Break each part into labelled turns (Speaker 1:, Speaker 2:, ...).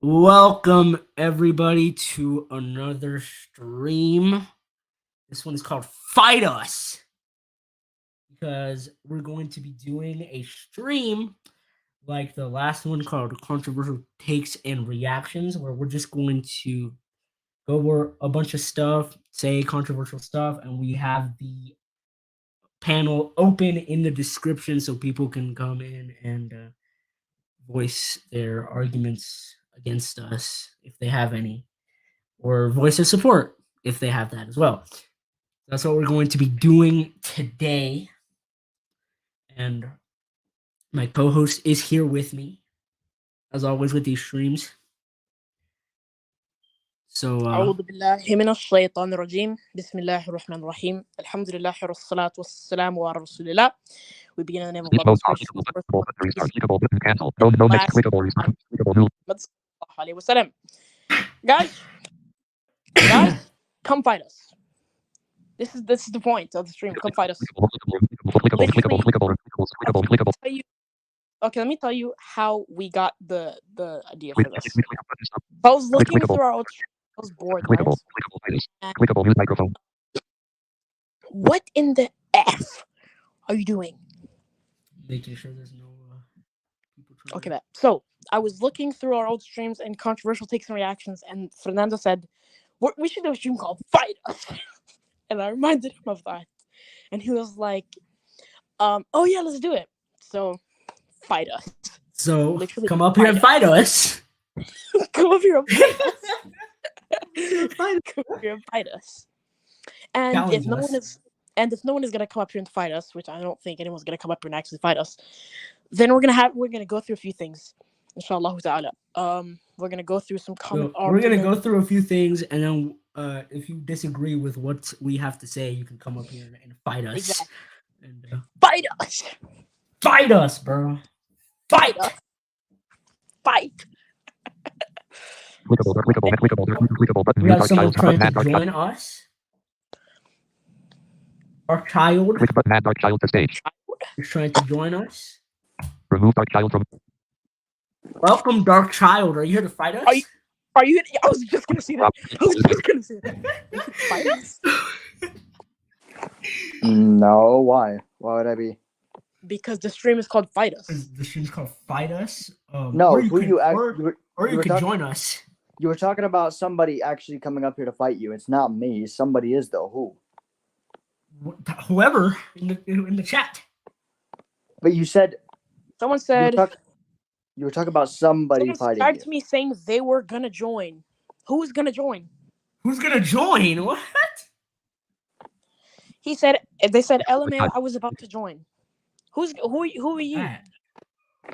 Speaker 1: Welcome everybody to another stream. This one is called Fight Us because we're going to be doing a stream like the last one called Controversial Takes and Reactions, where we're just going to go over a bunch of stuff, say controversial stuff, and we have the panel open in the description so people can come in and voice their arguments against us if they have any, or voice of support if they have that as well. That's what we're going to be doing today. And my co-host is here with me, as always, with these streams. So,
Speaker 2: أعوذ بالله من الشيطان الرجيم بسم الله الرحمن الرحيم الحمد لله والصلاة والسلام على رسول الله. We begin in the name of Allah, Guys, come fight us. This is the point of the stream. Come fight us. Okay, let me tell you how we got the idea for this. I was looking through our old stream. I was bored, right? What in the F are you doing?
Speaker 1: Making sure there's no people.
Speaker 2: Okay, bet. So I was looking through our old streams and controversial takes and reactions, and Fernando said, we should do a stream called Fight Us. And I reminded him of that. And he was like, oh yeah, let's do it. So, fight us.
Speaker 1: So, come up here and fight us.
Speaker 2: Come up here and fight us. Come up here and fight us. And
Speaker 1: Challenge
Speaker 2: if no
Speaker 1: us.
Speaker 2: one is, and if no one is gonna come up here and fight us, which I don't think anyone's gonna come up here and actually fight us, then we're gonna go through a few things, inshallah ta'ala. We're gonna go through some common
Speaker 1: We're gonna go through a few things, and then if you disagree with what we have to say, you can come up here and fight us.
Speaker 2: Exactly.
Speaker 1: And,
Speaker 2: fight us.
Speaker 1: Fight us, bro. Fight.
Speaker 2: Fight.
Speaker 1: We have someone trying to join us. Dark Child.
Speaker 3: Dark Child to stage.
Speaker 1: He's trying to join us.
Speaker 3: Remove Dark Child from.
Speaker 1: Welcome, Dark Child. Are you here to fight us?
Speaker 2: Are you? I was just gonna say that. Fight us?
Speaker 4: No, why? Why would I be?
Speaker 2: Because the stream is called Fight Us.
Speaker 1: The stream's called Fight Us.
Speaker 4: No,
Speaker 1: or
Speaker 4: you
Speaker 1: could join us.
Speaker 4: You were talking about somebody actually coming up here to fight you. It's not me. Somebody is though. Who?
Speaker 1: Whoever in the chat.
Speaker 4: But you said.
Speaker 2: Someone said.
Speaker 4: You were talking about somebody fighting you.
Speaker 2: Subscribed to me saying they were gonna join. Who is gonna join?
Speaker 1: Who's gonna join? What?
Speaker 2: He said. They said, "LMAO, I was about to join." Who are you?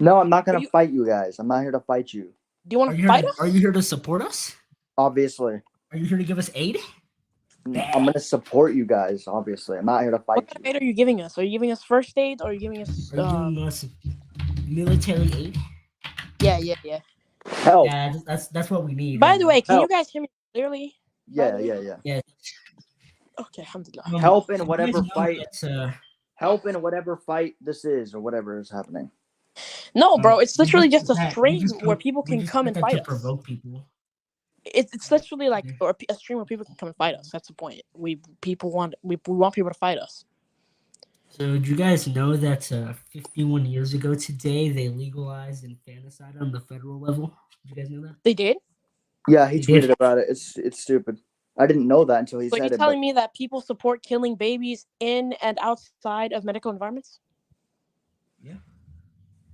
Speaker 4: No, I'm not gonna fight you guys. I'm not here to fight you.
Speaker 2: Do you want to fight us?
Speaker 1: Are you here to support us?
Speaker 4: Obviously.
Speaker 1: Are you here to give us aid?
Speaker 4: I'm gonna support you guys. Obviously, I'm not here to fight
Speaker 2: What kind of aid are you giving us? Are you giving us first aid, or are you giving us?
Speaker 1: Are you giving us military aid?
Speaker 2: Yeah.
Speaker 4: Help.
Speaker 1: Yeah, that's what we need.
Speaker 2: By the way, can you guys hear me clearly?
Speaker 4: Yeah.
Speaker 2: Okay, alhamdulillah.
Speaker 4: Help in whatever fight. Help in whatever fight this is, or whatever is happening.
Speaker 2: No, bro, it's literally just a stream where people can come and fight us.
Speaker 1: Provoke people.
Speaker 2: It's literally like a stream where people can come and fight us. That's the point. We want people to fight us.
Speaker 1: So, did you guys know that 51 years ago today they legalized infanticide on the federal level? Did you guys know that?
Speaker 2: They did?
Speaker 4: Yeah, he tweeted about it. It's stupid. I didn't know that until he said it.
Speaker 2: So you're telling me that people support killing babies in and outside of medical environments?
Speaker 1: Yeah.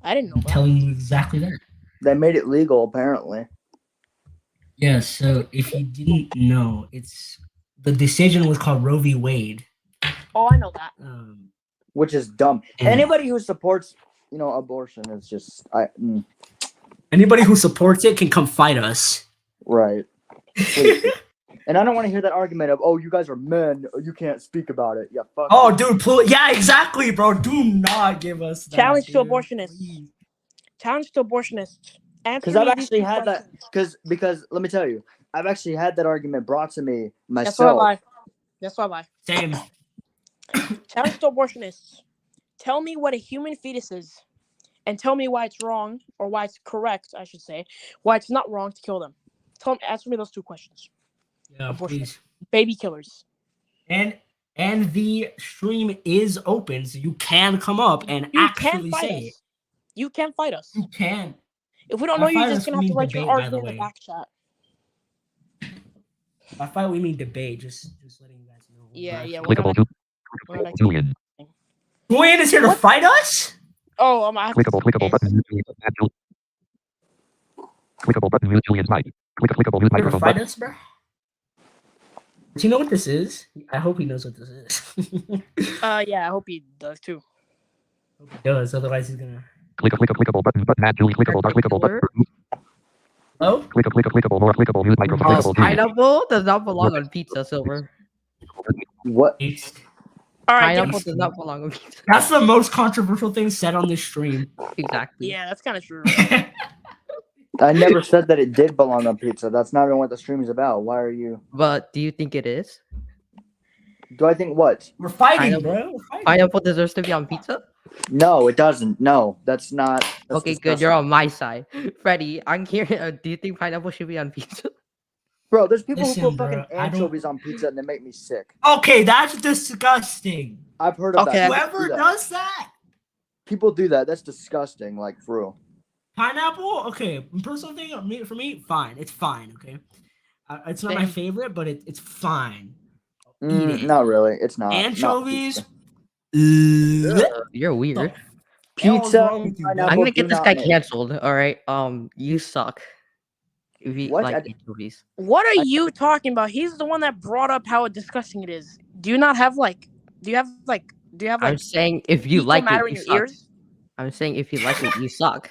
Speaker 2: I didn't know that.
Speaker 1: Telling you exactly that.
Speaker 4: They made it legal, apparently.
Speaker 1: Yeah, so if you didn't know, the decision was called Roe v. Wade.
Speaker 2: Oh, I know that.
Speaker 4: Which is dumb. Anybody who supports, abortion is just
Speaker 1: Anybody who supports it can come fight us.
Speaker 4: Right. And I don't want to hear that argument of, oh, you guys are men, or you can't speak about it. Yeah, fuck.
Speaker 1: Oh, dude, yeah, exactly, bro. Do not give us that.
Speaker 2: Challenge to abortionists. Please. Challenge to abortionists.
Speaker 4: Because I've actually had that. Because let me tell you, I've actually had that argument brought to me myself.
Speaker 2: That's why.
Speaker 1: Same.
Speaker 2: Challenge to abortionists. Tell me what a human fetus is, and tell me why it's wrong or why it's correct, I should say, why it's not wrong to kill them. Answer me those 2 questions.
Speaker 1: Yeah,
Speaker 2: Abortion.
Speaker 1: please.
Speaker 2: Baby killers.
Speaker 1: And the stream is open, so you can come up and
Speaker 2: You
Speaker 1: actually
Speaker 2: can fight
Speaker 1: say
Speaker 2: us.
Speaker 1: it.
Speaker 2: You can fight us.
Speaker 1: You can.
Speaker 2: If we don't
Speaker 1: By
Speaker 2: know you,
Speaker 1: fight
Speaker 2: you're
Speaker 1: us,
Speaker 2: just gonna
Speaker 1: we
Speaker 2: have to
Speaker 1: mean
Speaker 2: write your
Speaker 1: debate, by the
Speaker 2: argument in the
Speaker 1: way.
Speaker 2: back chat.
Speaker 1: By fight, we mean debate. Just letting you guys know.
Speaker 2: Yeah, yeah.
Speaker 3: Clickable
Speaker 2: We're not
Speaker 3: Julian.
Speaker 1: Julian is here to
Speaker 2: What?
Speaker 1: fight us?
Speaker 2: Oh, I have to
Speaker 3: Clickable button. Mute Julian. Clickable button. Mute Julian's mic. Clickable mute
Speaker 1: Here to
Speaker 3: microphone
Speaker 1: fight
Speaker 3: button.
Speaker 1: us, bro? Do you know what this is? I hope he knows what this is.
Speaker 2: Yeah, I hope he does too.
Speaker 1: Hope he does, otherwise he's gonna.
Speaker 3: Clickable button. Add Julie. Clickable button.
Speaker 1: Oh?
Speaker 3: Clickable more. Clickable mute microphone. Clickable Julian.
Speaker 5: Pineapple does not belong on pizza, Silver.
Speaker 4: What?
Speaker 2: All right,
Speaker 5: Pineapple
Speaker 2: James.
Speaker 5: does not belong on pizza.
Speaker 1: That's the most controversial thing said on this stream.
Speaker 5: Exactly.
Speaker 2: Yeah, that's kind of true.
Speaker 4: I never said that it did belong on pizza. That's not even what the stream is about. Why are you?
Speaker 5: But do you think it is?
Speaker 4: Do I think what?
Speaker 1: We're fighting,
Speaker 5: Pineapple.
Speaker 1: bro. We're fighting.
Speaker 5: Pineapple deserves to be on pizza?
Speaker 4: No, it doesn't. No, that's not. That's
Speaker 5: Okay, good. You're
Speaker 4: disgusting.
Speaker 5: on my side. Freddie, I'm here. Do you think pineapple should be on pizza?
Speaker 4: Bro, there's people
Speaker 1: Listen,
Speaker 4: who put
Speaker 1: bro,
Speaker 4: fucking
Speaker 1: I don't-
Speaker 4: anchovies on pizza and they make me sick.
Speaker 1: Okay, that's disgusting.
Speaker 4: I've heard of
Speaker 2: Okay,
Speaker 4: that.
Speaker 1: Whoever
Speaker 4: People do that.
Speaker 1: does that.
Speaker 4: People do that. That's disgusting. Like for real.
Speaker 1: Pineapple, okay. Personal thing for me, fine. It's fine, okay. It's not my
Speaker 5: Same.
Speaker 1: favorite, but it's fine. Eat it.
Speaker 4: Not really. It's not. not
Speaker 1: Anchovies.
Speaker 4: pizza.
Speaker 1: Ugh.
Speaker 5: You're weird.
Speaker 1: Hell's
Speaker 4: Pizza,
Speaker 1: wrong with you,
Speaker 4: pineapple,
Speaker 1: bro?
Speaker 5: I'm gonna
Speaker 4: do
Speaker 5: get this
Speaker 4: not
Speaker 5: guy
Speaker 4: mix.
Speaker 5: canceled. All right. You suck. If you
Speaker 4: What?
Speaker 5: like
Speaker 4: I-
Speaker 5: anchovies.
Speaker 2: What are you talking about? He's the one that brought up how disgusting it is. Do you have like
Speaker 5: I'm saying if you
Speaker 2: fecal
Speaker 5: like
Speaker 2: matter
Speaker 5: it,
Speaker 2: in
Speaker 5: you
Speaker 2: your
Speaker 5: suck.
Speaker 2: ears?
Speaker 5: I'm saying if you like it, you suck.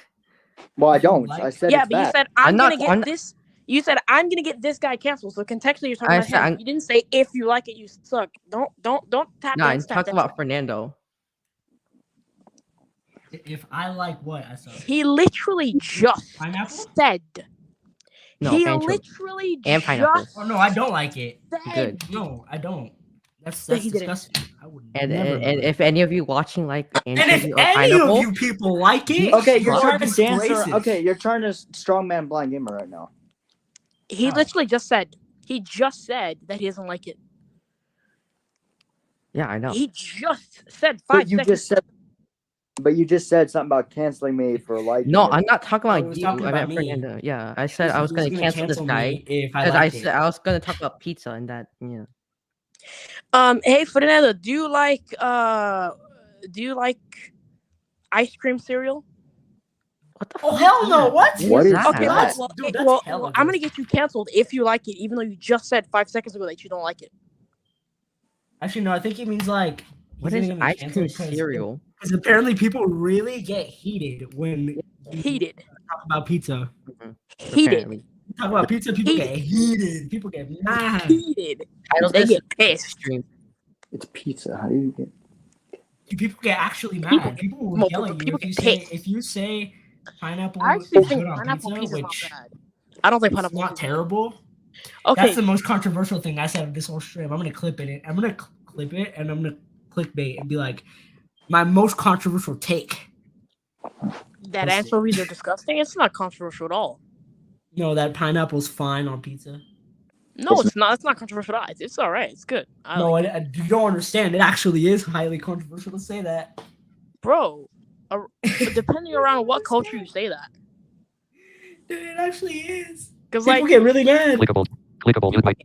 Speaker 4: Well, I
Speaker 1: If you
Speaker 4: don't.
Speaker 1: like-
Speaker 4: I said
Speaker 2: Yeah,
Speaker 4: it's
Speaker 2: but you
Speaker 4: bad.
Speaker 2: said
Speaker 5: I'm
Speaker 2: I'm gonna
Speaker 5: not-
Speaker 2: get
Speaker 5: I'm-
Speaker 2: this. You said I'm gonna get this guy canceled. So contextually, you're talking
Speaker 5: I
Speaker 2: about
Speaker 5: said
Speaker 2: him.
Speaker 5: I'm-
Speaker 2: You didn't say if you like it, you suck. Don't tap.
Speaker 5: No, I'm
Speaker 2: dance, tap,
Speaker 5: talking
Speaker 2: dance.
Speaker 5: about Fernando.
Speaker 1: If I like what I saw.
Speaker 2: He literally just
Speaker 1: Pineapple?
Speaker 2: said.
Speaker 5: No,
Speaker 2: he
Speaker 5: anchovy.
Speaker 2: literally
Speaker 5: And pineapple.
Speaker 2: just
Speaker 1: Oh no, I don't like it.
Speaker 2: said.
Speaker 5: Good.
Speaker 1: No, I don't. That's
Speaker 2: Yeah, he didn't.
Speaker 1: disgusting. I would
Speaker 5: And
Speaker 1: never.
Speaker 5: and if any of you watching like
Speaker 1: And if
Speaker 5: anchovy or
Speaker 1: any
Speaker 5: pineapple,
Speaker 1: of you people like it,
Speaker 4: Okay, you're
Speaker 1: you are
Speaker 4: trying to dance.
Speaker 1: disgraces.
Speaker 4: Okay, you're trying to strongman blind gamer right now.
Speaker 2: He
Speaker 1: How?
Speaker 2: literally just said. He just said that he doesn't like it.
Speaker 5: yeah, I know.
Speaker 2: He just said
Speaker 4: But
Speaker 2: 5
Speaker 4: you
Speaker 2: seconds.
Speaker 4: just said. But you just said something about canceling me for liking.
Speaker 5: No,
Speaker 4: it.
Speaker 5: I'm not talking
Speaker 1: I
Speaker 5: about
Speaker 1: was
Speaker 5: you.
Speaker 1: talking
Speaker 5: I
Speaker 1: about
Speaker 5: meant
Speaker 1: me.
Speaker 5: Fernando. Yeah, I said
Speaker 1: Who's-
Speaker 5: I was
Speaker 1: who's
Speaker 5: gonna
Speaker 1: gonna
Speaker 5: cancel this
Speaker 1: me
Speaker 5: guy
Speaker 1: if I
Speaker 5: because
Speaker 1: like
Speaker 5: said
Speaker 1: it.
Speaker 5: I was gonna talk about pizza and that. Yeah.
Speaker 2: Hey Fernando, do you like ice cream cereal?
Speaker 5: What the?
Speaker 1: Oh
Speaker 5: fuck
Speaker 1: hell
Speaker 5: is
Speaker 1: no!
Speaker 5: that?
Speaker 1: What?
Speaker 4: What is
Speaker 5: that?
Speaker 2: Okay, well,
Speaker 1: That's-
Speaker 2: well,
Speaker 1: dude,
Speaker 2: okay,
Speaker 1: that's
Speaker 2: well,
Speaker 1: hella
Speaker 2: I'm gonna
Speaker 1: gross.
Speaker 2: get you canceled if you like it, even though you just said 5 seconds ago that you don't like it.
Speaker 1: Actually, no. I think he means like.
Speaker 5: What
Speaker 1: he's
Speaker 5: is
Speaker 1: gonna get me
Speaker 5: ice cream
Speaker 1: canceled
Speaker 5: cereal?
Speaker 1: Because apparently people really get heated when you
Speaker 2: Heated,
Speaker 1: talk about pizza.
Speaker 2: heated,
Speaker 5: Apparently.
Speaker 1: You talk about pizza, people
Speaker 2: Heated.
Speaker 1: get heated. People get mad.
Speaker 2: heated.
Speaker 5: Title
Speaker 2: They
Speaker 5: this
Speaker 2: get pissed.
Speaker 5: stream.
Speaker 4: It's pizza. How do you get?
Speaker 1: People get actually mad.
Speaker 2: People-
Speaker 1: People will
Speaker 2: well,
Speaker 1: yell at you
Speaker 2: people
Speaker 1: if you
Speaker 2: get
Speaker 1: say
Speaker 2: pissed.
Speaker 1: if you say pineapple
Speaker 2: I
Speaker 1: is
Speaker 2: actually think
Speaker 1: good on
Speaker 2: pineapple
Speaker 1: pizza,
Speaker 2: pizza is
Speaker 1: which
Speaker 2: not bad. I don't think
Speaker 1: it's
Speaker 2: pineapple
Speaker 1: not
Speaker 2: pizza is
Speaker 1: terrible.
Speaker 2: Okay,
Speaker 1: That's the most controversial thing I said of this whole stream. I'm gonna clip it. I'm gonna clip it and I'm gonna clickbait and be like, my most controversial take.
Speaker 2: that
Speaker 1: Let's see.
Speaker 2: anchovies are disgusting. It's not controversial at all.
Speaker 1: You know that pineapple's fine on pizza.
Speaker 2: No, it's not. It's not controversial at all. It's all right. It's good.
Speaker 1: No, you don't understand. It actually is highly controversial to say that.
Speaker 2: Bro, but depending around what culture you say that,
Speaker 1: Dude, it actually is.
Speaker 2: because
Speaker 1: People
Speaker 2: like
Speaker 1: get really mad.
Speaker 3: Clickable mute mic.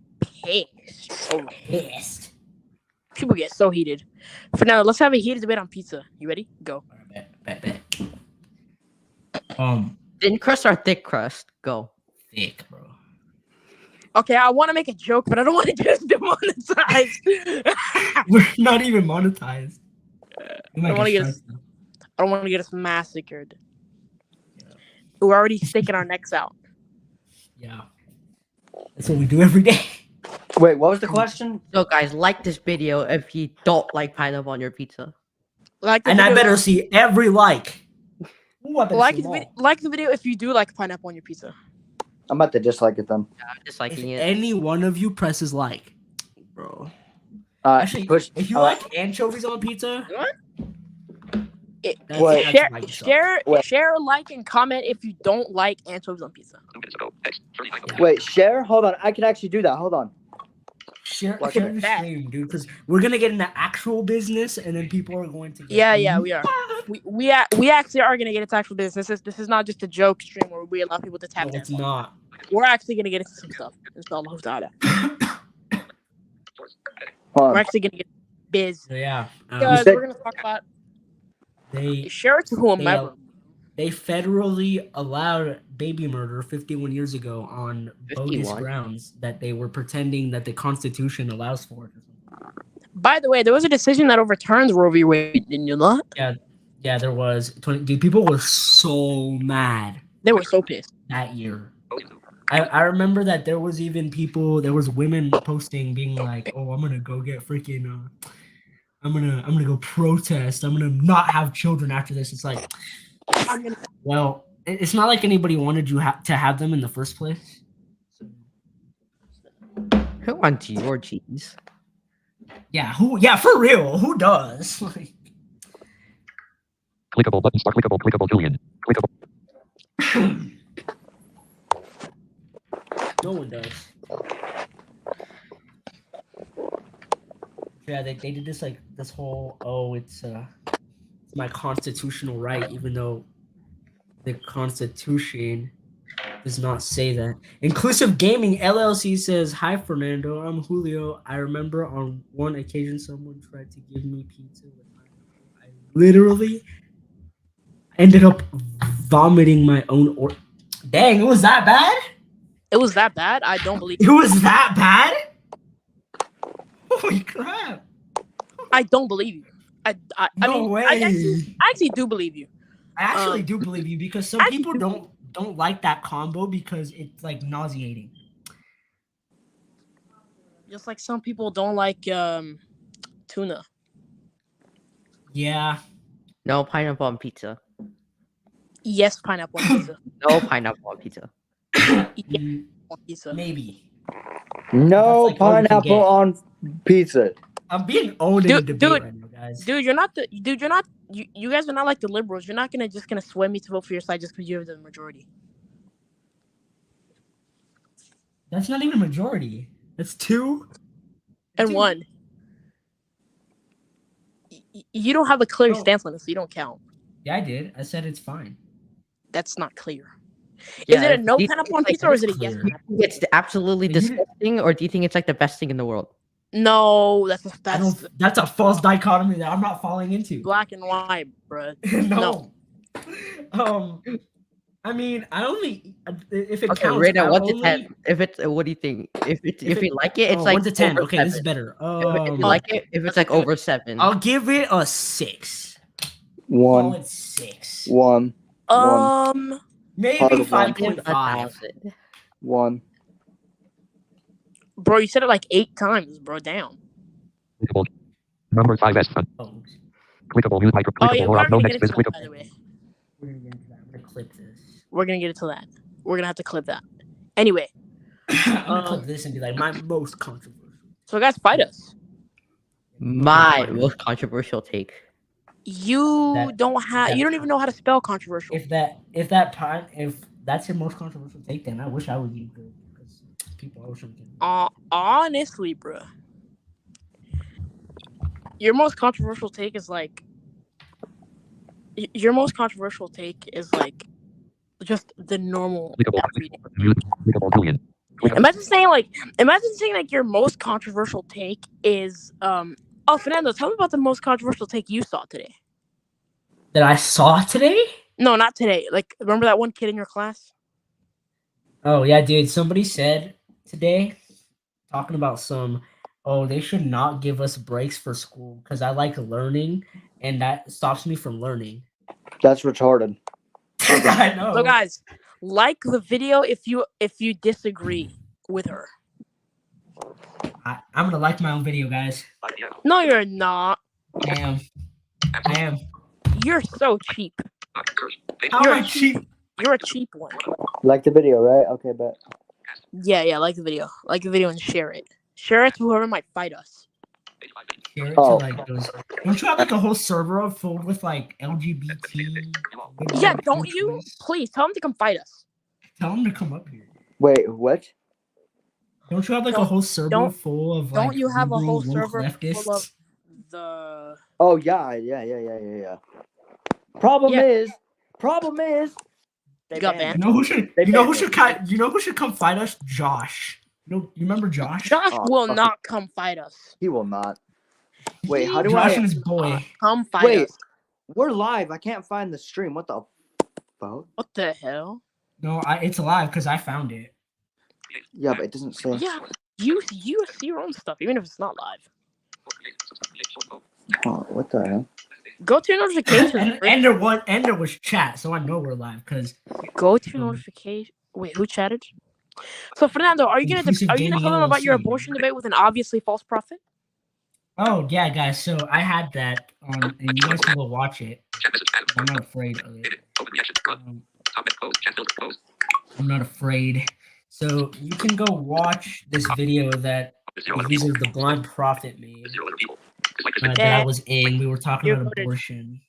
Speaker 2: pissed. So
Speaker 1: Pissed.
Speaker 2: people get so heated. For now, let's have a heated debate on pizza. You ready? Go.
Speaker 1: Bet.
Speaker 5: Thin crust or thick crust? Go.
Speaker 1: Thick, bro.
Speaker 2: Okay, I want to make a joke, but I don't want to get us demonetized.
Speaker 1: We're not even monetized. We might
Speaker 2: I wanna
Speaker 1: get
Speaker 2: get-
Speaker 1: strikes, though.
Speaker 2: I don't want to get us massacred. We're already sticking our necks out.
Speaker 1: Yeah. That's what we do every day.
Speaker 4: Wait, what was the question?
Speaker 5: So guys, like this video if you don't like pineapple on your pizza.
Speaker 2: Like the
Speaker 1: And I
Speaker 2: video-
Speaker 1: better see every like. Ooh, I better
Speaker 2: like
Speaker 1: see
Speaker 2: the,
Speaker 1: them
Speaker 2: vid-
Speaker 1: all.
Speaker 2: like the video if you do like pineapple on your pizza.
Speaker 4: I'm about to dislike it then.
Speaker 5: I'm just liking
Speaker 1: If
Speaker 5: it.
Speaker 1: any one of you presses like, bro.
Speaker 4: Uh,
Speaker 1: Actually,
Speaker 4: push.
Speaker 1: if you
Speaker 4: uh,
Speaker 1: like anchovies on pizza, That's-
Speaker 4: Wait.
Speaker 2: share,
Speaker 1: why you suck.
Speaker 4: Wait.
Speaker 2: share, like, and comment if you don't like anchovies on pizza.
Speaker 4: Wait, share? Hold on. I can actually do that. Hold on.
Speaker 1: Share
Speaker 4: Okay,
Speaker 1: the
Speaker 2: bet.
Speaker 1: stream, dude, because we're gonna get into actual business, and then people are going to get
Speaker 2: Yeah, we are. We actually are gonna get into actual business. This is not just a joke stream where we allow people to tap
Speaker 1: No, it's
Speaker 2: dance.
Speaker 1: not.
Speaker 2: We're actually gonna get into some stuff. Inshallah ta'ala.
Speaker 4: Hold
Speaker 2: We're
Speaker 4: on.
Speaker 2: actually gonna get biz.
Speaker 1: So, yeah,
Speaker 2: Because
Speaker 4: said-
Speaker 2: we're gonna talk about
Speaker 1: they
Speaker 2: share it to whomever.
Speaker 1: they federally allowed baby murder 51 years ago on bogus
Speaker 5: 51?
Speaker 1: grounds that they were pretending that the Constitution allows for it.
Speaker 2: By the way, there was a decision that overturns Roe v. Wade. Didn't you know that?
Speaker 1: Yeah, there was. Dude, people were so mad
Speaker 2: They were so pissed.
Speaker 1: that year. I remember that there was women posting being like, "Oh, I'm gonna go get freaking I'm gonna go protest. I'm gonna not have children after this." It's like, well, it's not like anybody wanted you to have them in the first place.
Speaker 5: Who wants your cheese?
Speaker 1: Yeah, for real, who does? Like,
Speaker 3: Clickable button start. Clickable Julian. Clickable.
Speaker 1: no one does. Yeah, they did this whole, oh, it's my constitutional right, even though the Constitution does not say that. Inclusive Gaming LLC says, "Hi Fernando, I'm Julio. I remember on one occasion someone tried to give me pizza with pineapple. I literally ended up vomiting my own Dang, it was that bad?
Speaker 2: It was that bad? I don't believe
Speaker 1: It was that bad? Holy crap.
Speaker 2: I don't believe you. I
Speaker 1: No
Speaker 2: mean,
Speaker 1: way.
Speaker 2: I actually do believe you.
Speaker 1: I actually do believe you because some
Speaker 2: I
Speaker 1: people
Speaker 2: do-
Speaker 1: don't like that combo because it's like nauseating.
Speaker 2: Just like some people don't like tuna.
Speaker 1: Yeah.
Speaker 5: No pineapple on pizza.
Speaker 2: Yes, pineapple on pizza.
Speaker 5: No pineapple on pizza.
Speaker 1: Mm,
Speaker 2: On pizza.
Speaker 1: maybe.
Speaker 4: No
Speaker 1: That's like all you can
Speaker 4: pineapple
Speaker 1: get.
Speaker 4: on pizza.
Speaker 1: I'm being owned in a
Speaker 2: Dude,
Speaker 1: debate
Speaker 2: dude,
Speaker 1: right now, guys.
Speaker 2: Dude, you guys are not like the liberals. You're not just gonna sway me to vote for your side just because you have the majority.
Speaker 1: That's not even a majority. That's 2
Speaker 2: And
Speaker 1: Dude.
Speaker 2: 1. You don't have a clear
Speaker 1: Oh.
Speaker 2: stance on this, so you don't count.
Speaker 1: Yeah, I did. I said it's fine.
Speaker 2: That's not clear.
Speaker 5: Yeah,
Speaker 2: is it a no
Speaker 5: do you
Speaker 2: pineapple
Speaker 5: think
Speaker 2: on
Speaker 5: it's like-
Speaker 2: pizza or is it a
Speaker 1: that's
Speaker 2: yes
Speaker 1: clear.
Speaker 2: pineapple?
Speaker 5: It's absolutely
Speaker 1: But you-
Speaker 5: disgusting, or do you think it's like the best thing in the world?
Speaker 2: No, that's
Speaker 1: That's a false dichotomy that I'm not falling into.
Speaker 2: black and white, bro.
Speaker 1: No. I mean, I only if it
Speaker 5: Okay,
Speaker 1: counts.
Speaker 5: rate it
Speaker 1: I
Speaker 5: 1 to
Speaker 1: only-
Speaker 5: 10. If it's what do you think? If
Speaker 1: it-
Speaker 5: you like it, it's
Speaker 1: oh,
Speaker 5: like
Speaker 1: 1 to 10.
Speaker 5: over
Speaker 1: Okay, this is
Speaker 5: 7.
Speaker 1: better.
Speaker 5: If you like it, if it's like over 7.
Speaker 1: I'll give it a 6.
Speaker 4: One.
Speaker 1: Solid 6.
Speaker 4: One.
Speaker 1: Maybe
Speaker 4: Positive
Speaker 1: 5.5.
Speaker 4: 1.
Speaker 2: Bro, you said it like 8 times, bro. Damn.
Speaker 3: Clickable. Number 5S front.
Speaker 1: Oh,
Speaker 3: Clickable use micro.
Speaker 2: Oh
Speaker 3: Clickable
Speaker 2: yeah,
Speaker 3: or
Speaker 2: we're
Speaker 3: out. No
Speaker 2: gonna
Speaker 3: next
Speaker 2: get
Speaker 3: is
Speaker 2: into that, by
Speaker 3: clickable.
Speaker 2: the way.
Speaker 1: we're gonna get into that. I'm gonna clip this.
Speaker 2: We're gonna get into that. We're gonna have to clip that. Anyway,
Speaker 1: I'm gonna clip this and be like my most controversial.
Speaker 2: so guys, fight us.
Speaker 5: My most controversial take.
Speaker 2: You
Speaker 1: That-
Speaker 2: don't even know how to spell controversial.
Speaker 1: If that's your most controversial take, then I wish I would be good because people always get.
Speaker 2: Honestly, bro, your most controversial take is like just the normal
Speaker 3: Clickable.
Speaker 2: everyday.
Speaker 3: Clickable Julian.
Speaker 2: Imagine saying like your most controversial take is oh, Fernando, tell me about the most controversial take you saw today.
Speaker 1: That I saw today?
Speaker 2: No, not today. Like, remember that one kid in your class?
Speaker 1: Oh yeah, dude. Somebody said today, talking about they should not give us breaks for school because I like learning and that stops me from learning.
Speaker 4: That's retarded.
Speaker 1: I know.
Speaker 2: So guys, like the video if you disagree with her.
Speaker 1: I'm gonna like my own video, guys.
Speaker 2: No, you're not.
Speaker 1: I am.
Speaker 2: You're so cheap.
Speaker 1: How am I cheap?
Speaker 2: You're a cheap one.
Speaker 4: Like the video, right? Okay, bet.
Speaker 2: Yeah, like the video. Like the video and share it. Share it to whoever might fight us.
Speaker 1: share it
Speaker 4: Oh.
Speaker 1: to like those. Don't you have like a whole server filled with like LGBT?
Speaker 2: Yeah,
Speaker 1: liberal,
Speaker 2: don't you?
Speaker 1: pro-choice?
Speaker 2: Please tell him to come fight us.
Speaker 1: Tell them to come up here.
Speaker 4: Wait, what?
Speaker 1: Don't you have like a
Speaker 2: Don't-
Speaker 1: whole server
Speaker 2: don't-
Speaker 1: full of
Speaker 2: Don't
Speaker 1: like
Speaker 2: you have a
Speaker 1: liberal,
Speaker 2: whole
Speaker 1: woke
Speaker 2: server
Speaker 1: leftists?
Speaker 2: full of the?
Speaker 4: Oh yeah. Problem
Speaker 2: Yeah.
Speaker 4: is, they
Speaker 2: You got
Speaker 4: banned
Speaker 1: You
Speaker 2: banned?
Speaker 1: know who should?
Speaker 4: They
Speaker 1: You know who
Speaker 4: banned
Speaker 1: should? You know who should come fight us? Josh. You remember Josh?
Speaker 2: Josh
Speaker 4: Oh,
Speaker 2: will
Speaker 4: fuck.
Speaker 2: not come fight us.
Speaker 4: He will not. Wait, how do
Speaker 1: Josh
Speaker 4: I?
Speaker 1: and his boy.
Speaker 2: Come fight
Speaker 4: Wait.
Speaker 2: us.
Speaker 4: We're live. I can't find the stream. What the fuck?
Speaker 2: What the hell?
Speaker 1: No, it's alive because I found it.
Speaker 4: Yeah, but it doesn't say.
Speaker 2: Yeah, you see your own stuff, even if it's not live.
Speaker 4: Oh, what the hell?
Speaker 2: Go to your notifications.
Speaker 1: and there was chat, so I know we're live because
Speaker 2: Go to your notification. Wait, who chatted? So Fernando, are you gonna
Speaker 1: Inclusive
Speaker 2: tell them
Speaker 1: Gaming
Speaker 2: about your
Speaker 1: LLC.
Speaker 2: abortion debate with an obviously false prophet?
Speaker 1: oh yeah, guys. So I had that on, and you guys can go watch it. I'm not afraid of it. I'm not afraid. So you can go watch this video that the user the blind prophet made. That I was in. We were talking
Speaker 2: You're
Speaker 1: about
Speaker 2: voted.
Speaker 1: abortion.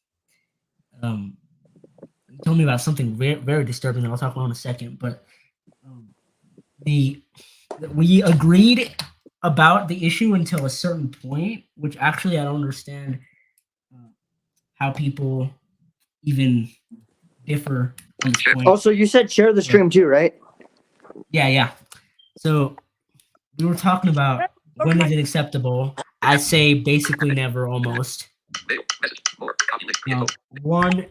Speaker 1: Tell me about something very, very disturbing that I'll talk about in a second. But we agreed about the issue until a certain point, which actually I don't understand how people even differ on this point.
Speaker 4: Also, you said share the stream too, right?
Speaker 1: Yeah. So we were talking about when is it acceptable. I say basically never, almost. One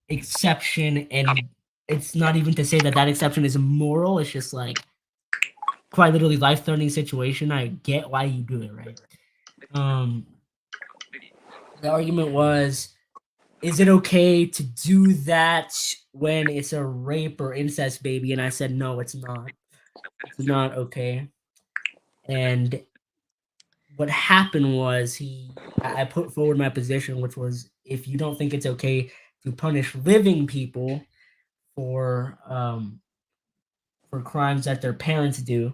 Speaker 1: exception, and it's not even to say that exception is immoral. It's just like quite literally life-threatening situation. I get why you do it, right? The argument was, is it okay to do that when it's a rape or incest baby? And I said, no, it's not. It's not okay. And what happened was I put forward my position, which was, if you don't think it's okay to punish living people for crimes that their parents do,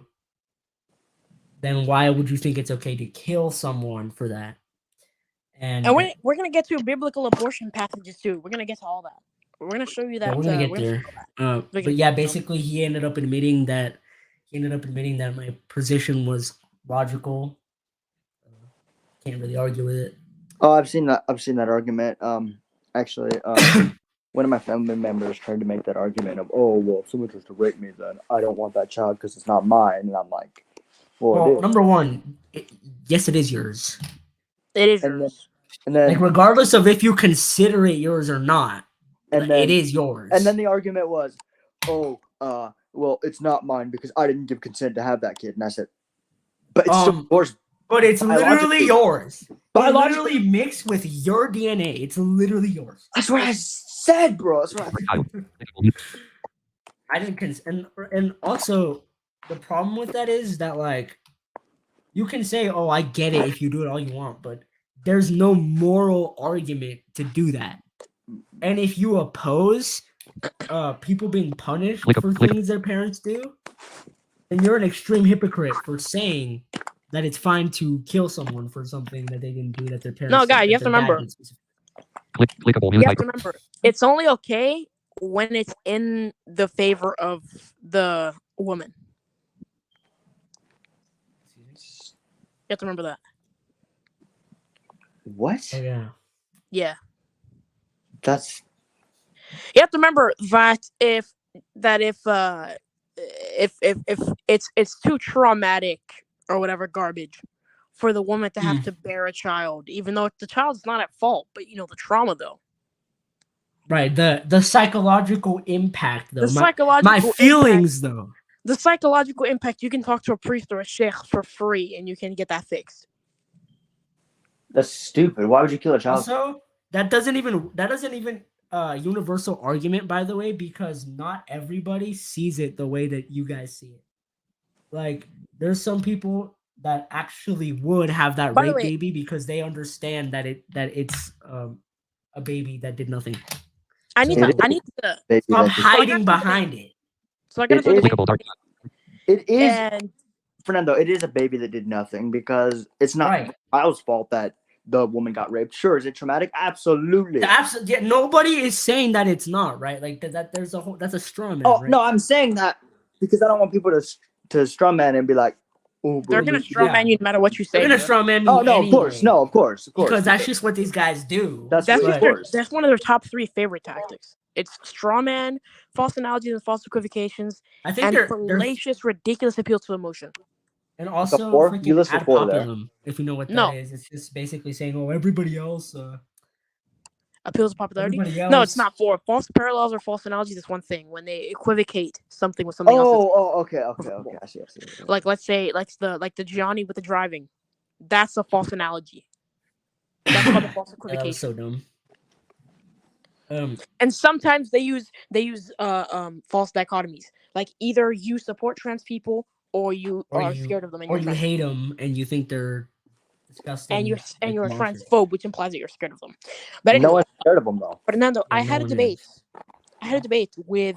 Speaker 1: then why would you think it's okay to kill someone for that? And
Speaker 2: we're gonna get to biblical abortion passages too. We're gonna get to all that. We're gonna show you that.
Speaker 1: yeah, we're gonna get there. But yeah, basically, he ended up admitting that my position was logical. Can't really argue with it.
Speaker 4: Oh, I've seen that argument. Actually, one of my family members tried to make that argument of, oh, well, if someone tries to rape me, then I don't want that child because it's not mine. And I'm like, well, it is.
Speaker 1: Number one, yes, it is yours.
Speaker 2: It is
Speaker 4: And
Speaker 2: yours.
Speaker 4: And then,
Speaker 1: Like, regardless of if you consider it yours or not,
Speaker 4: and then
Speaker 1: it is yours.
Speaker 4: And then the argument was, oh, well, it's not mine because I didn't give consent to have that kid. And I said, but it's still yours.
Speaker 1: But it's
Speaker 4: biologically-
Speaker 1: literally yours. It's
Speaker 4: Biologically-
Speaker 1: literally mixed with your DNA. It's literally yours.
Speaker 4: That's what I said, bro. That's what I
Speaker 1: I didn't and also the problem with that is that, like, you can say, oh, I get it if you do it all you want, but there's no moral argument to do that. And if you oppose people being punished for things their parents do, then you're an extreme hypocrite for saying that it's fine to kill someone for something that they didn't do that their parents.
Speaker 2: No, guy,
Speaker 1: that
Speaker 2: you have to
Speaker 1: their dad
Speaker 2: remember.
Speaker 1: did specifically.
Speaker 3: Clickable
Speaker 2: You
Speaker 3: music
Speaker 2: have to remember, it's only okay when it's in the favor of the woman. You have to remember that.
Speaker 4: What?
Speaker 1: Oh yeah.
Speaker 2: Yeah.
Speaker 4: That's
Speaker 2: You have to remember that if it's too traumatic or whatever garbage for the woman to have to bear a child, even though the child's not at fault, but the trauma though.
Speaker 1: Right. The psychological impact though.
Speaker 2: The psychological
Speaker 1: my feelings though.
Speaker 2: The psychological impact, you can talk to a priest or a sheikh for free and you can get that fixed.
Speaker 4: That's stupid. Why would you kill a child?
Speaker 1: Also, that doesn't even universal argument, by the way, because not everybody sees it the way that you guys see it. Like, there's some people that actually would have that
Speaker 2: By the
Speaker 1: rape
Speaker 2: way-
Speaker 1: baby because they understand that it's a baby that did nothing.
Speaker 2: I need
Speaker 1: So-
Speaker 2: to
Speaker 4: Baby,
Speaker 1: Stop
Speaker 4: that's just-
Speaker 1: hiding behind it.
Speaker 2: so I gotta
Speaker 4: It
Speaker 2: tell you
Speaker 4: is-
Speaker 3: clickable dark
Speaker 4: it is
Speaker 2: and
Speaker 4: Fernando, it is a baby that did nothing because it's not
Speaker 1: Right.
Speaker 4: the child's fault that the woman got raped. Sure, is it traumatic? Absolutely.
Speaker 1: Absolutely. Yeah, nobody is saying that it's not right. Like that. There's a whole. That's a straw man.
Speaker 4: Oh
Speaker 1: right?
Speaker 4: no, I'm saying that because I don't want people to straw man and be like, oh,
Speaker 2: They're
Speaker 4: but
Speaker 2: gonna
Speaker 1: Yeah.
Speaker 2: strawman you no matter what you say.
Speaker 1: They're gonna
Speaker 2: bro.
Speaker 1: straw man me.
Speaker 4: oh no, of course,
Speaker 1: anyway,
Speaker 4: no, of course,
Speaker 1: because that's just what these guys do.
Speaker 4: That's
Speaker 2: That's
Speaker 4: Of
Speaker 2: just
Speaker 4: course.
Speaker 2: that's one of their top 3 favorite tactics. It's strawman, false analogies and false equivocations,
Speaker 1: I think
Speaker 2: and
Speaker 1: they're
Speaker 2: fallacious, ridiculous appeals to emotion.
Speaker 1: and also
Speaker 4: four? You
Speaker 1: freaking
Speaker 4: listed
Speaker 1: ad
Speaker 4: 4 there.
Speaker 1: populum. If you know what that
Speaker 2: No.
Speaker 1: is, it's just basically saying, oh, everybody else.
Speaker 2: Appeals to popularity.
Speaker 1: Everybody else.
Speaker 2: No, it's not 4. False parallels or false analogies is one thing. When they equivocate something with something else.
Speaker 4: Okay. I see.
Speaker 2: Like let's say like the Johnny with the driving. That's a false analogy. That's called a false
Speaker 1: Yeah, that
Speaker 2: equivocation.
Speaker 1: was so dumb.
Speaker 2: And sometimes they use false dichotomies. Like either you support trans people or you are scared of them and
Speaker 1: or
Speaker 2: you're
Speaker 1: you
Speaker 2: trans.
Speaker 1: hate them and you think they're disgusting.
Speaker 2: And you're a
Speaker 1: monsters.
Speaker 2: transphobe, which implies that you're scared of them. But anyway,
Speaker 4: No one's scared of them though.
Speaker 2: Fernando,
Speaker 1: Yeah,
Speaker 2: I
Speaker 1: no
Speaker 2: had a
Speaker 1: one
Speaker 2: debate.
Speaker 1: is.
Speaker 2: I had a debate with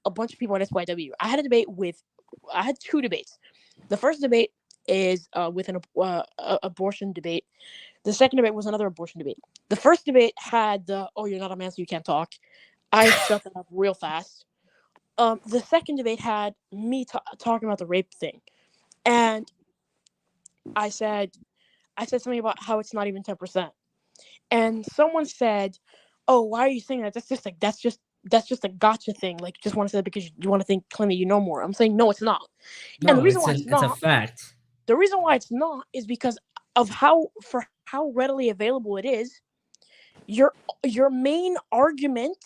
Speaker 2: a bunch of people on SYW. I had 2 debates. The first debate is with an abortion debate. The second debate was another abortion debate. The first debate had the you're not a man so you can't talk. I shut that up real fast. The second debate had me talking about the rape thing, and I said something about how it's not even 10%, and someone said, "Oh, why are you saying that? That's just a gotcha thing. Like, you just want to say that because you want to claim that you know more." I'm saying no, it's not.
Speaker 1: No,
Speaker 2: and the reason why
Speaker 1: it's
Speaker 2: it's
Speaker 1: a
Speaker 2: not,
Speaker 1: fact.
Speaker 2: the reason why it's not is because of how readily available it is. Your main argument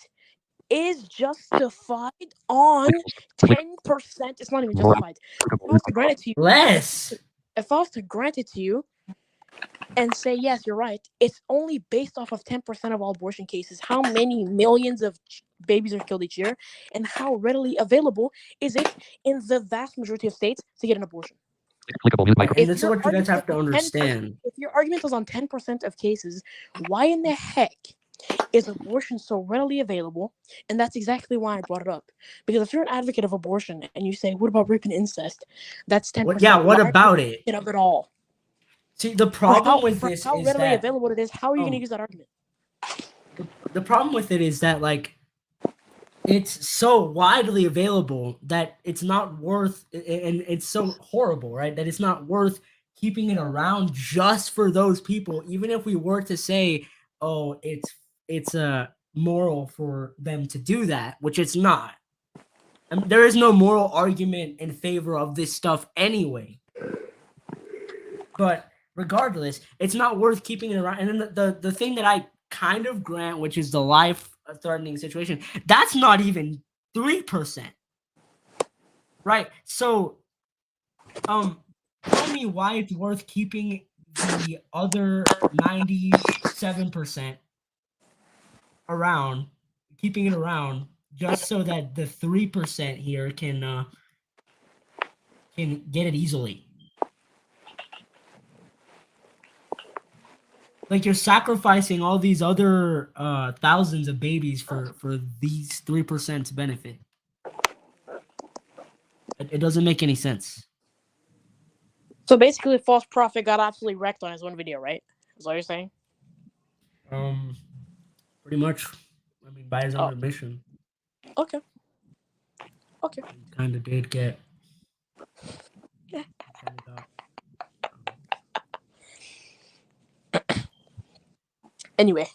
Speaker 2: is justified on 10%. It's not even justified. If I was to grant it to you,
Speaker 1: Less.
Speaker 2: if I was to grant it to you and say yes, you're right, it's only based off of 10% of all abortion cases. How many millions of babies are killed each year, and how readily available is it in the vast majority of states to get an abortion?
Speaker 3: Clickable mute microphone.
Speaker 1: And that's what you guys have to understand.
Speaker 2: If your argument is on 10% of cases, why in the heck is abortion so readily available? And that's exactly why I brought it up. Because if you're an advocate of abortion and you say, what about rape and incest? That's 10%.
Speaker 1: What
Speaker 2: Why
Speaker 1: about
Speaker 2: are you
Speaker 1: it?
Speaker 2: of it all?
Speaker 1: See, the problem with
Speaker 2: For
Speaker 1: this
Speaker 2: how
Speaker 1: is
Speaker 2: readily
Speaker 1: that
Speaker 2: available it is, how are you going to use that argument?
Speaker 1: the problem with it is that like it's so widely available that it's not worth, and it's so horrible, right? That it's not worth keeping it around just for those people. Even if we were to say, oh, it's a moral for them to do that, which it's not. I mean, there is no moral argument in favor of this stuff anyway. But regardless, it's not worth keeping it around. And then the thing that I kind of grant, which is the life-threatening situation, that's not even 3%. Right? So, tell me why it's worth keeping the other 97% around, keeping it around, just so that the 3% here can get it easily. Like, you're sacrificing all these other thousands of babies for these 3% to benefit. It doesn't make any sense.
Speaker 2: So basically, False Prophet got absolutely wrecked on his one video, right? Is what you're saying?
Speaker 1: Pretty much. I mean, by his own admission.
Speaker 2: Okay.
Speaker 1: He kind of did get.
Speaker 2: Anyway.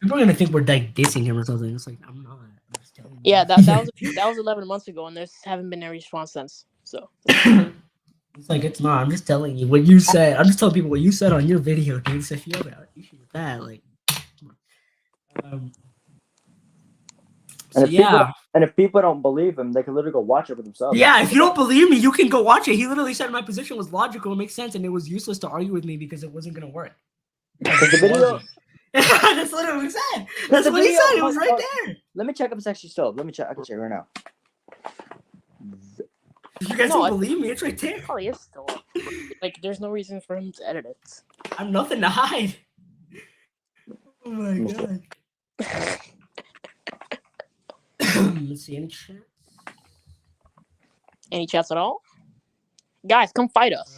Speaker 1: People are gonna think we're like dissing him or something. It's like I'm not. I'm just telling you.
Speaker 2: Yeah, that was 11 months ago, and there's haven't been any response since. So.
Speaker 1: It's like it's not. I'm just telling you what you said. I'm just telling people what you said on your video, dude. So if you have an issue with that, like, come on. So yeah.
Speaker 4: And if people don't believe him, they can literally go watch it for themselves.
Speaker 1: Yeah, if you don't believe me, you can go watch it. He literally said my position was logical, it makes sense, and it was useless to argue with me because it wasn't gonna work.
Speaker 4: The video.
Speaker 1: That's literally what he said. That's what he said. It was right there.
Speaker 4: Let me check if it's actually still. Let me check. I can check right now.
Speaker 1: If you guys don't believe me, it's right there.
Speaker 2: Probably is still. Like, there's no reason for him to edit it.
Speaker 1: I have nothing to hide. Oh my god. Let's see, any chats?
Speaker 2: Any chats at all? Guys, come fight us.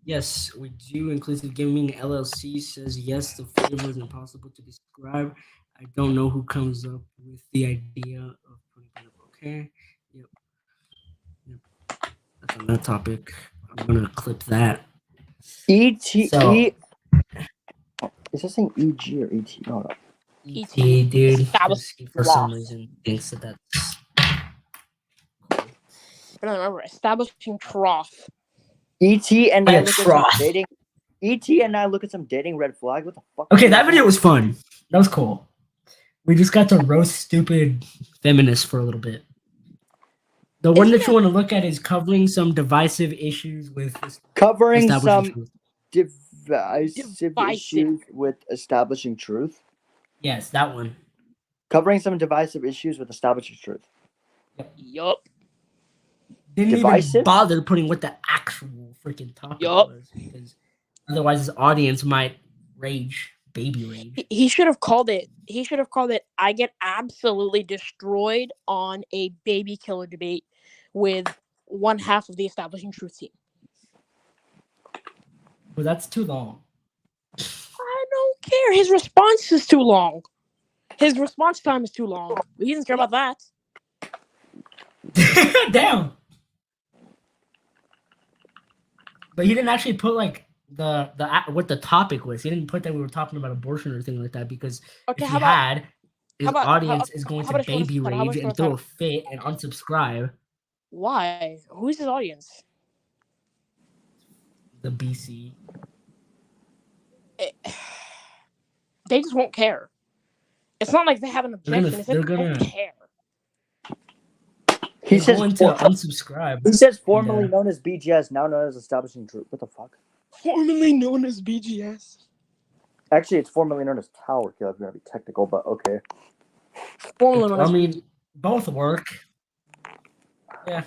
Speaker 1: Yes, we do. Inclusive Gaming LLC says yes. The flavor is impossible to describe. I don't know who comes up with the idea of putting it up. Okay. Yep. That's on that topic. I'm gonna clip that.
Speaker 4: E.T.
Speaker 1: So-
Speaker 4: Is this saying E.G. or E.T.? No, no.
Speaker 1: E.T. dude,
Speaker 2: Established
Speaker 1: 'cause he for some
Speaker 2: law.
Speaker 1: reason thinks that that's
Speaker 2: I don't remember. Establishing trough.
Speaker 4: E.T. and I
Speaker 1: Yeah,
Speaker 4: look at some
Speaker 1: trough.
Speaker 4: dating. E.T. and I look at some dating red flag. What the fuck?
Speaker 1: okay. That video was fun. That was cool. We just got to roast stupid feminists for a little bit. The one
Speaker 2: Isn't
Speaker 1: that you want to look at is covering some divisive issues with
Speaker 4: Covering
Speaker 1: establishing
Speaker 4: some
Speaker 1: truth.
Speaker 4: divisive issues with establishing truth.
Speaker 1: Yes, that one.
Speaker 4: Covering some divisive issues with establishing truth.
Speaker 2: Yup.
Speaker 1: Didn't even
Speaker 4: Divisive?
Speaker 1: bother putting what the actual freaking topic
Speaker 2: Yup.
Speaker 1: was because otherwise his audience might rage, baby rage.
Speaker 2: He should have called it. He should have called it. I get absolutely destroyed on a baby killer debate with one half of the establishing truth team.
Speaker 1: But that's too long.
Speaker 2: I don't care. His response is too long. His response time is too long. He doesn't care about that.
Speaker 1: Damn. But he didn't actually put like the what the topic was. He didn't put that we were talking about abortion or anything like that because
Speaker 2: Okay,
Speaker 1: if
Speaker 2: how
Speaker 1: he
Speaker 2: about
Speaker 1: had, his
Speaker 2: about-
Speaker 1: audience
Speaker 2: how-
Speaker 1: is going
Speaker 2: how
Speaker 1: to
Speaker 2: about a short
Speaker 1: baby
Speaker 2: title? How about
Speaker 1: rage
Speaker 2: a
Speaker 1: and
Speaker 2: short
Speaker 1: throw a
Speaker 2: title?
Speaker 1: fit and unsubscribe.
Speaker 2: why? Who's his audience?
Speaker 1: The BC.
Speaker 2: They just won't care. It's not like they have an
Speaker 1: They're gonna-
Speaker 2: objection. It's that
Speaker 1: they're
Speaker 2: they don't
Speaker 1: gonna-
Speaker 2: care.
Speaker 4: He
Speaker 1: He's
Speaker 4: says
Speaker 1: going to unsubscribe.
Speaker 4: he says formerly
Speaker 1: Yeah.
Speaker 4: known as BGS, now known as establishing truth. What the fuck?
Speaker 2: Formerly known as BGS.
Speaker 4: Actually, it's formerly known as Tower Kill if you're gonna be technical, but okay.
Speaker 2: Formerly known
Speaker 1: I
Speaker 2: as
Speaker 1: mean, both work. Yeah,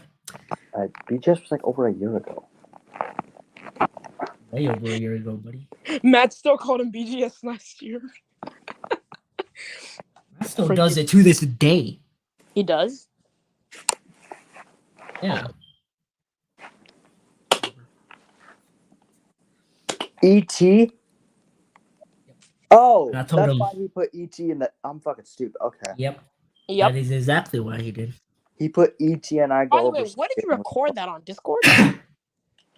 Speaker 4: BGS was like over a year ago.
Speaker 1: way over a year ago, buddy.
Speaker 2: Matt still called him BGS last year.
Speaker 1: That still does it to this day.
Speaker 2: He does.
Speaker 1: Yeah.
Speaker 4: E.T. Oh,
Speaker 1: I
Speaker 4: that's
Speaker 1: told him.
Speaker 4: why he put E.T. in the. I'm fucking stupid. Okay.
Speaker 1: Yep.
Speaker 2: Yep.
Speaker 1: That is exactly why he did.
Speaker 4: He put E.T. and I go
Speaker 2: By the
Speaker 4: over.
Speaker 2: way, what did you
Speaker 4: skating
Speaker 2: record that on Discord?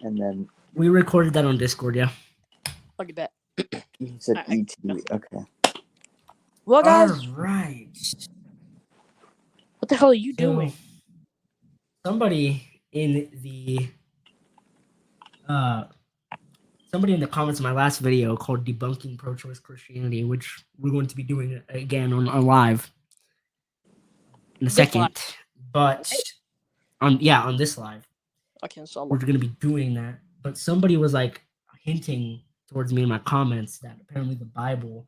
Speaker 4: And then
Speaker 1: We recorded that on Discord, yeah.
Speaker 2: Look at that.
Speaker 4: he said
Speaker 2: I-
Speaker 4: E.T. Okay.
Speaker 2: Well, guys,
Speaker 1: Right.
Speaker 2: what the hell are you doing?
Speaker 1: Somebody in the comments of my last video called Debunking Pro-Choice Christianity, which we're going to be doing again on live in a
Speaker 2: This
Speaker 1: second.
Speaker 2: live.
Speaker 1: But on this live.
Speaker 2: Okay, so
Speaker 1: We're going to be doing that. But somebody was like hinting towards me in my comments that apparently the Bible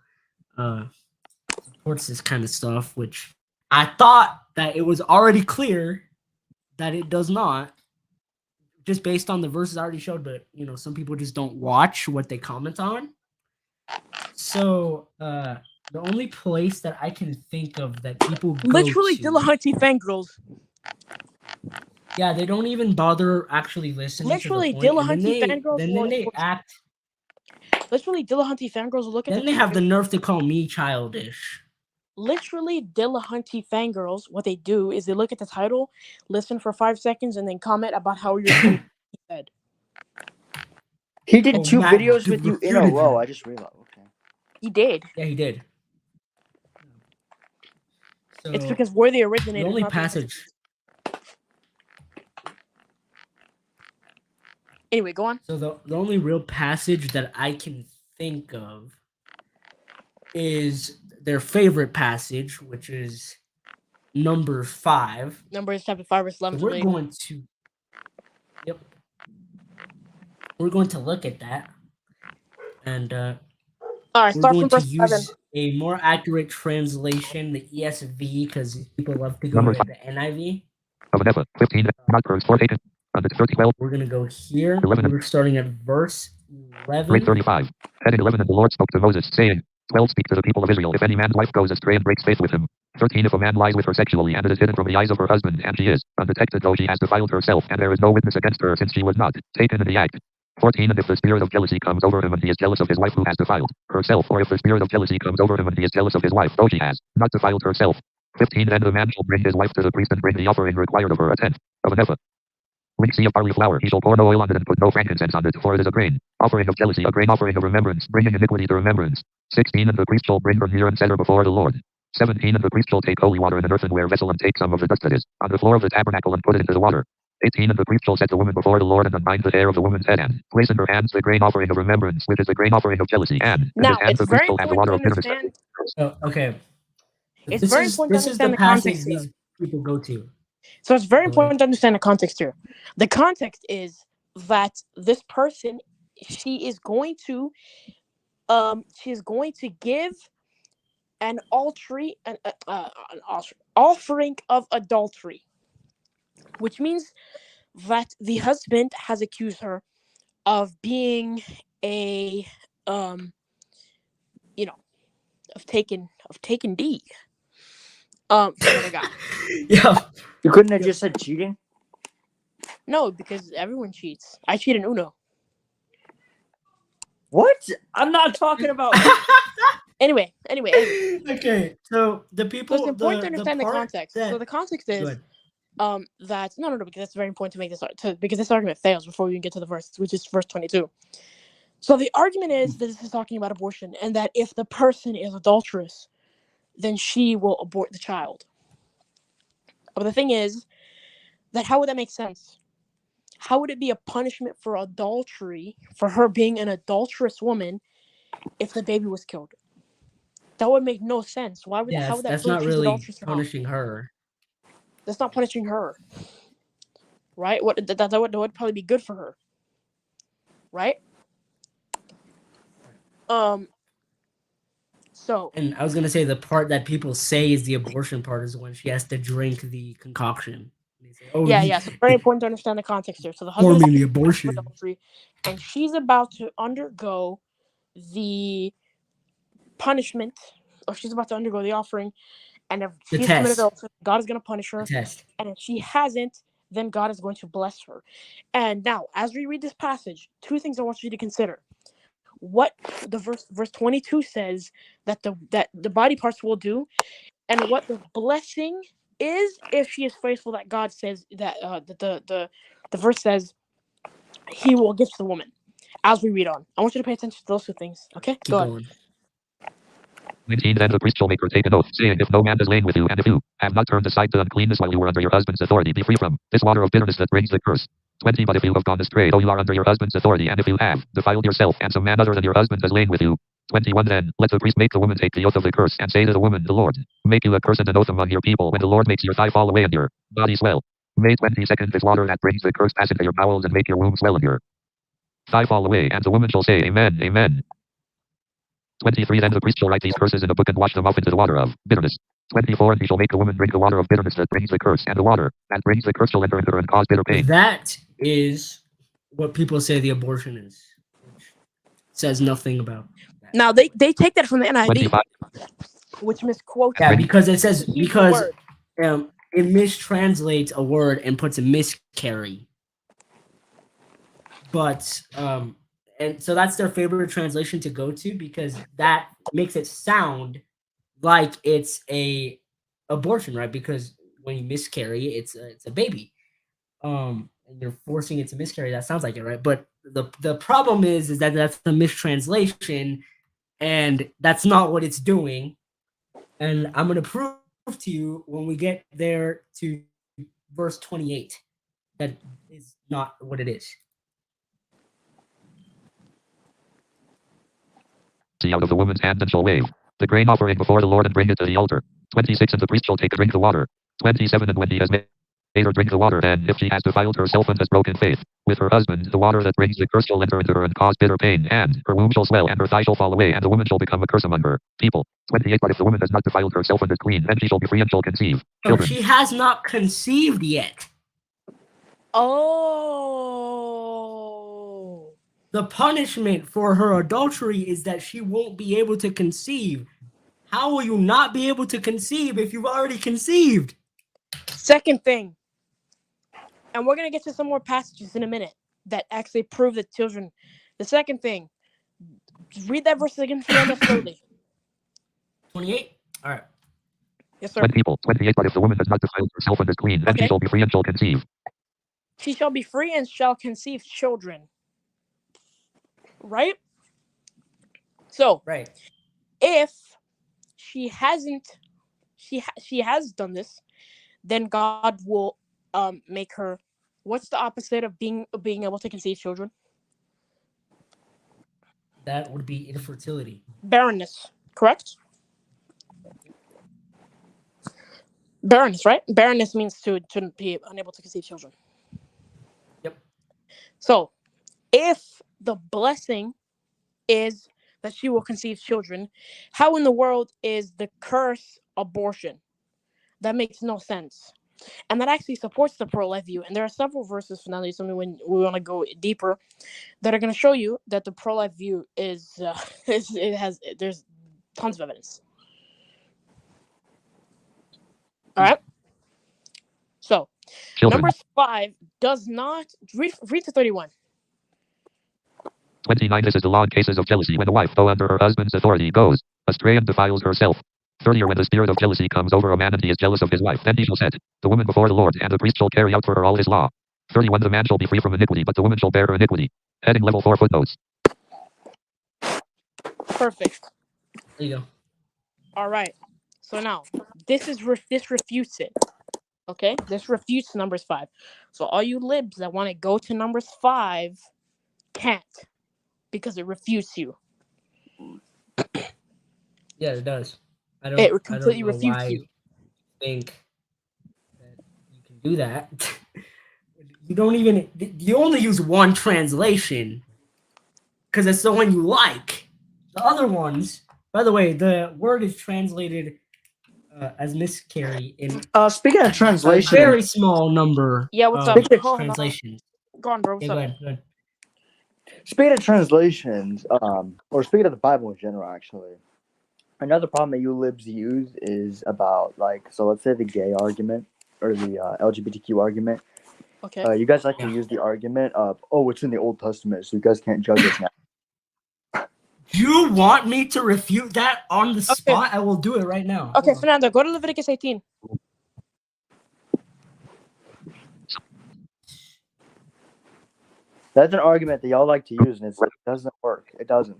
Speaker 1: supports this kind of stuff, which I thought that it was already clear that it does not, just based on the verses I already showed. But some people just don't watch what they comment on. So the only place that I can think of that people go
Speaker 2: literally
Speaker 1: to,
Speaker 2: Dillahunty fangirls.
Speaker 1: yeah, they don't even bother actually listening.
Speaker 2: Literally,
Speaker 1: to the point,
Speaker 2: Dillahunty
Speaker 1: and
Speaker 2: fangirls
Speaker 1: then
Speaker 2: will-
Speaker 1: they act.
Speaker 2: Literally, Dillahunty fangirls will look at
Speaker 1: Then
Speaker 2: the
Speaker 1: they have the
Speaker 2: title.
Speaker 1: nerve to call me childish.
Speaker 2: Literally, Dillahunty fangirls, what they do is they look at the title, listen for 5 seconds, and then comment about how you're said.
Speaker 4: He did
Speaker 1: Oh,
Speaker 4: 2
Speaker 1: Matt
Speaker 4: videos with you in a
Speaker 1: refuted
Speaker 4: row.
Speaker 1: that.
Speaker 4: I just realized. Okay.
Speaker 2: He did.
Speaker 1: Yeah, he did. So
Speaker 2: It's because we're the
Speaker 1: the
Speaker 2: originator.
Speaker 1: only
Speaker 2: not the-
Speaker 1: passage.
Speaker 2: Anyway, go on.
Speaker 1: So the only real passage that I can think of is their favorite passage, which is number 5.
Speaker 2: Numbers chapter 5 verse 11.
Speaker 1: So we're going to, we're going to look at that, and
Speaker 2: All right,
Speaker 1: we're
Speaker 2: start
Speaker 1: going
Speaker 2: from
Speaker 1: to
Speaker 2: verse 7.
Speaker 1: use a more accurate translation, the ESV, because people love to go
Speaker 3: Numbers.
Speaker 1: with the NIV.
Speaker 3: Of Vanessa, 15, Micros, 4, 8, on the 30, 12,
Speaker 1: We're gonna go here.
Speaker 3: 11.
Speaker 1: We're starting at verse 11.
Speaker 3: grade 35. 10 and 11, and the Lord spoke to Moses, saying, 12. Speak to the people of Israel. If any man's wife goes astray and breaks faith with him. 13. If a man lies with her sexually and it is hidden from the eyes of her husband, and she is undetected though she has defiled herself, and there is no witness against her since she was not taken in the act. 14. And if the spirit of jealousy comes over him and he is jealous of his wife who has defiled herself, or if the spirit of jealousy comes over him and he is jealous of his wife though she has not defiled herself. 15. Then the man shall bring his wife to the priest and bring the offering required of her, a tenth of an ephah. Winksy of barley flour, he shall pour no oil on it and put no frankincense on it, for it is a grain offering of jealousy, a grain offering of remembrance, bringing iniquity to remembrance. 16. And the priest shall bring her near and set her before the Lord. 17. And the priest shall take holy water in an earthenware vessel and take some of the dust that is on the floor of the tabernacle and put it into the water. 18. And the priest shall set the woman before the Lord and unbind the hair of the woman's head and place in her hands the grain offering of remembrance, which is the grain offering of jealousy, and in
Speaker 2: Now,
Speaker 3: his hands
Speaker 2: it's
Speaker 3: the priest
Speaker 2: very
Speaker 3: shall have the
Speaker 2: important
Speaker 3: water
Speaker 2: to
Speaker 3: of bitterness.
Speaker 2: understand.
Speaker 1: Okay.
Speaker 2: It's
Speaker 1: This
Speaker 2: very
Speaker 1: is
Speaker 2: important to
Speaker 1: this is the
Speaker 2: understand the
Speaker 1: passage
Speaker 2: context here.
Speaker 1: these people go to.
Speaker 2: So it's very
Speaker 1: Go ahead.
Speaker 2: important to understand the context here. The context is that this person, she is going to give an offering of adultery, which means that the husband has accused her of being a of taking D from another guy.
Speaker 1: Yeah.
Speaker 4: You couldn't have just said cheating?
Speaker 2: No, because everyone cheats. I cheat in Uno.
Speaker 4: What? I'm not talking about.
Speaker 2: Anyway.
Speaker 1: Okay. So the people.
Speaker 2: So it's important to understand the
Speaker 1: part
Speaker 2: context.
Speaker 1: that-
Speaker 2: So the context
Speaker 1: Go
Speaker 2: is
Speaker 1: ahead.
Speaker 2: that no, because that's very important to make this because this argument fails before we even get to the verse, which is verse 22. So the argument is that this is talking about abortion, and that if the person is adulterous, then she will abort the child. But the thing is that how would that make sense? How would it be a punishment for adultery, for her being an adulterous woman, if the baby was killed? That would make no sense. Why would how would that
Speaker 1: That's
Speaker 2: prove
Speaker 1: not
Speaker 2: she's
Speaker 1: really
Speaker 2: adulterous or not?
Speaker 1: punishing her.
Speaker 2: That's not punishing her, right? That would probably be good for her, right? So.
Speaker 1: And I was gonna say the part that people say is the abortion part is when she has to drink the concoction. They say, oh,
Speaker 2: Yeah. So it's very important to understand the context here. So the husband is
Speaker 1: Forming the
Speaker 2: accused of
Speaker 1: abortion.
Speaker 2: adultery, and she's about to undergo the punishment, or she's about to undergo the offering. And if
Speaker 1: The
Speaker 2: she's
Speaker 1: test.
Speaker 2: committed adultery, God is going to punish her.
Speaker 1: The test.
Speaker 2: And if she hasn't, then God is going to bless her. And now, as we read this passage, two things I want you to consider. What the verse 22 says that the body parts will do, and what the blessing is if she is faithful, that God says that the verse says he will give to the woman. As we read on, I want you to pay attention to those two things. Okay,
Speaker 1: Keep
Speaker 2: go ahead.
Speaker 1: going.
Speaker 3: 19. Then the priest shall make her take an oath, saying, if no man has lain with you, and if you have not turned aside to uncleanness while you were under your husband's authority, be free from this water of bitterness that brings the curse. 20. But if you have gone astray, though you are under your husband's authority, and if you have defiled yourself, and some man other than your husband has lain with you. 21. Then let the priest make the woman take the oath of the curse, and say to the woman, the Lord make you a curse and an oath among your people, when the Lord makes your thigh fall away and your body swell. May 22nd this water that brings the curse pass into your bowels and make your womb swell and your thigh fall away, and the woman shall say, Amen, Amen. 23. Then the priest shall write these curses in a book and wash them off into the water of bitterness. 24. And he shall make the woman drink the water of bitterness that brings the curse, and the water that brings the curse shall enter into her and cause bitter pain.
Speaker 1: That is what people say the abortion is. Which says nothing about that.
Speaker 2: Now they take that from the NIV,
Speaker 3: 25.
Speaker 2: which misquotes.
Speaker 1: Yeah, because it says
Speaker 2: the
Speaker 1: because
Speaker 2: word.
Speaker 1: it mistranslates a word and puts a miscarry. But and so that's their favorite translation to go to, because that makes it sound like it's a abortion, right? Because when you miscarry, it's a baby. And you're forcing it to miscarry. That sounds like it, right? But the problem is that that's a mistranslation, and that's not what it's doing. And I'm gonna prove to you when we get there to verse 28 that is not what it is.
Speaker 3: Out of the woman's hand and shall wave the grain offering before the Lord and bring it to the altar. 26. And the priest shall take a drink the water. 27. And when he has made her drink the water, then if she has defiled herself and has broken faith with her husband, the water that brings the curse shall enter into her and cause bitter pain, and her womb shall swell, and her thigh shall fall away, and the woman shall become a curse among her people. 28. But if the woman has not defiled herself and is clean, then she shall be free and shall conceive
Speaker 1: Oh,
Speaker 3: children.
Speaker 1: she has not conceived yet.
Speaker 2: Oh.
Speaker 1: The punishment for her adultery is that she won't be able to conceive. How will you not be able to conceive if you've already conceived?
Speaker 2: Second thing, and we're gonna get to some more passages in a minute that actually prove that children. The second thing, just read that verse again, Fernando, slowly.
Speaker 1: 28? All right.
Speaker 2: Yes, sir.
Speaker 3: 20 people. 28. But if the woman has not defiled herself and is clean, then she
Speaker 2: Okay.
Speaker 3: shall be free and shall conceive.
Speaker 2: She shall be free and shall conceive children. Right? So,
Speaker 1: Right.
Speaker 2: if she hasn't, she has done this, then God will make her. What's the opposite of being able to conceive children?
Speaker 1: That would be infertility.
Speaker 2: Barrenness, correct? Barrenness, right? Barrenness means to be unable to conceive children.
Speaker 1: Yep.
Speaker 2: So, if the blessing is that she will conceive children, how in the world is the curse abortion? That makes no sense. And that actually supports the pro-life view. And there are several verses, finally, something when we want to go deeper, that are going to show you that the pro-life view is there's tons of evidence. All right. So,
Speaker 3: Children.
Speaker 2: Numbers 5 does not read to 31.
Speaker 3: 29. This is the law in cases of jealousy when a wife, though under her husband's authority, goes astray and defiles herself. 30. Or when the spirit of jealousy comes over a man and he is jealous of his wife, then he shall set the woman before the Lord, and the priest shall carry out for her all his law. 31. The man shall be free from iniquity, but the woman shall bear her iniquity. Heading level 4 footnotes.
Speaker 2: Perfect.
Speaker 1: There you go.
Speaker 2: All right. So now this refutes it. Okay, this refutes Numbers 5. So all you libs that want to go to Numbers 5 can't, because it refutes you.
Speaker 1: Yeah, it does.
Speaker 2: It completely
Speaker 1: know
Speaker 2: refutes
Speaker 1: why
Speaker 2: you.
Speaker 1: think that you can do that. You don't even. You only use one translation because it's the one you like. The other ones, by the way, the word is translated as miscarry in
Speaker 4: Speaking of
Speaker 1: a
Speaker 4: translation,
Speaker 1: very small number.
Speaker 2: Yeah, what's
Speaker 1: of
Speaker 2: up? Hold on.
Speaker 1: translations.
Speaker 2: Go on, bro. What's
Speaker 1: Yeah,
Speaker 2: up?
Speaker 1: go ahead. Go ahead.
Speaker 4: speaking of translations, or speaking of the Bible in general, actually, another problem that you libs use is about, like, so let's say the gay argument or the LGBTQ argument.
Speaker 2: Okay.
Speaker 4: You guys like to
Speaker 1: Yeah.
Speaker 4: use the argument of, oh, it's in the Old Testament, so you guys can't judge us now.
Speaker 1: You want me to refute that on the spot? I will do it right now.
Speaker 2: Okay,
Speaker 1: Hold on.
Speaker 2: Fernando, go to Leviticus 18.
Speaker 4: That's an argument that y'all like to use, and it doesn't work. It doesn't.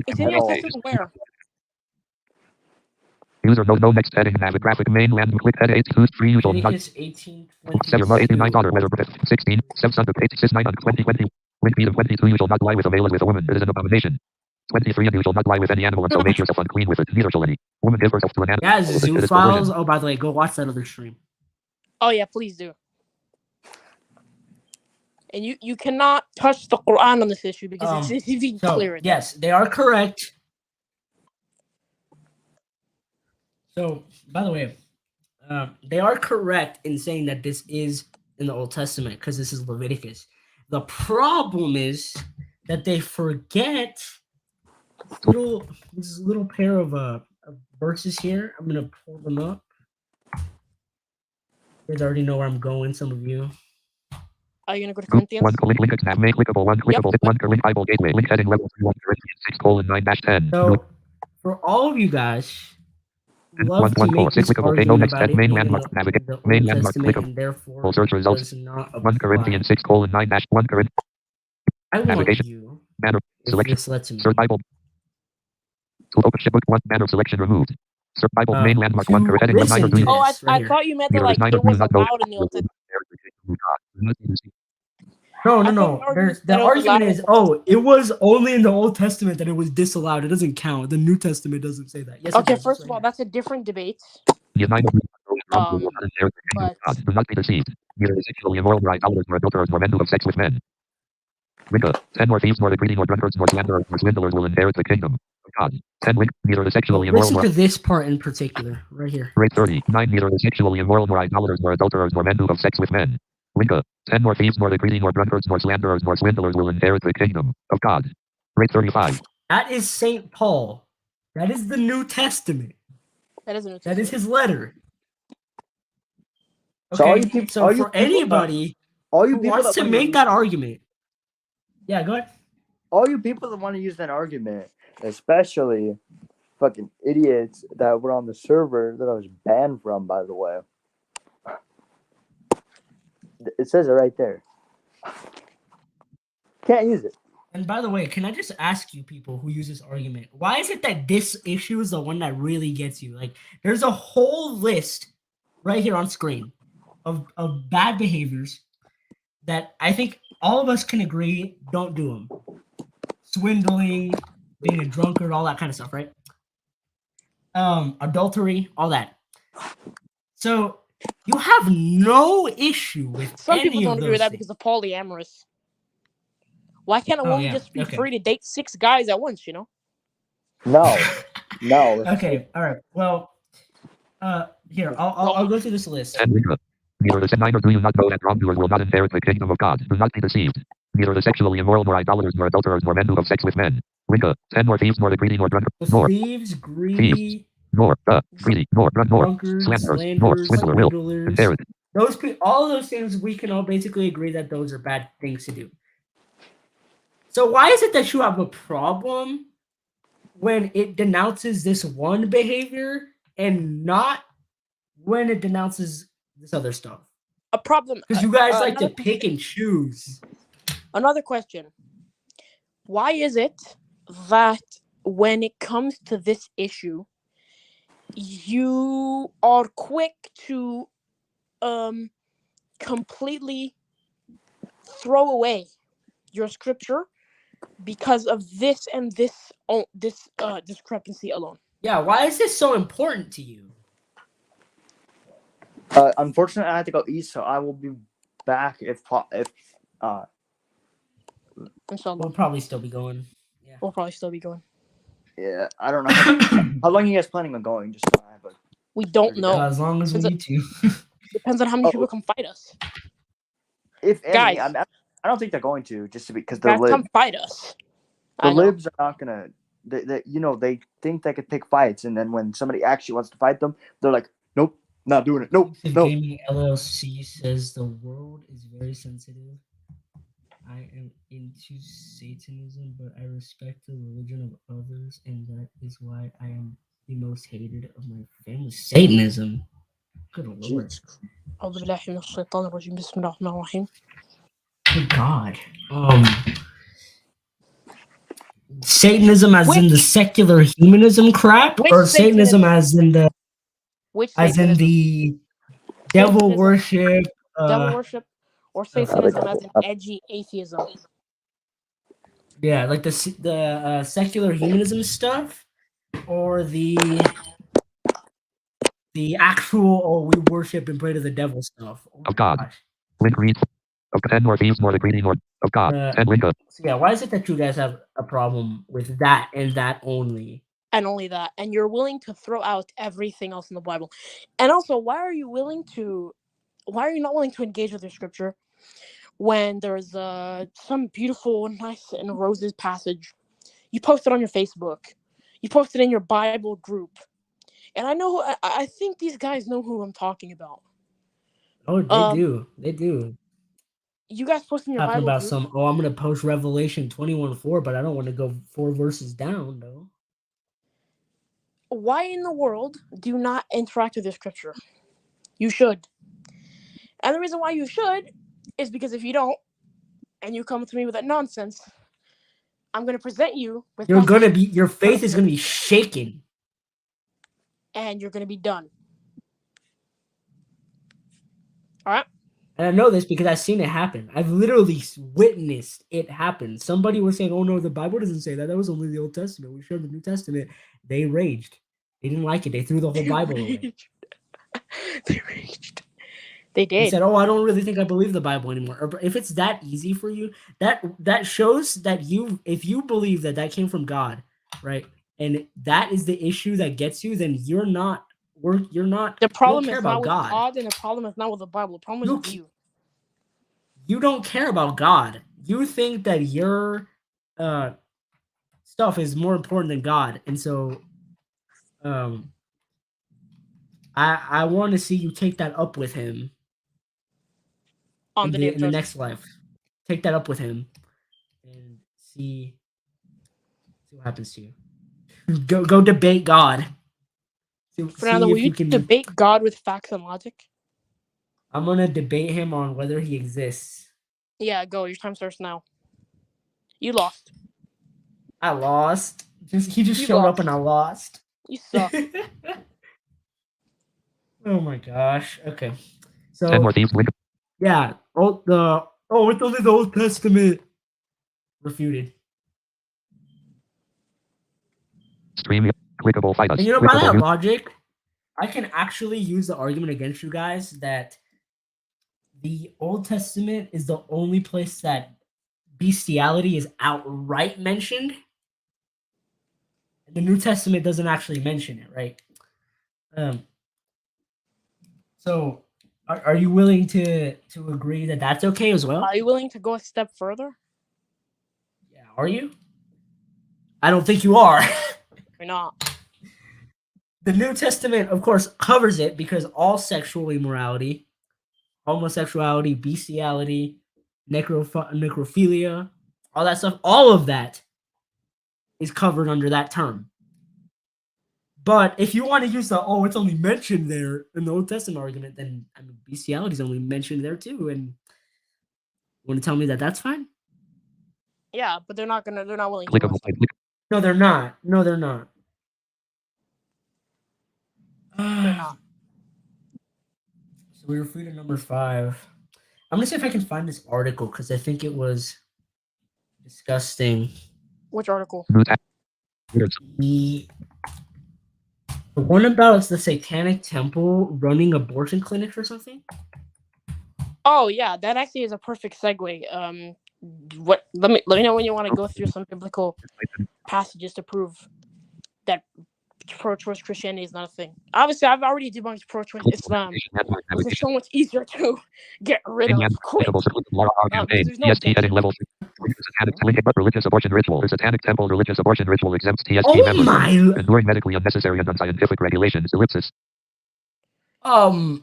Speaker 2: It's in the Old Testament where?
Speaker 3: User no next heading have a graphic mainland click head 8 2 3 usual not
Speaker 1: Leviticus 18,
Speaker 3: $7 $89 weather 16 7 under page 6 9 20 20 Win feed of 22 you shall not lie with a male and with a woman. It is an abomination. 23 and you shall not lie with any animal and so make yourself unclean with it. Neither shall any woman give herself to an animal.
Speaker 1: Yeah,
Speaker 3: It is
Speaker 1: Zoo
Speaker 3: perversion.
Speaker 1: Files. Oh, by the way, go watch that other stream.
Speaker 2: Oh yeah, please do. And you cannot touch the Quran on this issue because it's even
Speaker 1: So,
Speaker 2: clear.
Speaker 1: yes, they are correct. So, by the way, they are correct in saying that this is in the Old Testament because this is Leviticus. The problem is that they forget this little pair of verses here. I'm gonna pull them up. You guys already know where I'm going. Some of you.
Speaker 2: Are you gonna go to
Speaker 3: Group
Speaker 2: Corinthians?
Speaker 3: 1 link tab make clickable 1 clickable 1 link Bible gateway link heading level 3 1 Corinthians 6:9-10.
Speaker 1: So, for all of you guys who love
Speaker 3: 1
Speaker 1: to
Speaker 3: 1
Speaker 1: make this
Speaker 3: clickable page no
Speaker 1: argument
Speaker 3: next
Speaker 1: about
Speaker 3: head
Speaker 1: it
Speaker 3: main
Speaker 1: being
Speaker 3: landmark
Speaker 1: in
Speaker 3: navigate
Speaker 1: the
Speaker 3: main
Speaker 1: Old
Speaker 3: landmark
Speaker 1: Testament
Speaker 3: clickable
Speaker 1: and therefore
Speaker 3: full search results
Speaker 1: does not
Speaker 3: 1
Speaker 1: apply,
Speaker 3: Corinthians 6:9-1 Corinthians
Speaker 1: I want
Speaker 3: navigation
Speaker 1: you,
Speaker 3: banner
Speaker 1: if
Speaker 3: selection
Speaker 1: this lets me,
Speaker 3: search Bible to open book 1 banner selection removed search Bible main landmark 1
Speaker 1: to
Speaker 3: heading 1 9
Speaker 1: listen to
Speaker 2: Oh,
Speaker 1: this right
Speaker 2: I
Speaker 1: here.
Speaker 2: thought you meant that
Speaker 3: Neither is
Speaker 2: like
Speaker 3: neither
Speaker 2: it
Speaker 3: do
Speaker 2: was
Speaker 3: not know.
Speaker 2: allowed in the Old Testament.
Speaker 1: No,
Speaker 2: I
Speaker 1: no,
Speaker 2: thought
Speaker 1: no.
Speaker 2: the argument
Speaker 1: The
Speaker 2: that it was
Speaker 1: argument
Speaker 2: allowed
Speaker 1: is,
Speaker 2: in-
Speaker 1: oh, it was only in the Old Testament that it was disallowed. It doesn't count. The New Testament doesn't say that. Yes, it
Speaker 2: Okay,
Speaker 1: does.
Speaker 2: first
Speaker 1: It's
Speaker 2: of all,
Speaker 1: right
Speaker 2: that's a different debate.
Speaker 3: He is neither do not know
Speaker 2: Um,
Speaker 3: and inherit the kingdom of
Speaker 2: but-
Speaker 3: God. Do not be deceived. Neither is sexually immoral, nor idolaters, nor adulterers, nor men who have sex with men. Rinka, 10 nor thieves, nor the greedy, nor drunkards, nor slanderers, nor swindlers will inherit the kingdom of God. 10 link, neither the
Speaker 1: here.
Speaker 3: sexually
Speaker 1: Well,
Speaker 3: immoral,
Speaker 1: listen
Speaker 3: nor
Speaker 1: to this part in particular, right here.
Speaker 3: rate 30. 9 neither the sexually immoral, nor idolaters, nor adulterers, nor men who have sex with men. Linka. 10 nor thieves, nor the greedy, nor drunkards, nor slanderers, nor swindlers will inherit the kingdom of God. Rate 35.
Speaker 1: That is Saint Paul. That is the New Testament.
Speaker 2: That is a New
Speaker 1: That is
Speaker 2: Testament.
Speaker 1: his letter.
Speaker 4: So all
Speaker 1: Okay,
Speaker 4: you peop-
Speaker 1: so
Speaker 4: all you
Speaker 1: for
Speaker 4: people that-
Speaker 1: anybody
Speaker 4: All you
Speaker 1: who
Speaker 4: people
Speaker 1: wants
Speaker 4: that
Speaker 1: to
Speaker 4: wanna
Speaker 1: make
Speaker 4: use-
Speaker 1: that argument, yeah, go ahead.
Speaker 4: all you people that want to use that argument, especially fucking idiots that were on the server that I was banned from, by the way. It says it right there. Can't use it.
Speaker 1: And by the way, can I just ask you people who use this argument, why is it that this issue is the one that really gets you? Like, there's a whole list right here on screen of bad behaviors that I think all of us can agree don't do them. Swindling, being a drunkard, all that kind of stuff, right? Adultery, all that. So you have no issue with
Speaker 2: Some
Speaker 1: any
Speaker 2: people don't
Speaker 1: of
Speaker 2: agree with
Speaker 1: those
Speaker 2: that because of polyamorous. Why can't a
Speaker 1: Oh,
Speaker 2: woman
Speaker 1: yeah,
Speaker 2: just be
Speaker 1: okay.
Speaker 2: free to date 6 guys at once? You know.
Speaker 4: No. No.
Speaker 1: Okay, all right. Well, here I'll go through this list.
Speaker 3: 10 Linka. Neither the sin, neither do you not know that wrongdoers will not inherit the kingdom of God. Do not be deceived. Neither the sexually immoral, nor idolaters, nor adulterers, nor men who have sex with men. Linka. 10 nor thieves, nor the greedy, nor drunkards, nor
Speaker 1: Thieves, greedy,
Speaker 3: nor greedy, nor
Speaker 1: drunkards,
Speaker 3: slanderers, nor
Speaker 1: slanderers,
Speaker 3: swindler will
Speaker 1: swindlers.
Speaker 3: inherit.
Speaker 1: All those things we can all basically agree that those are bad things to do. So why is it that you have a problem when it denounces this one behavior and not when it denounces this other stuff?
Speaker 2: A problem.
Speaker 1: Because you guys like to
Speaker 2: another
Speaker 1: pick and choose.
Speaker 2: Another question. Why is it that when it comes to this issue, you are quick to completely throw away your scripture because of this and this discrepancy alone?
Speaker 1: Yeah, why is this so important to you?
Speaker 4: Unfortunately, I had to go eat, so I will be back if
Speaker 2: Inshallah.
Speaker 1: We'll probably still be going.
Speaker 2: We'll probably still be going.
Speaker 4: yeah, I don't know how long are you guys planning on going. Just so I have a,
Speaker 2: We don't know.
Speaker 1: As long as we need to.
Speaker 2: Depends on how many people come fight us.
Speaker 4: if any,
Speaker 2: Guys.
Speaker 4: I don't think they're going to just because the
Speaker 2: Guys, come fight us. I know.
Speaker 4: libs are not gonna. They think they could pick fights, and then when somebody actually wants to fight them, they're like, nope, not doing it. Nope,
Speaker 1: The
Speaker 4: no.
Speaker 1: Gaming LLC says the world is very sensitive. I am into Satanism, but I respect the religion of others, and that is why I am the most hated of my family. Satanism. Good lord.
Speaker 2: أعوذ بالله من الشيطان الرجيم. بسم الله الرحمن الرحيم.
Speaker 1: Good God. Satanism as in the secular humanism crap,
Speaker 2: Which
Speaker 1: or Satanism
Speaker 2: Satanism?
Speaker 1: as in the
Speaker 2: Which
Speaker 1: as in
Speaker 2: Satanism?
Speaker 1: the devil
Speaker 2: Satanism.
Speaker 1: worship?
Speaker 2: Devil worship, or Satanism as an edgy atheism?
Speaker 1: Yeah, like the secular humanism stuff, or the actual we worship and pray to the devil stuff. Oh
Speaker 3: Of God.
Speaker 1: gosh.
Speaker 3: Link reads. Of 10 nor thieves, nor the greedy, nor of God. 10 Linka.
Speaker 1: So yeah, why is it that you guys have a problem with that and that only?
Speaker 2: And only that. And you're willing to throw out everything else in the Bible. And also, why are you not willing to engage with your scripture when there's some beautiful, nice and roses passage? You post it on your Facebook. You post it in your Bible group. And I think these guys know who I'm talking about.
Speaker 1: Oh, they do. They do.
Speaker 2: You guys post in your
Speaker 1: Talking
Speaker 2: Bible
Speaker 1: about
Speaker 2: group.
Speaker 1: I'm gonna post Revelation 21:4, but I don't want to go 4 verses down though.
Speaker 2: Why in the world do you not interact with your scripture? You should. And the reason why you should is because if you don't, and you come to me with that nonsense, I'm going to present you with
Speaker 1: Your faith is gonna be shaken.
Speaker 2: and you're going to be done. All right?
Speaker 1: And I know this because I've seen it happen. I've literally witnessed it happen. Somebody was saying, "Oh no, the Bible doesn't say that. That was only the Old Testament. We showed the New Testament." They raged. They didn't like it. They threw the whole Bible away.
Speaker 2: They raged. They
Speaker 1: They
Speaker 2: did.
Speaker 1: said, "Oh, I don't really think I believe the Bible anymore." Or if it's that easy for you, that shows that if you believe that came from God, right? And that is the issue that gets you, then you're not.
Speaker 2: The
Speaker 1: You don't
Speaker 2: problem
Speaker 1: care
Speaker 2: is
Speaker 1: about
Speaker 2: not with
Speaker 1: God.
Speaker 2: God, and the problem is not with the Bible. The problem is with you.
Speaker 1: you don't care about God. You think that your stuff is more important than God, and so I want to see you take that up with him
Speaker 2: On
Speaker 1: in
Speaker 2: the day of
Speaker 1: the
Speaker 2: judgment.
Speaker 1: next life. Take that up with him and see what happens to you. Go debate God.
Speaker 2: Fernando, will you debate God with facts and logic?
Speaker 1: I'm gonna debate him on whether he exists.
Speaker 2: Yeah, go. Your time starts now. You lost.
Speaker 1: I lost. He just
Speaker 2: You
Speaker 1: showed up
Speaker 2: lost.
Speaker 1: and I lost.
Speaker 2: You suck.
Speaker 1: Oh my gosh. Okay.
Speaker 3: 10
Speaker 1: So
Speaker 3: more thieves. Link.
Speaker 1: yeah. It's only the Old Testament. Refuted.
Speaker 3: Stream. Clickable. Fight us.
Speaker 1: And you know, by
Speaker 3: Clickable.
Speaker 1: that
Speaker 3: Mute.
Speaker 1: logic, I can actually use the argument against you guys that the Old Testament is the only place that bestiality is outright mentioned. The New Testament doesn't actually mention it, right? So are you willing to agree that that's okay as well?
Speaker 2: Are you willing to go a step further?
Speaker 1: Yeah, are you? I don't think you are.
Speaker 2: Or not?
Speaker 1: The New Testament, of course, covers it because all sexual immorality, homosexuality, bestiality, necrophilia, all that stuff, all of that is covered under that term. But if you want to use the it's only mentioned there in the Old Testament argument, then I mean bestiality is only mentioned there too. And you want to tell me that that's fine?
Speaker 2: Yeah, but they're not willing to.
Speaker 3: Clickable.
Speaker 1: No, they're not. No, they're not.
Speaker 2: They're not.
Speaker 1: So we were free to number 5. I'm gonna see if I can find this article because I think it was disgusting.
Speaker 2: Which article?
Speaker 1: The one about the Satanic Temple running abortion clinics or something.
Speaker 2: Oh yeah, that actually is a perfect segue. What? Let me know when you want to go through some biblical passages to prove that pro-choice Christianity is not a thing. Obviously, I've already debunked pro-choice Islam, which is so much easier to get rid of quick. There's no
Speaker 3: TST heading level. Religious abortion ritual. The Satanic Temple religious abortion ritual exempts TST
Speaker 1: Oh
Speaker 3: members.
Speaker 1: my!
Speaker 3: Ignoring medically unnecessary and unscientific regulations. Ellipsis.
Speaker 1: No.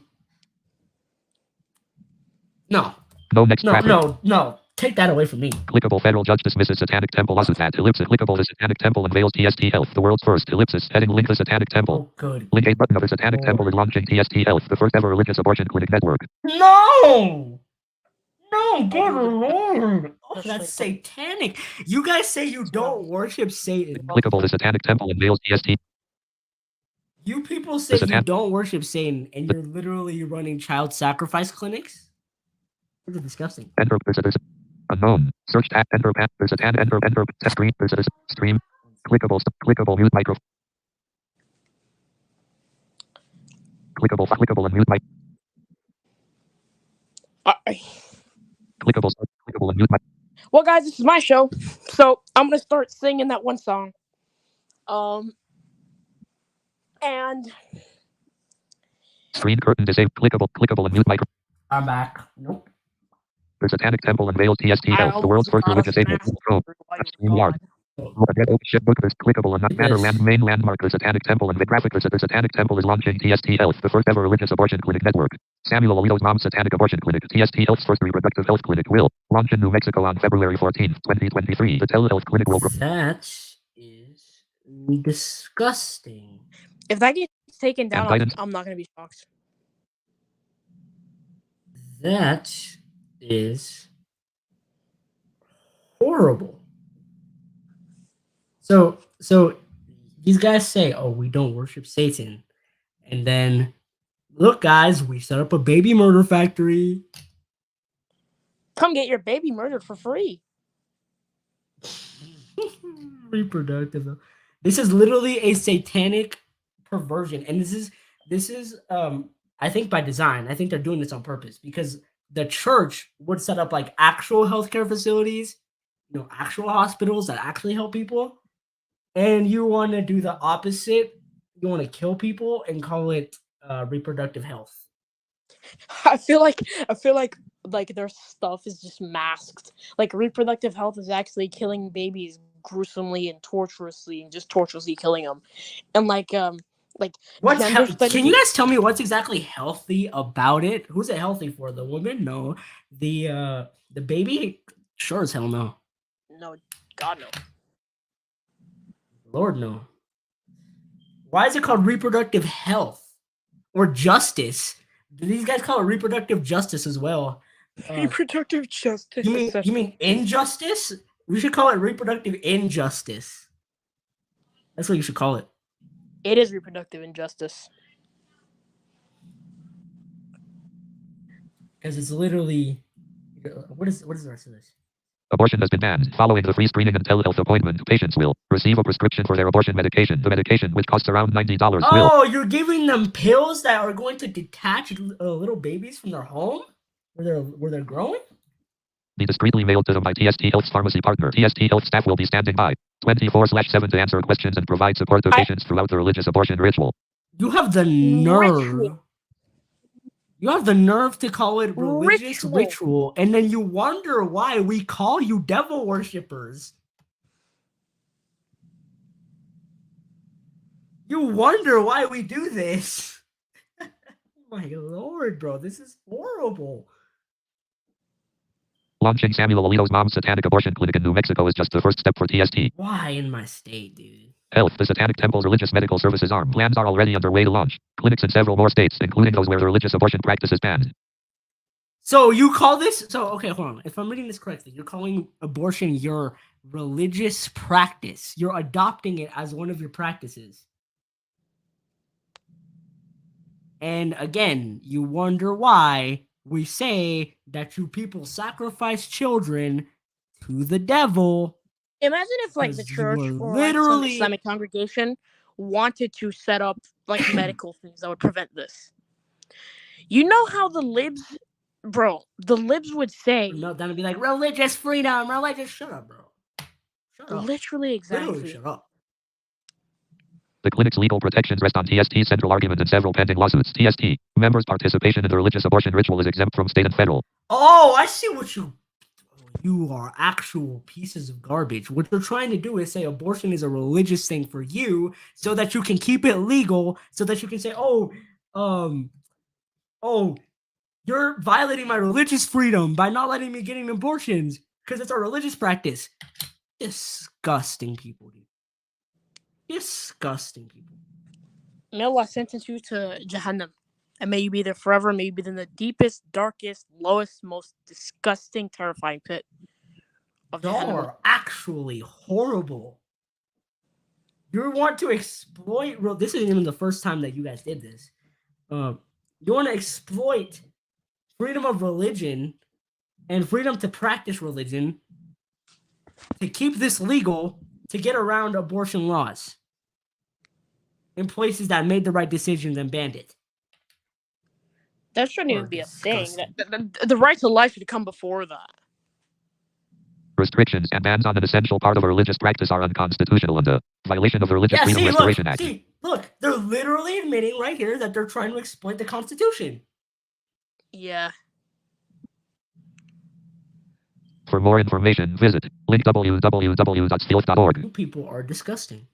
Speaker 3: No next
Speaker 1: No,
Speaker 3: traffic.
Speaker 1: no. Take that away from me.
Speaker 3: Clickable. Federal judge dismisses Satanic Temple lawsuit at ellipsis. Clickable. The Satanic Temple unveils TST Health, the world's first ellipsis. Heading link the Satanic Temple.
Speaker 1: Oh, good.
Speaker 3: Link 8 button of the Satanic Temple is launching TST Health, the first ever religious abortion clinic network.
Speaker 1: No! No, good lord. Oh, that's satanic. You guys say you don't worship Satan.
Speaker 3: Clickable. The Satanic Temple unveils TST.
Speaker 1: You people say you don't worship Satan, and you're literally running child sacrifice clinics? This is disgusting.
Speaker 3: Enter. Unknown. Search tab. Enter. There's a tab. Enter. Test screen. There's a stream. Clickable. Mute micro. Clickable and mute mic. Clickable and mute mic.
Speaker 2: Well, guys, this is my show, so I'm gonna start singing that one song. And
Speaker 3: screen curtain disabled. Clickable and mute micro.
Speaker 1: I'm back. Nope.
Speaker 3: The Satanic Temple unveils TST Health, the world's first religious able. This clickable and not matter main landmark. The Satanic Temple and the graphic. The Satanic Temple is launching TST Health, the first ever religious abortion clinic network. Samuel Alito's mom's Satanic Abortion Clinic, TST Health's first reproductive health clinic, will launch in New Mexico on February 14, 2023. The telehealth clinic will.
Speaker 1: That is disgusting.
Speaker 2: If that gets taken down, I'm not going to be shocked.
Speaker 1: That is horrible. So these guys say, "Oh, we don't worship Satan," and then look, guys, we set up a baby murder factory.
Speaker 2: Come get your baby murdered for free.
Speaker 1: Reproductive. This is literally a satanic perversion, and this is I think by design. I think they're doing this on purpose because the church would set up like actual healthcare facilities, actual hospitals that actually help people. And you want to do the opposite. You want to kill people and call it reproductive health.
Speaker 2: I feel like like their stuff is just masked. Like reproductive health is actually killing babies gruesomely and torturously, and just torturously killing them. And like
Speaker 1: What's
Speaker 2: gender
Speaker 1: can
Speaker 2: studies.
Speaker 1: you guys tell me what's exactly healthy about it? Who's it healthy for? The woman? No. The baby? Sure as hell no.
Speaker 2: No, God no.
Speaker 1: Lord no. Why is it called reproductive health or justice? Do these guys call it reproductive justice as well?
Speaker 2: Reproductive justice.
Speaker 1: You mean injustice? We should call it reproductive injustice. That's what you should call it.
Speaker 2: It is reproductive injustice.
Speaker 1: Because it's literally what is the rest of this?
Speaker 3: Abortion has been banned. Following the free screening and telehealth appointment, patients will receive a prescription for their abortion medication. The medication, which costs around $90, will
Speaker 1: Oh, you're giving them pills that are going to detach little babies from their home where they're growing?
Speaker 3: be discreetly mailed to them by TST Health's pharmacy partner. TST Health staff will be standing by 24/7 to answer questions and provide support to patients throughout the religious abortion ritual.
Speaker 1: You have the nerve. You have the nerve to call it religious ritual, and then you wonder why we call you devil worshippers. You wonder why we do this. My lord, bro, this is horrible.
Speaker 3: Launching Samuel Alito's mom's satanic abortion clinic in New Mexico is just the first step for TST
Speaker 1: Why in my state, dude?
Speaker 3: Health. The Satanic Temple's religious medical services arm. Plans are already underway to launch clinics in several more states, including those where the religious abortion practice is banned.
Speaker 1: So you call this? So okay, hold on. If I'm reading this correctly, you're calling abortion your religious practice. You're adopting it as one of your practices. And again, you wonder why we say that you people sacrifice children to the devil.
Speaker 2: Imagine if like the
Speaker 1: 'Cause you
Speaker 2: church
Speaker 1: were
Speaker 2: or like some
Speaker 1: literally-
Speaker 2: Islamic congregation wanted to set up like medical things that would prevent this. You know how the libs, bro, the libs would say
Speaker 1: No, that would be like religious freedom, religious. Shut up, bro. Shut up.
Speaker 2: literally exactly.
Speaker 1: Literally, shut up.
Speaker 3: The clinic's legal protections rest on TST's central argument and several pending lawsuits. TST members' participation in the religious abortion ritual is exempt from state and federal.
Speaker 1: Oh, I see what you are actual pieces of garbage. What you're trying to do is say abortion is a religious thing for you so that you can keep it legal, so that you can say, oh, you're violating my religious freedom by not letting me getting abortions because it's a religious practice. Disgusting people, dude. Disgusting people.
Speaker 2: May Allah sentence you to Jahannam. And may you be there forever. May you be in the deepest, darkest, lowest, most disgusting, terrifying pit of
Speaker 1: Y'all
Speaker 2: Jahannam.
Speaker 1: are actually horrible. You want to exploit. This isn't even the first time that you guys did this. You want to exploit freedom of religion and freedom to practice religion to keep this legal to get around abortion laws in places that made the right decisions and banned it.
Speaker 2: That shouldn't
Speaker 1: Or
Speaker 2: even be a thing.
Speaker 1: disgusting.
Speaker 2: The right to life should come before that.
Speaker 3: Restrictions and bans on an essential part of a religious practice are unconstitutional and a violation of the Religious
Speaker 1: Yeah,
Speaker 3: Freedom Restoration Act.
Speaker 1: look, they're literally admitting right here that they're trying to exploit the Constitution.
Speaker 2: Yeah.
Speaker 3: For more information, visit link www.stealth.org.
Speaker 1: You people are disgusting.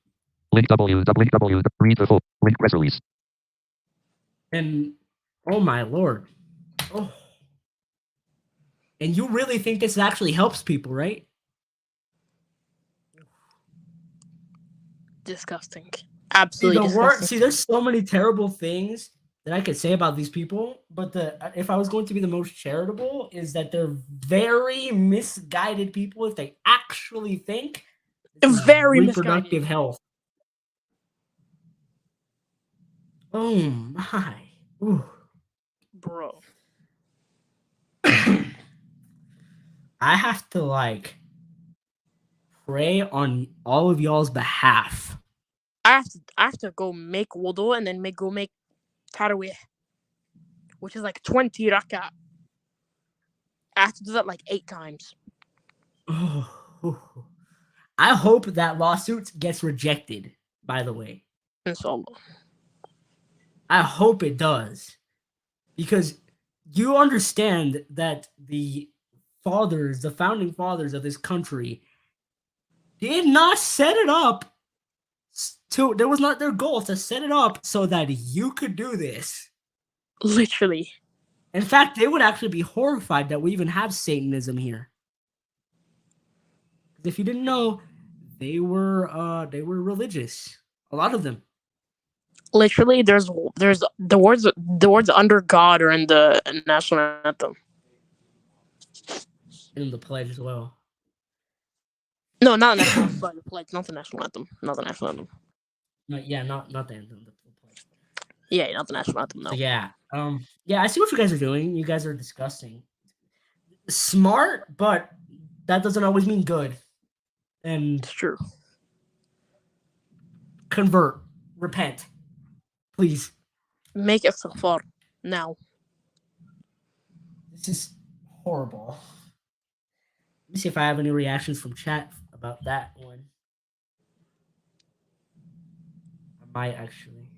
Speaker 3: Link www. Read the full link press release.
Speaker 1: And oh my lord. Oh. And you really think this actually helps people, right?
Speaker 2: Disgusting. Absolutely disgusting.
Speaker 1: See, there's so many terrible things that I could say about these people, but if I was going to be the most charitable, is that they're very misguided people if they actually think this is
Speaker 2: Very
Speaker 1: reproductive
Speaker 2: misguided.
Speaker 1: health. Oh my. Ooh.
Speaker 2: Bro.
Speaker 1: I have to pray on all of y'all's behalf.
Speaker 2: I have to go make wudu and then go make tarawih, which is like 20 rak'ah. I have to do that 8 times.
Speaker 1: Oh, I hope that lawsuit gets rejected, by the way.
Speaker 2: Inshallah.
Speaker 1: I hope it does. Because you understand that the founding fathers of this country, did not set it up to. There was not their goal to set it up so that you could do this.
Speaker 2: Literally.
Speaker 1: In fact, they would actually be horrified that we even have Satanism here. If you didn't know, they were religious. A lot of them.
Speaker 2: Literally, there's the words under God are in the national anthem.
Speaker 1: In the pledge as well.
Speaker 2: No, not the national sorry, the pledge, not the national anthem. Not the national anthem.
Speaker 1: No, yeah, not the anthem. The pledge.
Speaker 2: Yeah, not the national anthem. No.
Speaker 1: So yeah, yeah. I see what you guys are doing. You guys are disgusting. Smart, but that doesn't always mean good. And
Speaker 2: It's true.
Speaker 1: convert, repent, please.
Speaker 2: Make it so far now.
Speaker 1: This is horrible. Let me see if I have any reactions from chat about that one. I might actually.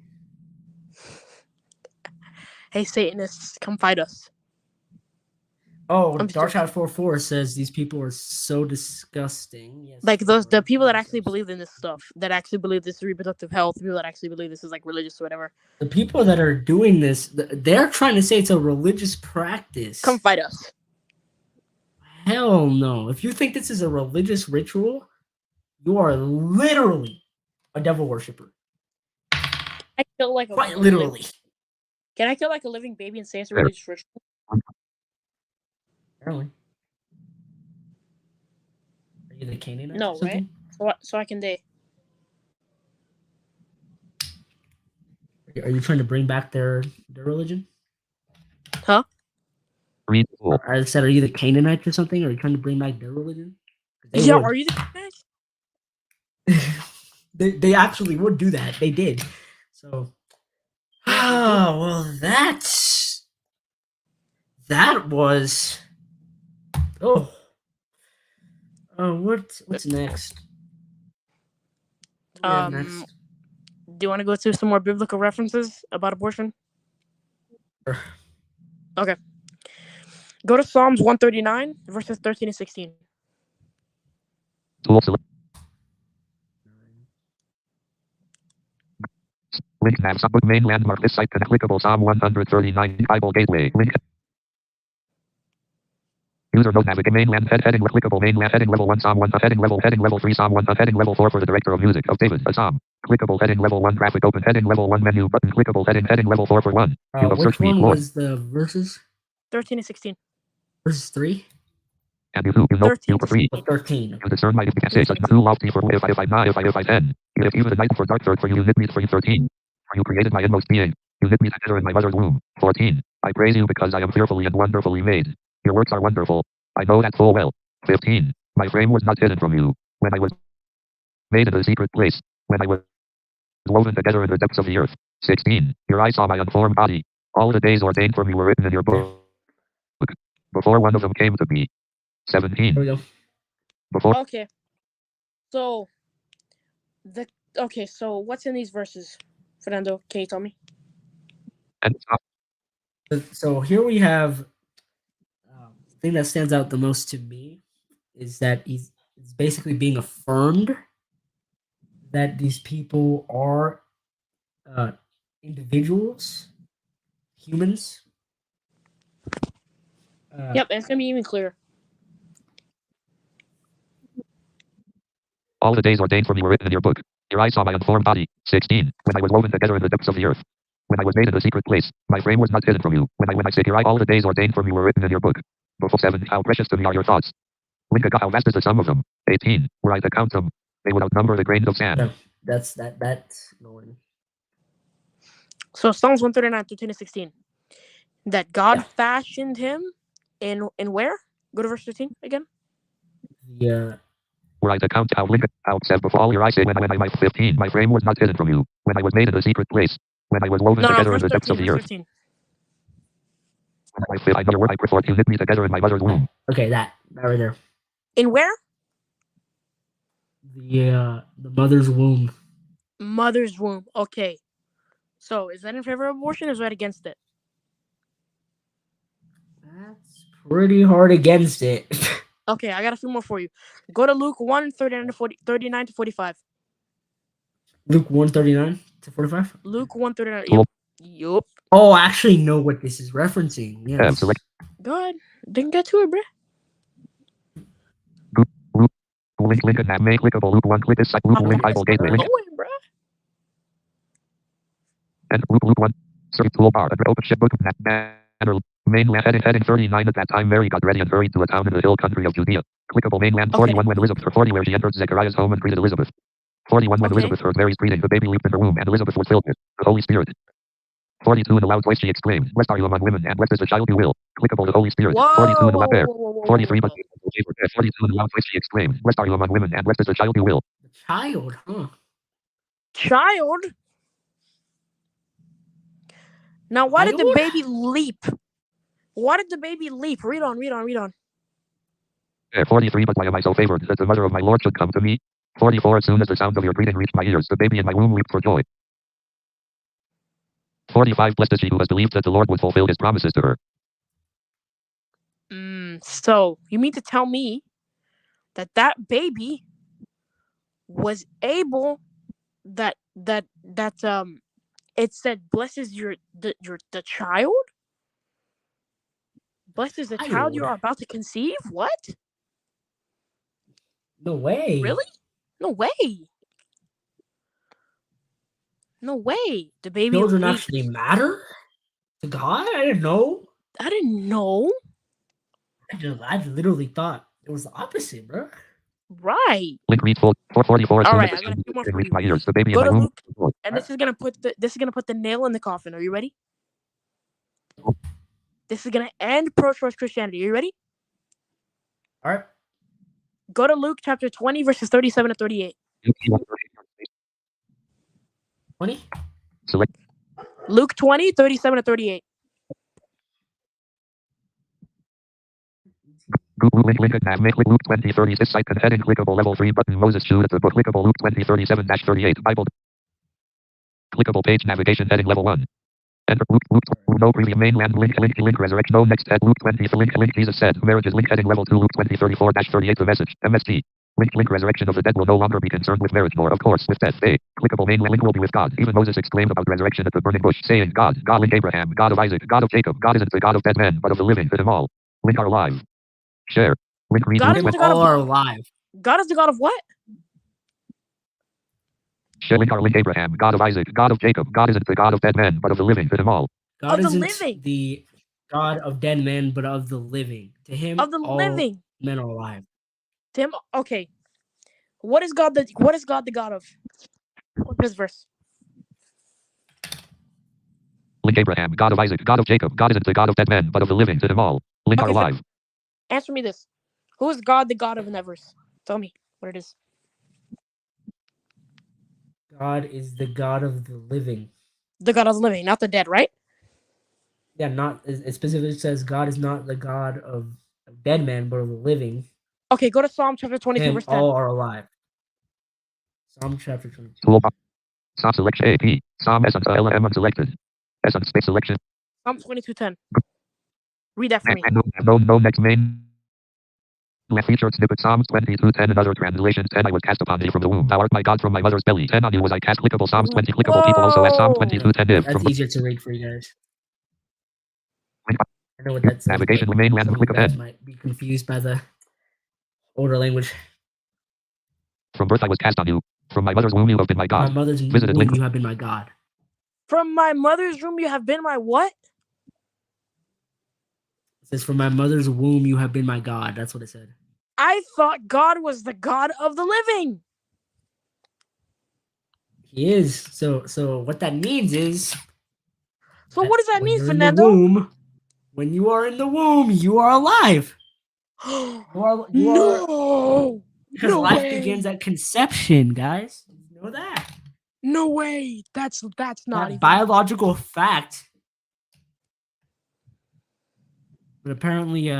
Speaker 2: Hey, Satanists, come fight us.
Speaker 1: Oh,
Speaker 2: I'm
Speaker 1: Darkshot44 says these people are so disgusting. Yes,
Speaker 2: Like
Speaker 1: they
Speaker 2: the
Speaker 1: are.
Speaker 2: people that actually believe in this stuff, that actually believe this is reproductive health, people that actually believe this is like religious or whatever.
Speaker 1: The people that are doing this, they're trying to say it's a religious practice.
Speaker 2: Come fight us.
Speaker 1: Hell no. If you think this is a religious ritual, you are literally a devil worshiper.
Speaker 2: I kill like
Speaker 1: Quite literally.
Speaker 2: Can I kill like a living baby and say it's a religious ritual?
Speaker 1: Apparently. Are you the Canaanite?
Speaker 2: No,
Speaker 1: or something?
Speaker 2: So I can day.
Speaker 1: Are you trying to bring back their religion?
Speaker 2: Huh?
Speaker 3: Read full.
Speaker 1: I said, are you the Canaanites or something? Are you trying to bring back their religion? They
Speaker 2: Yeah,
Speaker 1: would.
Speaker 2: are you the
Speaker 1: they actually would do that. They did. So, oh well, that was. Oh, what's next? What do we have next?
Speaker 2: Do you want to go through some more biblical references about abortion?
Speaker 1: Sure.
Speaker 2: Okay. Go to Psalms 139, verses 13 and 16.
Speaker 3: Tool select. Link nav subbook main landmark. This site clickable Psalm 139 Bible Gateway. Link. User note navigate mainland heading clickable mainland heading level 1 Psalm 1 heading level 3 Psalm 1 heading level 4 for the director of music of David a Psalm. Clickable heading level 1 graphic open heading level 1 menu button clickable heading level 4 for 1. You have
Speaker 1: Which
Speaker 3: search me
Speaker 1: one
Speaker 3: more.
Speaker 1: was the verses?
Speaker 2: 13 and 16.
Speaker 1: Verses 3?
Speaker 3: And you know
Speaker 2: 13
Speaker 3: you for free.
Speaker 1: 13.
Speaker 3: You discern my if you can say such who lofty for if I 10. If you the night for dark third for you knit me for you 13. For you created my inmost being. You knit me together in my mother's womb. 14. I praise you because I am fearfully and wonderfully made. Your works are wonderful. I know that full well. 15. My frame was not hidden from you. When I was made in a secret place. When I was woven together in the depths of the earth. 16. Your eye saw my unformed body. All the days ordained for me were written in your book. Before one of them came to be. 17.
Speaker 1: There we go.
Speaker 3: Before
Speaker 2: Okay. So so what's in these verses? Fernando, can you tell me?
Speaker 3: and stop.
Speaker 1: So here we have the thing that stands out the most to me is that it's basically being affirmed that these people are individuals, humans.
Speaker 2: Yep, and it's gonna be even clearer.
Speaker 3: All the days ordained for me were written in your book. Your eye saw my unformed body. 16. When I was woven together in the depths of the earth. When I was made in a secret place. My frame was not hidden from you. When I say your eye, all the days ordained for me were written in your book. Before 7. How precious to me are your thoughts. Link how vast is the sum of them. 18. Were I to count them, they would outnumber the grains of sand.
Speaker 1: Yeah, that's annoying.
Speaker 2: So Psalms 139, 13 and 16. That God fashioned him in where? Go to verse 13 again.
Speaker 1: Yeah.
Speaker 3: Were I to count how link out said before all your eyes say when I might 15. My frame was not hidden from you. When I was made in a secret place. When I was woven together in
Speaker 2: verse
Speaker 3: the depths
Speaker 2: 13,
Speaker 3: of the
Speaker 2: verse
Speaker 3: earth.
Speaker 2: 13.
Speaker 3: I know your word I prefer you knit me together in my mother's womb.
Speaker 1: Okay, that right there.
Speaker 2: In where?
Speaker 1: The mother's womb.
Speaker 2: Mother's womb. Okay. So is that in favor of abortion or is that against it?
Speaker 1: That's pretty hard against it.
Speaker 2: Okay, I got a few more for you. Go to Luke 1, 39 to 45.
Speaker 1: Luke 1:39 to 45.
Speaker 2: Luke 1:39.
Speaker 3: Cool.
Speaker 2: Yup.
Speaker 1: Oh, I actually know what this is referencing. Yes.
Speaker 3: Select
Speaker 2: Go ahead. Didn't get to it, bruh.
Speaker 3: link and make clickable Luke 1. Click this site. Luke link Bible gateway link
Speaker 2: Going, bruh.
Speaker 3: and Luke 1. Search toolbar. Open ship book banner. Mainland heading 39 at that time. Mary got ready and hurried to a town in the hill country of Judea. Clickable mainland
Speaker 2: Okay.
Speaker 3: 41 when Elizabeth 40 where she entered Zechariah's home and greeted Elizabeth. 41 when
Speaker 2: Okay.
Speaker 3: Elizabeth heard Mary's greeting, the baby leaped in her womb and Elizabeth was filled with the Holy Spirit. 42 in a loud voice she exclaimed, "Blessed are you among women, and blessed is the child you will." Clickable the Holy Spirit. 42 in a loud there. 43 but 42 in a loud voice she exclaimed, "Blessed are you among women, and blessed is the child you will."
Speaker 1: The child, huh?
Speaker 2: Child. Now, why did the
Speaker 1: Child?
Speaker 2: baby leap? Why did the baby leap? Read on.
Speaker 3: 43 but why am I so favored that the mother of my Lord should come to me? 44 as soon as the sound of your greeting reached my ears, the baby in my womb leaped for joy. 45 blessed is she who has believed that the Lord would fulfill his promises to her.
Speaker 2: So you mean to tell me that baby was able that it said blesses the child? Blesses the child you
Speaker 1: Child?
Speaker 2: are about to conceive? What?
Speaker 1: No way.
Speaker 2: Really? No way. No way. The baby
Speaker 1: Children
Speaker 2: leaped.
Speaker 1: actually matter to God? I didn't know.
Speaker 2: I didn't know.
Speaker 1: I literally thought it was the opposite, bro.
Speaker 2: Right.
Speaker 3: Link read full 444 as
Speaker 2: All
Speaker 3: soon
Speaker 2: right,
Speaker 3: as
Speaker 2: I
Speaker 3: the
Speaker 2: got a
Speaker 3: sound of
Speaker 2: few
Speaker 3: your
Speaker 2: more
Speaker 3: greeting
Speaker 2: for
Speaker 3: reached
Speaker 2: you.
Speaker 3: my ears, the baby
Speaker 2: Go
Speaker 3: in
Speaker 2: to
Speaker 3: my womb
Speaker 2: Luke,
Speaker 3: leaped for joy.
Speaker 2: and this is gonna put the nail in the coffin. Are you ready? This is gonna end pro-choice Christianity. Are you ready?
Speaker 1: All right.
Speaker 2: Go to Luke chapter 20, verses 37 to 38.
Speaker 1: 20?
Speaker 3: Select
Speaker 2: Luke 20, 37 to 38.
Speaker 3: link and nav make Luke 2036 site and heading clickable level 3 button Moses shoe at the book clickable Luke 2037-38 Bible clickable page navigation heading level 1 enter Luke no preview mainland link resurrection no next head Luke 20 link Jesus said marriages link heading level 2 Luke 2034-38 the message MST link resurrection of the dead will no longer be concerned with marriage nor of course with death clickable main link will be with God even Moses exclaimed about resurrection at the burning bush saying God link Abraham God of Isaac God of Jacob God isn't the God of dead men but of the living to them all link are alive share link read
Speaker 2: God
Speaker 3: Luke
Speaker 2: is the
Speaker 3: 20
Speaker 2: God of
Speaker 1: All are alive.
Speaker 2: God is the God of what?
Speaker 3: share link are link Abraham God of Isaac God of Jacob God isn't the God of dead men but of the living to them all
Speaker 1: God
Speaker 2: Of the
Speaker 1: isn't
Speaker 2: living.
Speaker 1: the God of dead men, but of the living. To him,
Speaker 2: Of the
Speaker 1: all
Speaker 2: living.
Speaker 1: men are alive.
Speaker 2: Tim, okay. What is God the God of? What's this verse?
Speaker 3: link Abraham God of Isaac God of Jacob God isn't the God of dead men but of the living to them all link are
Speaker 2: Okay,
Speaker 3: alive
Speaker 2: Answer me this. Who is God the God of in that verse? Tell me what it is.
Speaker 1: God is the God of the living.
Speaker 2: The God of the living, not the dead, right?
Speaker 1: Yeah, not it specifically says God is not the God of dead men, but of the living.
Speaker 2: Okay, go to Psalm chapter
Speaker 1: To
Speaker 2: 22,
Speaker 1: him,
Speaker 2: verse 10.
Speaker 1: all are alive. Psalm chapter 22.
Speaker 3: toolbar Psalm selection AP Psalm essence LM unselected essence space selection
Speaker 2: Psalm 22:10. Read that for me.
Speaker 3: no next main left featured snippet Psalms 22:10 another translation 10 I was cast upon thee from the womb thou art my God from my mother's belly 10 on you was I cast clickable Psalms 20 clickable people also at Psalm 22:10 if
Speaker 1: That's
Speaker 3: from
Speaker 1: easier to read for you guys.
Speaker 3: link
Speaker 1: I know what that says.
Speaker 3: navigation
Speaker 1: But
Speaker 3: mainland
Speaker 1: some of
Speaker 3: click
Speaker 1: you
Speaker 3: of
Speaker 1: guys
Speaker 3: N
Speaker 1: might be confused by the older language.
Speaker 3: from birth I was cast on you from my mother's womb you have been my
Speaker 1: From my
Speaker 3: God
Speaker 1: mother's
Speaker 3: visited
Speaker 1: womb,
Speaker 3: link
Speaker 1: you have been my God.
Speaker 2: From my mother's room, you have been my what?
Speaker 1: It says, "From my mother's womb, you have been my God." That's what it said.
Speaker 2: I thought God was the God of the living.
Speaker 1: He is. So what that means is,
Speaker 2: So what does that
Speaker 1: when
Speaker 2: mean,
Speaker 1: you're in the
Speaker 2: Fernando?
Speaker 1: womb, when you are in the womb, you are alive. You are
Speaker 2: No.
Speaker 1: because
Speaker 2: No
Speaker 1: life
Speaker 2: way.
Speaker 1: begins at conception, guys. Did you know that?
Speaker 2: No way. That's not
Speaker 1: That
Speaker 2: even
Speaker 1: biological fact. But apparently,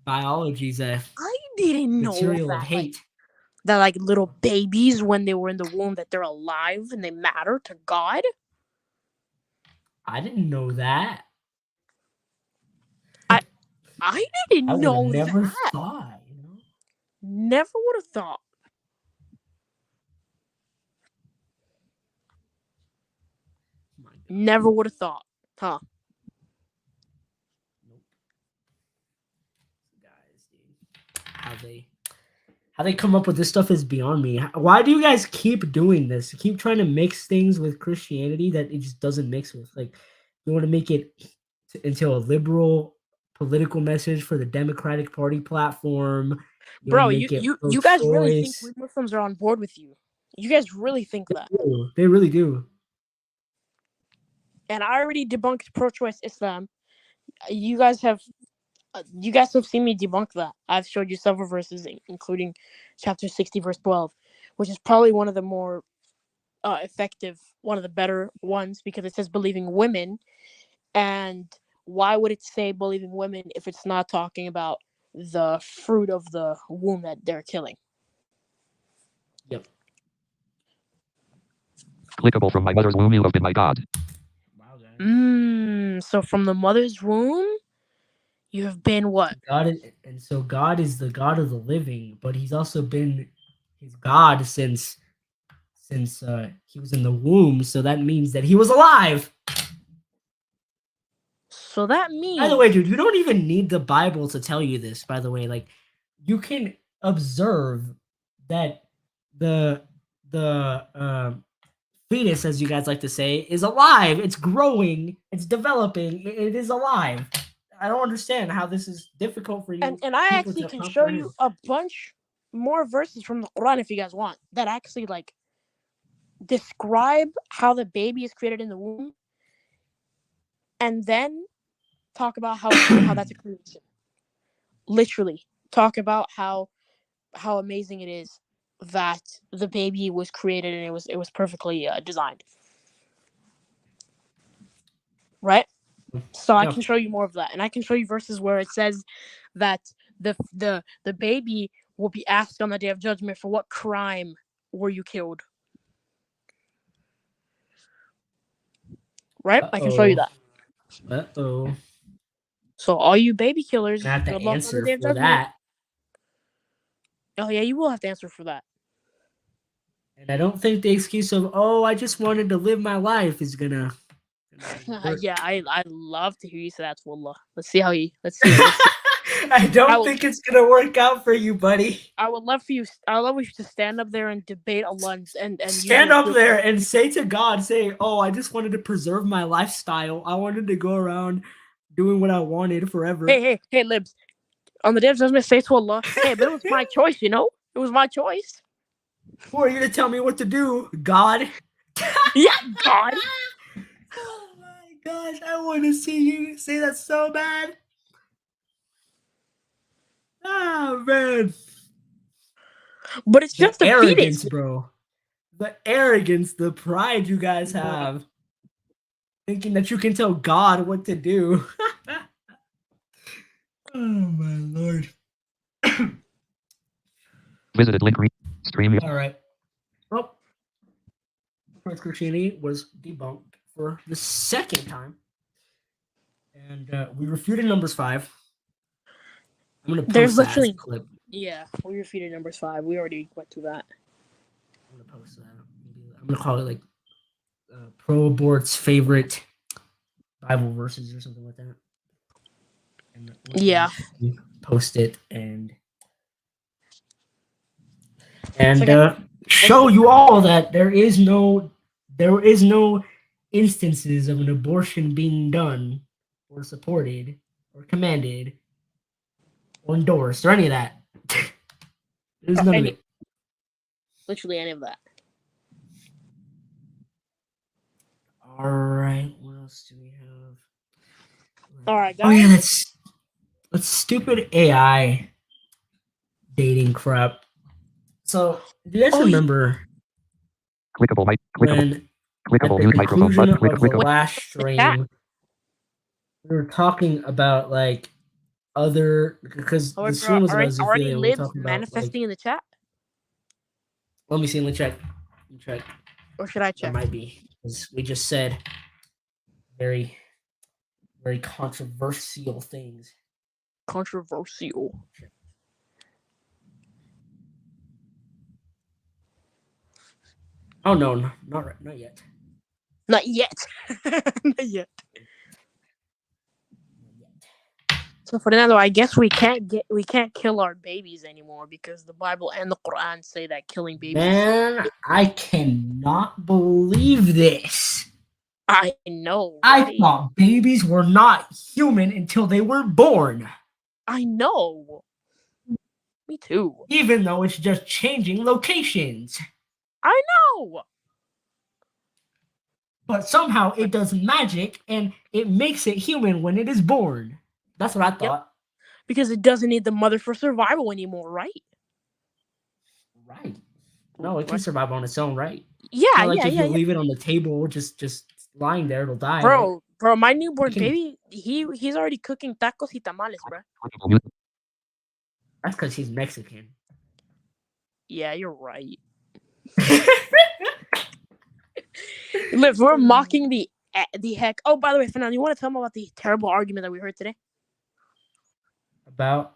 Speaker 1: biology's a
Speaker 2: I didn't know
Speaker 1: material of
Speaker 2: that.
Speaker 1: hate.
Speaker 2: That like little babies when they were in the womb that they're alive and they matter to God.
Speaker 1: I didn't know that.
Speaker 2: I didn't
Speaker 1: I would
Speaker 2: know
Speaker 1: have never
Speaker 2: that.
Speaker 1: thought, you know?
Speaker 2: Never would have thought.
Speaker 1: My God.
Speaker 2: Never would have thought. Huh.
Speaker 1: Nope. Guys, dude. How they come up with this stuff is beyond me. Why do you guys keep doing this? You keep trying to mix things with Christianity that it just doesn't mix with. Like, you want to make it into a liberal political message for the Democratic Party platform. You
Speaker 2: Bro,
Speaker 1: want to
Speaker 2: you,
Speaker 1: make it
Speaker 2: you guys really think
Speaker 1: pro-choice.
Speaker 2: we Muslims are on board with you. You guys really think that.
Speaker 1: They really do.
Speaker 2: And I already debunked pro-choice Islam. You guys have seen me debunk that. I've showed you several verses, including chapter 60, verse 12, which is probably one of the more effective, one of the better ones, because it says believing women. And why would it say believing women if it's not talking about the fruit of the womb that they're killing?
Speaker 1: Yep.
Speaker 3: Clickable from my mother's womb, you have been my God.
Speaker 1: Wow, guys.
Speaker 2: So from the mother's womb, you have been what?
Speaker 1: So God is the God of the living, but he's also been his God since he was in the womb, so that means that he was alive.
Speaker 2: So that means,
Speaker 1: By the way, dude, you don't even need the Bible to tell you this, by the way. Like, you can observe that the fetus, as you guys like to say, is alive. It's growing. It's developing. It is alive. I don't understand how this is difficult for you.
Speaker 2: and I
Speaker 1: people
Speaker 2: actually
Speaker 1: to
Speaker 2: can show you
Speaker 1: comprehend.
Speaker 2: a bunch more verses from the Quran if you guys want that actually like describe how the baby is created in the womb, and then talk about how that's a creation. Literally talk about how amazing it is that the baby was created and it was perfectly designed. Right? So I
Speaker 1: Yeah.
Speaker 2: can show you more of that, and I can show you verses where it says that the baby will be asked on the day of judgment, for what crime were you killed? Right? I can show you that.
Speaker 1: Uh-oh.
Speaker 2: So all you baby killers,
Speaker 1: I have to
Speaker 2: good luck on the
Speaker 1: answer
Speaker 2: day of
Speaker 1: for
Speaker 2: judgment.
Speaker 1: that.
Speaker 2: Oh yeah, you will have to answer for that.
Speaker 1: And I don't think the excuse of, oh, I just wanted to live my life is gonna work.
Speaker 2: Yeah, I love to hear you say that, Wallah. Let's see.
Speaker 1: I don't
Speaker 2: I will-
Speaker 1: think it's gonna work out for you, buddy.
Speaker 2: I would love for you to stand up there and debate Allah and
Speaker 1: Stand up there and say to God, say, oh, I just wanted to preserve my lifestyle. I wanted to go around doing what I wanted forever.
Speaker 2: Hey, Libs. On the day of judgment, say to Allah, hey, but it was my choice, you know? It was my choice.
Speaker 1: Who are you to tell me what to do, God?
Speaker 2: Yeah, God.
Speaker 1: Oh my gosh, I want to see you say that so bad. Oh man.
Speaker 2: But it's just
Speaker 1: The
Speaker 2: a
Speaker 1: arrogance,
Speaker 2: fetus.
Speaker 1: bro. The arrogance, the pride you guys have. Thinking that you can tell God what to do. Oh my lord.
Speaker 3: Visited link stream.
Speaker 1: All right. Well, First Christianity was debunked for the second time. And we refuted Numbers 5. I'm going to post that as a clip.
Speaker 2: Yeah, we refuted Numbers 5. We already went through that.
Speaker 1: I'm going to post that. I'm going to call it like Pro Abort's favorite Bible verses or something like that. And
Speaker 2: yeah.
Speaker 1: Post it and show you all that there is no instances of an abortion being done or supported or commanded or endorsed or any of that. There's none of it.
Speaker 2: Literally any of that.
Speaker 1: All right, what else do we have?
Speaker 2: All right, guys.
Speaker 1: Oh yeah, that's stupid AI dating crap. So, do you guys remember
Speaker 3: Clickable mic. Clickable.
Speaker 1: when
Speaker 3: Clickable
Speaker 1: at the
Speaker 3: mute microphone
Speaker 1: conclusion
Speaker 3: button.
Speaker 1: of the
Speaker 3: Clickable.
Speaker 1: last stream, we were talking about like other because the stream was about
Speaker 2: already
Speaker 1: Zoophilia.
Speaker 2: Libs
Speaker 1: About,
Speaker 2: manifesting in the chat?
Speaker 1: Let me see. Let me check.
Speaker 2: Or should I check?
Speaker 1: It might be because we just said very, very controversial things.
Speaker 2: controversial.
Speaker 1: Oh no, not yet.
Speaker 2: Not yet. Not yet. So Fernando, I guess we can't kill our babies anymore because the Bible and the Quran say that killing babies.
Speaker 1: Man, I cannot believe this.
Speaker 2: I know.
Speaker 1: I
Speaker 2: Right?
Speaker 1: thought babies were not human until they were born,
Speaker 2: I know. Me too.
Speaker 1: even though it's just changing locations.
Speaker 2: I know.
Speaker 1: But somehow it does magic and it makes it human when it is born. That's what I thought.
Speaker 2: Because it doesn't need the mother for survival anymore, right?
Speaker 1: Right. No, it can survive on its own, right?
Speaker 2: Yeah,
Speaker 1: Not like if
Speaker 2: yeah.
Speaker 1: you leave it on the table, just lying there, it'll die.
Speaker 2: Bro, my newborn
Speaker 1: can-
Speaker 2: baby, he's already cooking tacos y tamales, bro.
Speaker 3: Clickable mute.
Speaker 1: That's because he's Mexican.
Speaker 2: Yeah, you're right. Look, we're mocking the heck. Oh, by the way, Fernando, you want to tell me about the terrible argument that we heard today?
Speaker 1: About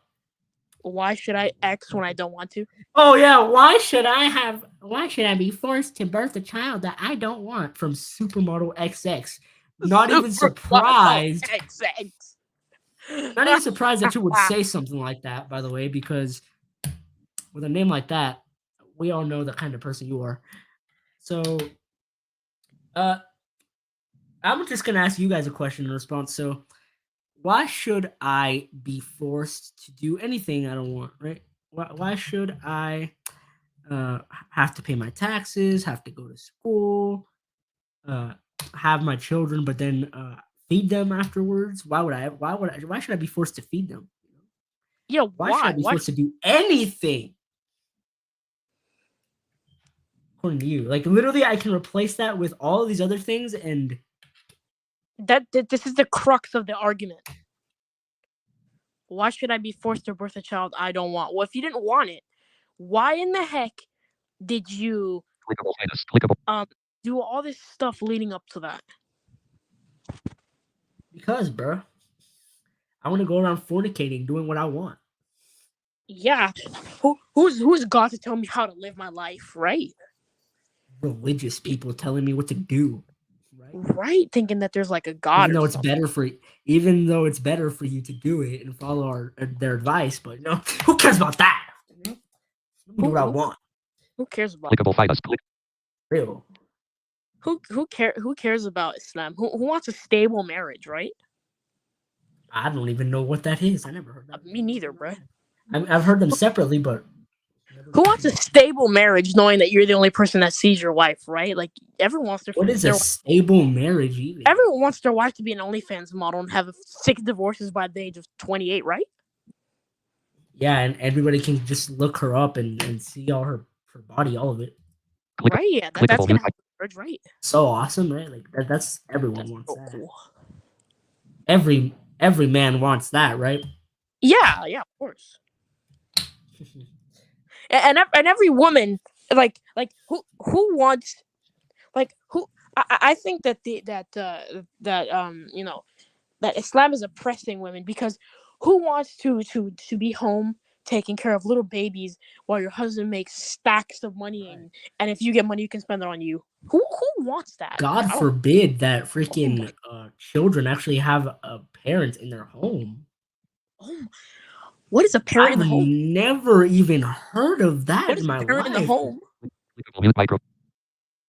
Speaker 2: Why should I X when I don't want to?
Speaker 1: oh yeah, why should I be forced to birth a child that I don't want from Supermodel XX? Not even surprised.
Speaker 2: XX.
Speaker 1: Not even surprised that you would say something like that, by the way, because with a name like that, we all know the kind of person you are. So I'm just gonna ask you guys a question in response. So why should I be forced to do anything I don't want, right? Why should I have to pay my taxes, have to go to school, have my children, but then feed them afterwards? Why should I be forced to feed them?
Speaker 2: Yeah,
Speaker 1: Why should I be forced to do anything? According to you, like literally, I can replace that with all of these other things, and
Speaker 2: this is the crux of the argument. Why should I be forced to birth a child I don't want? Well, if you didn't want it, why in the heck did you
Speaker 3: Clickable minus. Clickable.
Speaker 2: do all this stuff leading up to that?
Speaker 1: because, bro, I want to go around fornicating, doing what I want.
Speaker 2: Yeah, who's God to tell me how to live my life, right?
Speaker 1: Religious people telling me what to do, right?
Speaker 2: Right, thinking that there's like a God.
Speaker 1: Even though
Speaker 2: or
Speaker 1: it's
Speaker 2: something.
Speaker 1: better for you to do it and follow their advice, but no, who cares about that? Do what I want.
Speaker 2: Who cares about
Speaker 3: Clickable fight us. Click.
Speaker 1: Real.
Speaker 2: who cares about Islam? Who wants a stable marriage, right?
Speaker 1: I don't even know what that is. I never heard that.
Speaker 2: Me neither, bro.
Speaker 1: I've heard them separately, but
Speaker 2: Who wants a stable marriage knowing that you're the only person that sees your wife, right? Like everyone wants
Speaker 1: what is a stable marriage even?
Speaker 2: everyone wants their wife to be an OnlyFans model and have 6 divorces by the age of 28, right?
Speaker 1: Yeah, and everybody can just look her up and see all her body, all of it.
Speaker 3: Click.
Speaker 2: Right? Yeah, that's
Speaker 3: Clickable
Speaker 2: gonna
Speaker 3: mute.
Speaker 2: happen, right?
Speaker 1: So awesome, right? Like that's everyone wants
Speaker 2: So
Speaker 1: that.
Speaker 2: cool.
Speaker 1: Every man wants that, right?
Speaker 2: Yeah, of course. And every woman, like who wants, like who I think that that Islam is oppressing women because who wants to be home taking care of little babies while your husband makes stacks of money and if you get money you can spend it on you? Who wants that?
Speaker 1: God forbid that freaking children actually have a parent in their home.
Speaker 2: Oh, what is a parent in the
Speaker 1: I've
Speaker 2: home?
Speaker 1: never even heard of that
Speaker 2: What is
Speaker 1: in
Speaker 2: a
Speaker 1: my
Speaker 2: parent
Speaker 1: life.
Speaker 2: in the home?
Speaker 3: Clickable mute micro.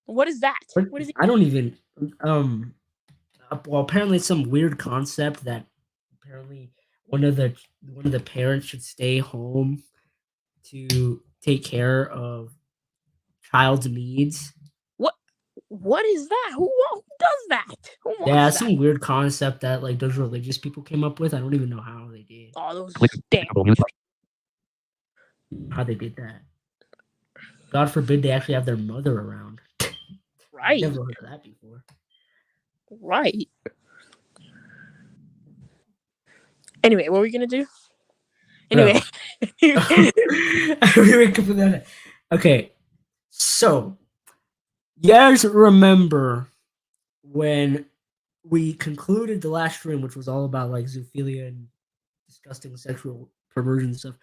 Speaker 2: What is that? What is it?
Speaker 1: I don't even well, apparently it's some weird concept that apparently one of the parents should stay home to take care of child's needs.
Speaker 2: What is that? Who does that? Who wants
Speaker 1: Yeah,
Speaker 2: that?
Speaker 1: it's some weird concept that like those religious people came up with. I don't even know how they did.
Speaker 2: Oh, those
Speaker 3: Clickable mute.
Speaker 1: How they did that. God forbid they actually have their mother around.
Speaker 2: right,
Speaker 1: Never heard of that before.
Speaker 2: right. Anyway, what were we gonna do? Anyway,
Speaker 1: Okay, so you guys remember when we concluded the last stream, which was all about like zoophilia and disgusting sexual perversion and stuff.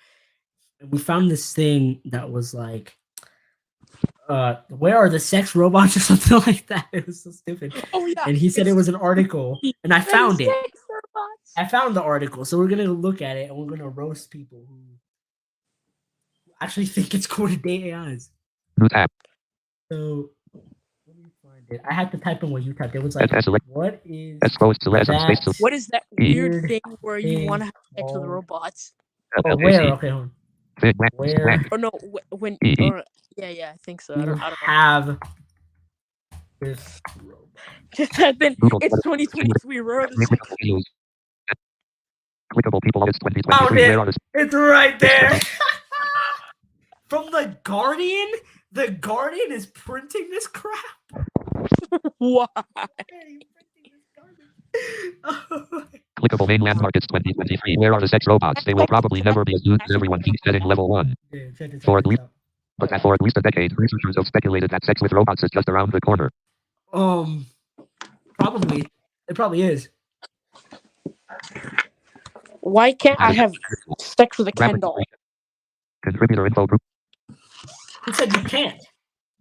Speaker 1: And we found this thing that was like, where are the sex robots or something like that? It was so stupid.
Speaker 2: Oh yeah.
Speaker 1: And he said it was an article, and I found it.
Speaker 2: Sex robots.
Speaker 1: I found the article, so we're gonna look at it and we're gonna roast people who actually think it's cool to date AIs.
Speaker 3: New tab.
Speaker 1: So let me find it. I had to type in what you typed. It was like,
Speaker 3: SS select.
Speaker 1: what is
Speaker 3: Exposed to less
Speaker 1: that?
Speaker 3: space to
Speaker 2: What is that
Speaker 1: Weird
Speaker 2: weird thing where you
Speaker 1: thing
Speaker 2: want to have sex with
Speaker 1: called-
Speaker 2: robots?
Speaker 1: Oh, where? Okay, hold on. Where
Speaker 2: Or no, when?
Speaker 3: E- e.
Speaker 2: Or, yeah, I think so. I
Speaker 1: you
Speaker 2: don't know.
Speaker 1: have this robot?
Speaker 2: Just type in.
Speaker 3: Google
Speaker 2: It's
Speaker 3: Photos.
Speaker 2: 2023. Where are the sex?
Speaker 3: Clickable videos. Clickable people August
Speaker 1: Found
Speaker 3: 2023.
Speaker 1: it.
Speaker 3: Where are the
Speaker 1: It's right there. From the Guardian. The Guardian is printing this crap.
Speaker 2: Why?
Speaker 3: clickable mainland markets 2023? Where are the sex robots? They will probably never be as used as everyone keeps setting level 1.
Speaker 1: Yeah, check this
Speaker 3: For
Speaker 1: out,
Speaker 3: at least- But for at least a decade, researchers have speculated that sex with robots is just around the corner.
Speaker 1: Probably. It probably is.
Speaker 2: Why can't I have sex with a Ken
Speaker 3: Rapid
Speaker 2: doll?
Speaker 3: Contributor info group.
Speaker 1: Who said you can't?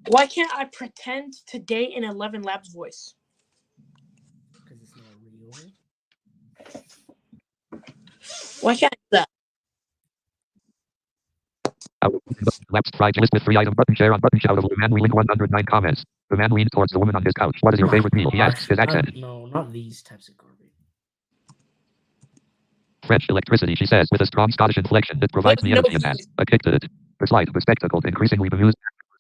Speaker 2: Why can't I pretend to date in 11 Labs voice?
Speaker 1: Because it's not real.
Speaker 2: Why can't I do that?
Speaker 3: Lapsed fried list with 3-item button share on button shout of the man leaning 109 comments. The man leans towards the woman on his couch. What is your favorite meal? He asks his accent.
Speaker 1: No, not these types of garbage.
Speaker 3: French electricity, she says, with a strong Scottish inflection that provides me
Speaker 2: No,
Speaker 3: energy and has a kick to it. The slide, the spectacles increasingly bemused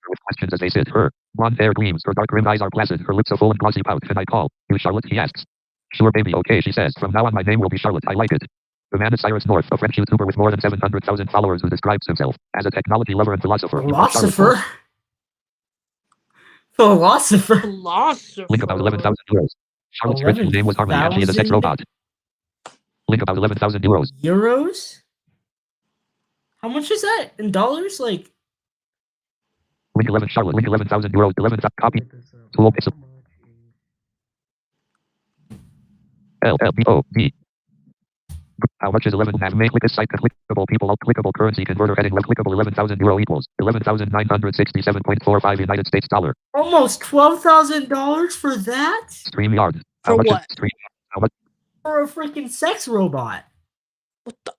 Speaker 3: with questions as they sit. Her blonde hair gleams, her dark rimmed eyes are placid, her lips a full and glossy pout. Can I call you Charlotte? He asks. Sure, baby, okay, she says. From now on, my name will be Charlotte. I like it. The man is Cyrus North, a French YouTuber with more than 700,000 followers who describes himself as a technology lover and philosopher. He calls Charlotte North.
Speaker 1: Philosopher.
Speaker 2: Philosopher.
Speaker 3: Link about 11,000 euros. Charlotte's rich name was Harmony and she is a sex
Speaker 1: 11,000?
Speaker 3: robot. Link about 11,000 euros.
Speaker 1: Euros? How much is that in dollars? Like,
Speaker 3: Link 11 Charlotte. Link 11,000 euros. 11,000 copy. Tool base of LLBOD. How much is 11 have make click this site clickable people clickable currency converter heading clickable 11,000 euro equals 11,967.45 United States dollar.
Speaker 1: almost $12,000 for that?
Speaker 3: StreamYard.
Speaker 2: For
Speaker 3: How much
Speaker 2: what?
Speaker 3: is Stream? How much?
Speaker 1: For a freaking sex robot.
Speaker 2: What the?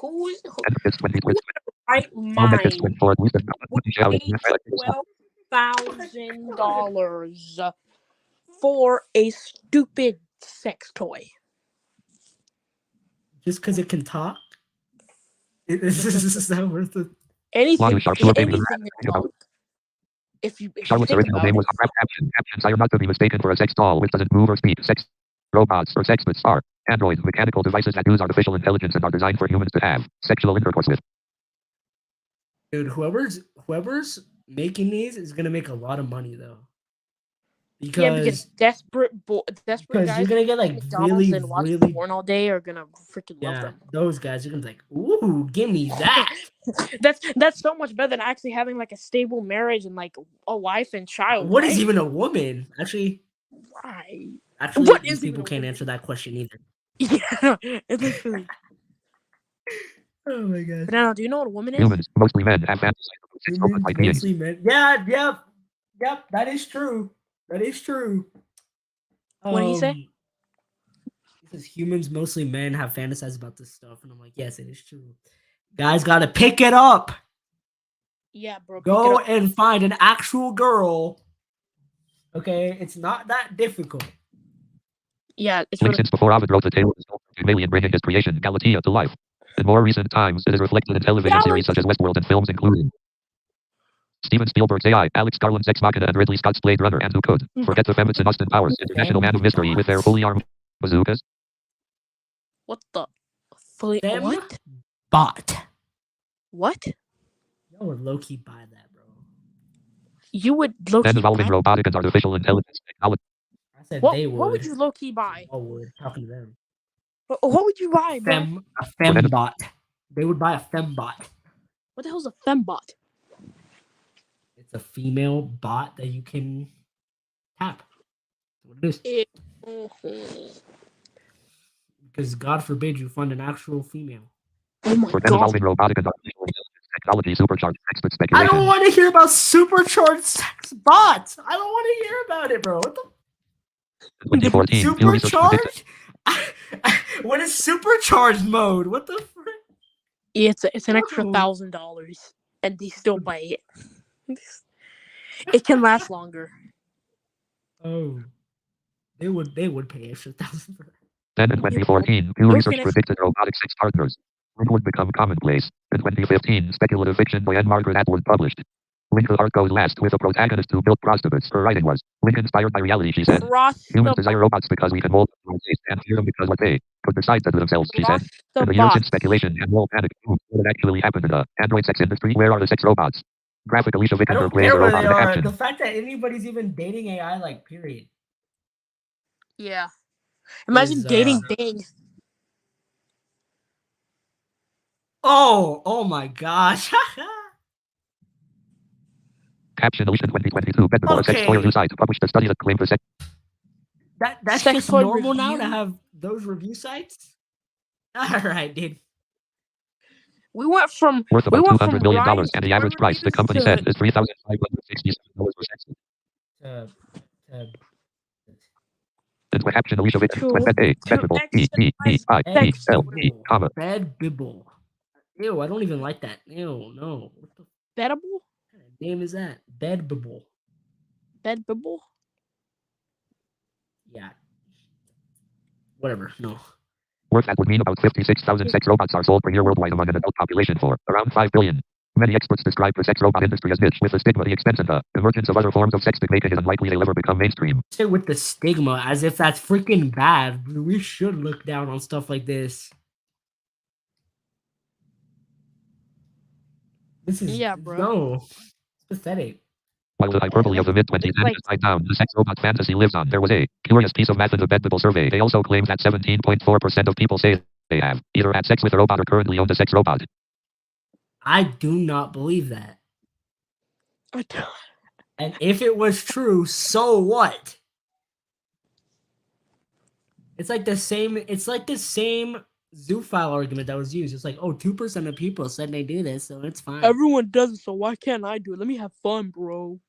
Speaker 2: Who is
Speaker 3: Benefits 20
Speaker 2: who in their right
Speaker 3: All benefits
Speaker 2: mind
Speaker 3: 24 at least.
Speaker 2: would pay $12,000 for a stupid sex toy?
Speaker 1: Just because it can talk? Is that worth it?
Speaker 2: Anything,
Speaker 3: Sharp, sure, baby,
Speaker 2: anything
Speaker 3: think
Speaker 2: to
Speaker 3: about
Speaker 2: talk. If you
Speaker 3: Charlotte's
Speaker 2: think
Speaker 3: original
Speaker 2: about
Speaker 3: name was
Speaker 2: it,
Speaker 3: Caption. Captions are not to be mistaken for a sex doll which doesn't move or speak. Sex robots or sexlets are androids, mechanical devices that use artificial intelligence and are designed for humans to have sexual intercourse with.
Speaker 1: Dude, whoever's making these is gonna make a lot of money though.
Speaker 2: yeah, because desperate
Speaker 1: because
Speaker 2: guys
Speaker 1: you're gonna get like
Speaker 2: McDonald's
Speaker 1: really,
Speaker 2: and watch
Speaker 1: really
Speaker 2: porn all day are gonna freaking love
Speaker 1: yeah.
Speaker 2: them.
Speaker 1: Those guys are gonna be like, ooh, give me that.
Speaker 2: That's so much better than actually having like a stable marriage and like a wife and child.
Speaker 1: What is
Speaker 2: right?
Speaker 1: even a woman? Actually,
Speaker 2: Right.
Speaker 1: what
Speaker 2: is
Speaker 1: these
Speaker 2: even
Speaker 1: people
Speaker 2: a
Speaker 1: can't
Speaker 2: woman?
Speaker 1: answer that question either.
Speaker 2: Yeah, it's literally.
Speaker 1: Oh my god.
Speaker 2: Banana, do you know what a woman is?
Speaker 3: Humans, mostly men, have fantasized about sex robots by beings.
Speaker 1: Mostly men. Yeah, yep. That is true. That is true.
Speaker 2: What did he say?
Speaker 1: He says humans, mostly men, have fantasized about this stuff, and I'm like, yes, it is true. Guys, gotta pick it up.
Speaker 2: Yeah, bro. pick
Speaker 1: Go
Speaker 2: it up.
Speaker 1: and find an actual girl. Okay, it's not that difficult.
Speaker 2: Yeah, it's
Speaker 3: Link
Speaker 2: really,
Speaker 3: since before Ovid wrote the tale of the Pygmalion bringing his creation, Galatea, to life. In more recent times, it is reflected in television series such as Westworld and films including Steven Spielberg's AI, Alex Garland's Ex Machina, and Ridley Scott's Blade Runner, and who could forget the Fembots and Austin Powers, International Man of Mystery, with their fully armed bazookas.
Speaker 2: what the? Fully
Speaker 1: Them
Speaker 2: what?
Speaker 1: bot.
Speaker 2: What?
Speaker 1: Y'all would low key buy that, bro.
Speaker 2: You would low
Speaker 3: Then
Speaker 2: key
Speaker 3: evolving
Speaker 2: buy?
Speaker 3: robotic and artificial intelligence technology.
Speaker 1: I said
Speaker 2: What?
Speaker 1: they would.
Speaker 2: What would you low key buy?
Speaker 1: All would. Talking to them.
Speaker 2: What would you buy, bro?
Speaker 1: A fembot. They would buy a fembot.
Speaker 2: What the hell's a fembot?
Speaker 1: It's a female bot that you can tap. That's what it is. because God forbid you find an actual female.
Speaker 2: Oh my
Speaker 3: For then
Speaker 2: god.
Speaker 3: evolving robotic and artificial intelligence technology supercharged expert
Speaker 1: I
Speaker 3: speculation.
Speaker 1: don't want to hear about supercharged sex bots. I don't want to hear about it, bro. What the
Speaker 3: 2014, Pew Research predicted
Speaker 1: supercharged? What is supercharged mode? What the frick?
Speaker 2: It's an extra
Speaker 1: Oh.
Speaker 2: $1,000, and they still buy it. It can last longer.
Speaker 1: Oh, they would pay extra $1,000 for that.
Speaker 3: Then in 2014, Pew
Speaker 2: Okay,
Speaker 3: Research
Speaker 2: next-
Speaker 3: predicted robotic sex partners would become commonplace. In 2015, speculative fiction by Anne Margaret Atwood published. Link the art goes last with a protagonist who built prostitutes. Her writing was Link inspired by reality, she said. Humans desire robots because we can mold them to our taste and fear them because what they could decide to do themselves, she said. In the years since speculation and moral panic, what would actually happen in the android sex industry? Where are the sex robots? Graphic Alicia
Speaker 1: I
Speaker 3: Vikander
Speaker 1: don't
Speaker 3: plays
Speaker 1: care
Speaker 3: a
Speaker 1: where
Speaker 3: robot
Speaker 1: they
Speaker 3: in
Speaker 1: are.
Speaker 3: action.
Speaker 1: The fact that anybody's even dating AI, like, period.
Speaker 2: Yeah. Imagine
Speaker 1: Is,
Speaker 2: dating Bing.
Speaker 1: Oh my gosh.
Speaker 3: Caption Alicia 2022. Bedball, a sex toy
Speaker 1: Okay.
Speaker 3: review site published a study that claimed the sex.
Speaker 1: That's
Speaker 2: Sex
Speaker 1: just
Speaker 2: toy
Speaker 1: normal now to
Speaker 2: review?
Speaker 1: have those review sites. All right, dude.
Speaker 2: We went from
Speaker 3: Worth about
Speaker 2: went
Speaker 3: $200
Speaker 2: from
Speaker 3: million,
Speaker 2: Ryan's
Speaker 3: and the average
Speaker 2: toy
Speaker 3: price the
Speaker 2: reviews
Speaker 3: company
Speaker 2: to-
Speaker 3: said is $3,567 for sex. It's the caption Alicia Vikander.
Speaker 2: To-
Speaker 3: Bedball, E-E-E-I-E-L-E,
Speaker 1: Bed
Speaker 3: comma.
Speaker 1: Bed Bibble. Ew, I don't even like that. Ew, no. What the
Speaker 2: Bettable?
Speaker 1: kind of name is that? Bed Bibble.
Speaker 2: Bedbibble?
Speaker 1: Yeah. Whatever. No.
Speaker 3: Worth that would mean about 56,000 sex robots are sold per year worldwide among an adult population for around 5 billion. Many experts describe the sex robot industry as niche, with the stigma, the expense, and the emergence of other forms of sex that make it unlikely they'll ever become mainstream.
Speaker 1: Say with the stigma, as if that's freaking bad. We should look down on stuff like this. This is
Speaker 2: Yeah, bro.
Speaker 1: No, it's pathetic.
Speaker 3: While the hyperbole of the mid-20s
Speaker 2: like-
Speaker 3: died down, the sex robot fantasy lives on. There was a curious piece of math in the Bedbibble survey. They also claim that 17.4% of people say they have either had sex with a robot or currently own a sex robot.
Speaker 1: I do not believe that.
Speaker 2: I don't-
Speaker 1: And if it was true, so what? It's like the same. It's like the same Zoophile argument that was used. It's like, oh, 2% of people said they do this, so it's fine.
Speaker 2: Everyone does it, so why can't I do it? Let me have fun, bro.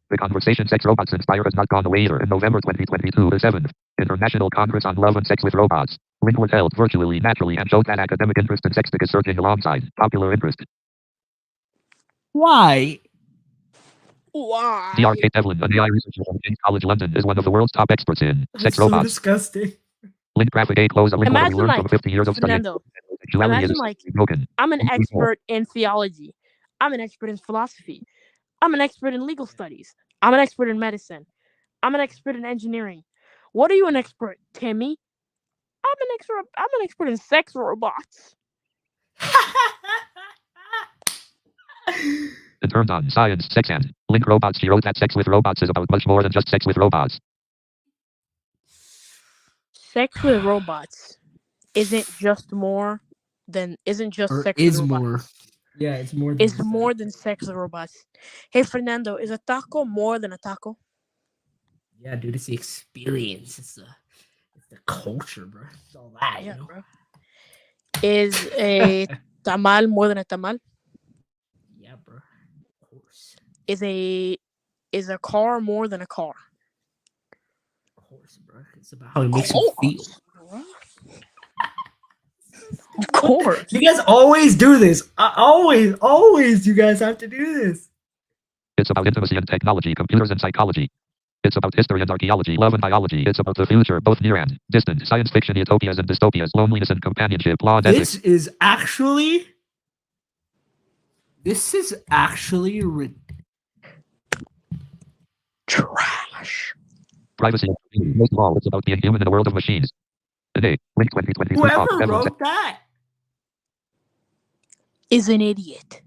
Speaker 3: The conversation sex robots inspire has not gone away either. In November 2022, the 7th International Congress on Love and Sex with Robots, Link was held virtually, naturally, and showed that academic interest in sex tech is surging alongside popular interest.
Speaker 1: Why?
Speaker 2: Why?
Speaker 3: Dr. Kate Devlin, an AI researcher from King's College London, is one of the world's top experts in
Speaker 1: That's
Speaker 3: sex
Speaker 1: so
Speaker 3: robots.
Speaker 1: disgusting.
Speaker 3: Link graphic A close a link what we
Speaker 2: Imagine,
Speaker 3: learned
Speaker 2: like,
Speaker 3: from 50 years of study.
Speaker 2: Fernando,
Speaker 3: Sexuality is
Speaker 2: imagine, like,
Speaker 3: broken.
Speaker 2: I'm an
Speaker 3: Mhm.
Speaker 2: expert in theology. I'm an expert in philosophy. I'm an expert in legal studies. I'm an expert in medicine. I'm an expert in engineering. What are you an expert, Timmy? I'm an expert in sex robots.
Speaker 3: It turned on science, sex, and Link robots. She wrote that sex with robots is about much more than just sex with robots.
Speaker 2: Sex with robots isn't just more than isn't just
Speaker 1: Or
Speaker 2: sex
Speaker 1: is
Speaker 2: with robots.
Speaker 1: more. Yeah, it's more. Than
Speaker 2: It's more than sex with robots. Hey Fernando, is a taco more than a taco?
Speaker 1: Yeah, dude, it's the experience. It's the culture, bro. It's all that.
Speaker 2: Yeah,
Speaker 1: you know?
Speaker 2: bro. Is a tamal more than a tamal?
Speaker 1: Yeah, bro. Of course.
Speaker 2: Is a car more than a car?
Speaker 1: Of course, bro. It's about how it makes you feel.
Speaker 2: Of course.
Speaker 1: You guys always do this. Always, you guys have to do this.
Speaker 3: It's about intimacy and technology, computers and psychology. It's about history and archaeology, love and biology. It's about the future, both near and distant, science fiction, utopias and dystopias, loneliness and companionship, law and ethics.
Speaker 1: This is actually
Speaker 2: Trash.
Speaker 3: Privacy and community. Most of all, it's about being human in a world of machines. Today, Link 2022
Speaker 1: whoever
Speaker 3: talk. Everyone
Speaker 1: wrote that.
Speaker 2: Is an idiot.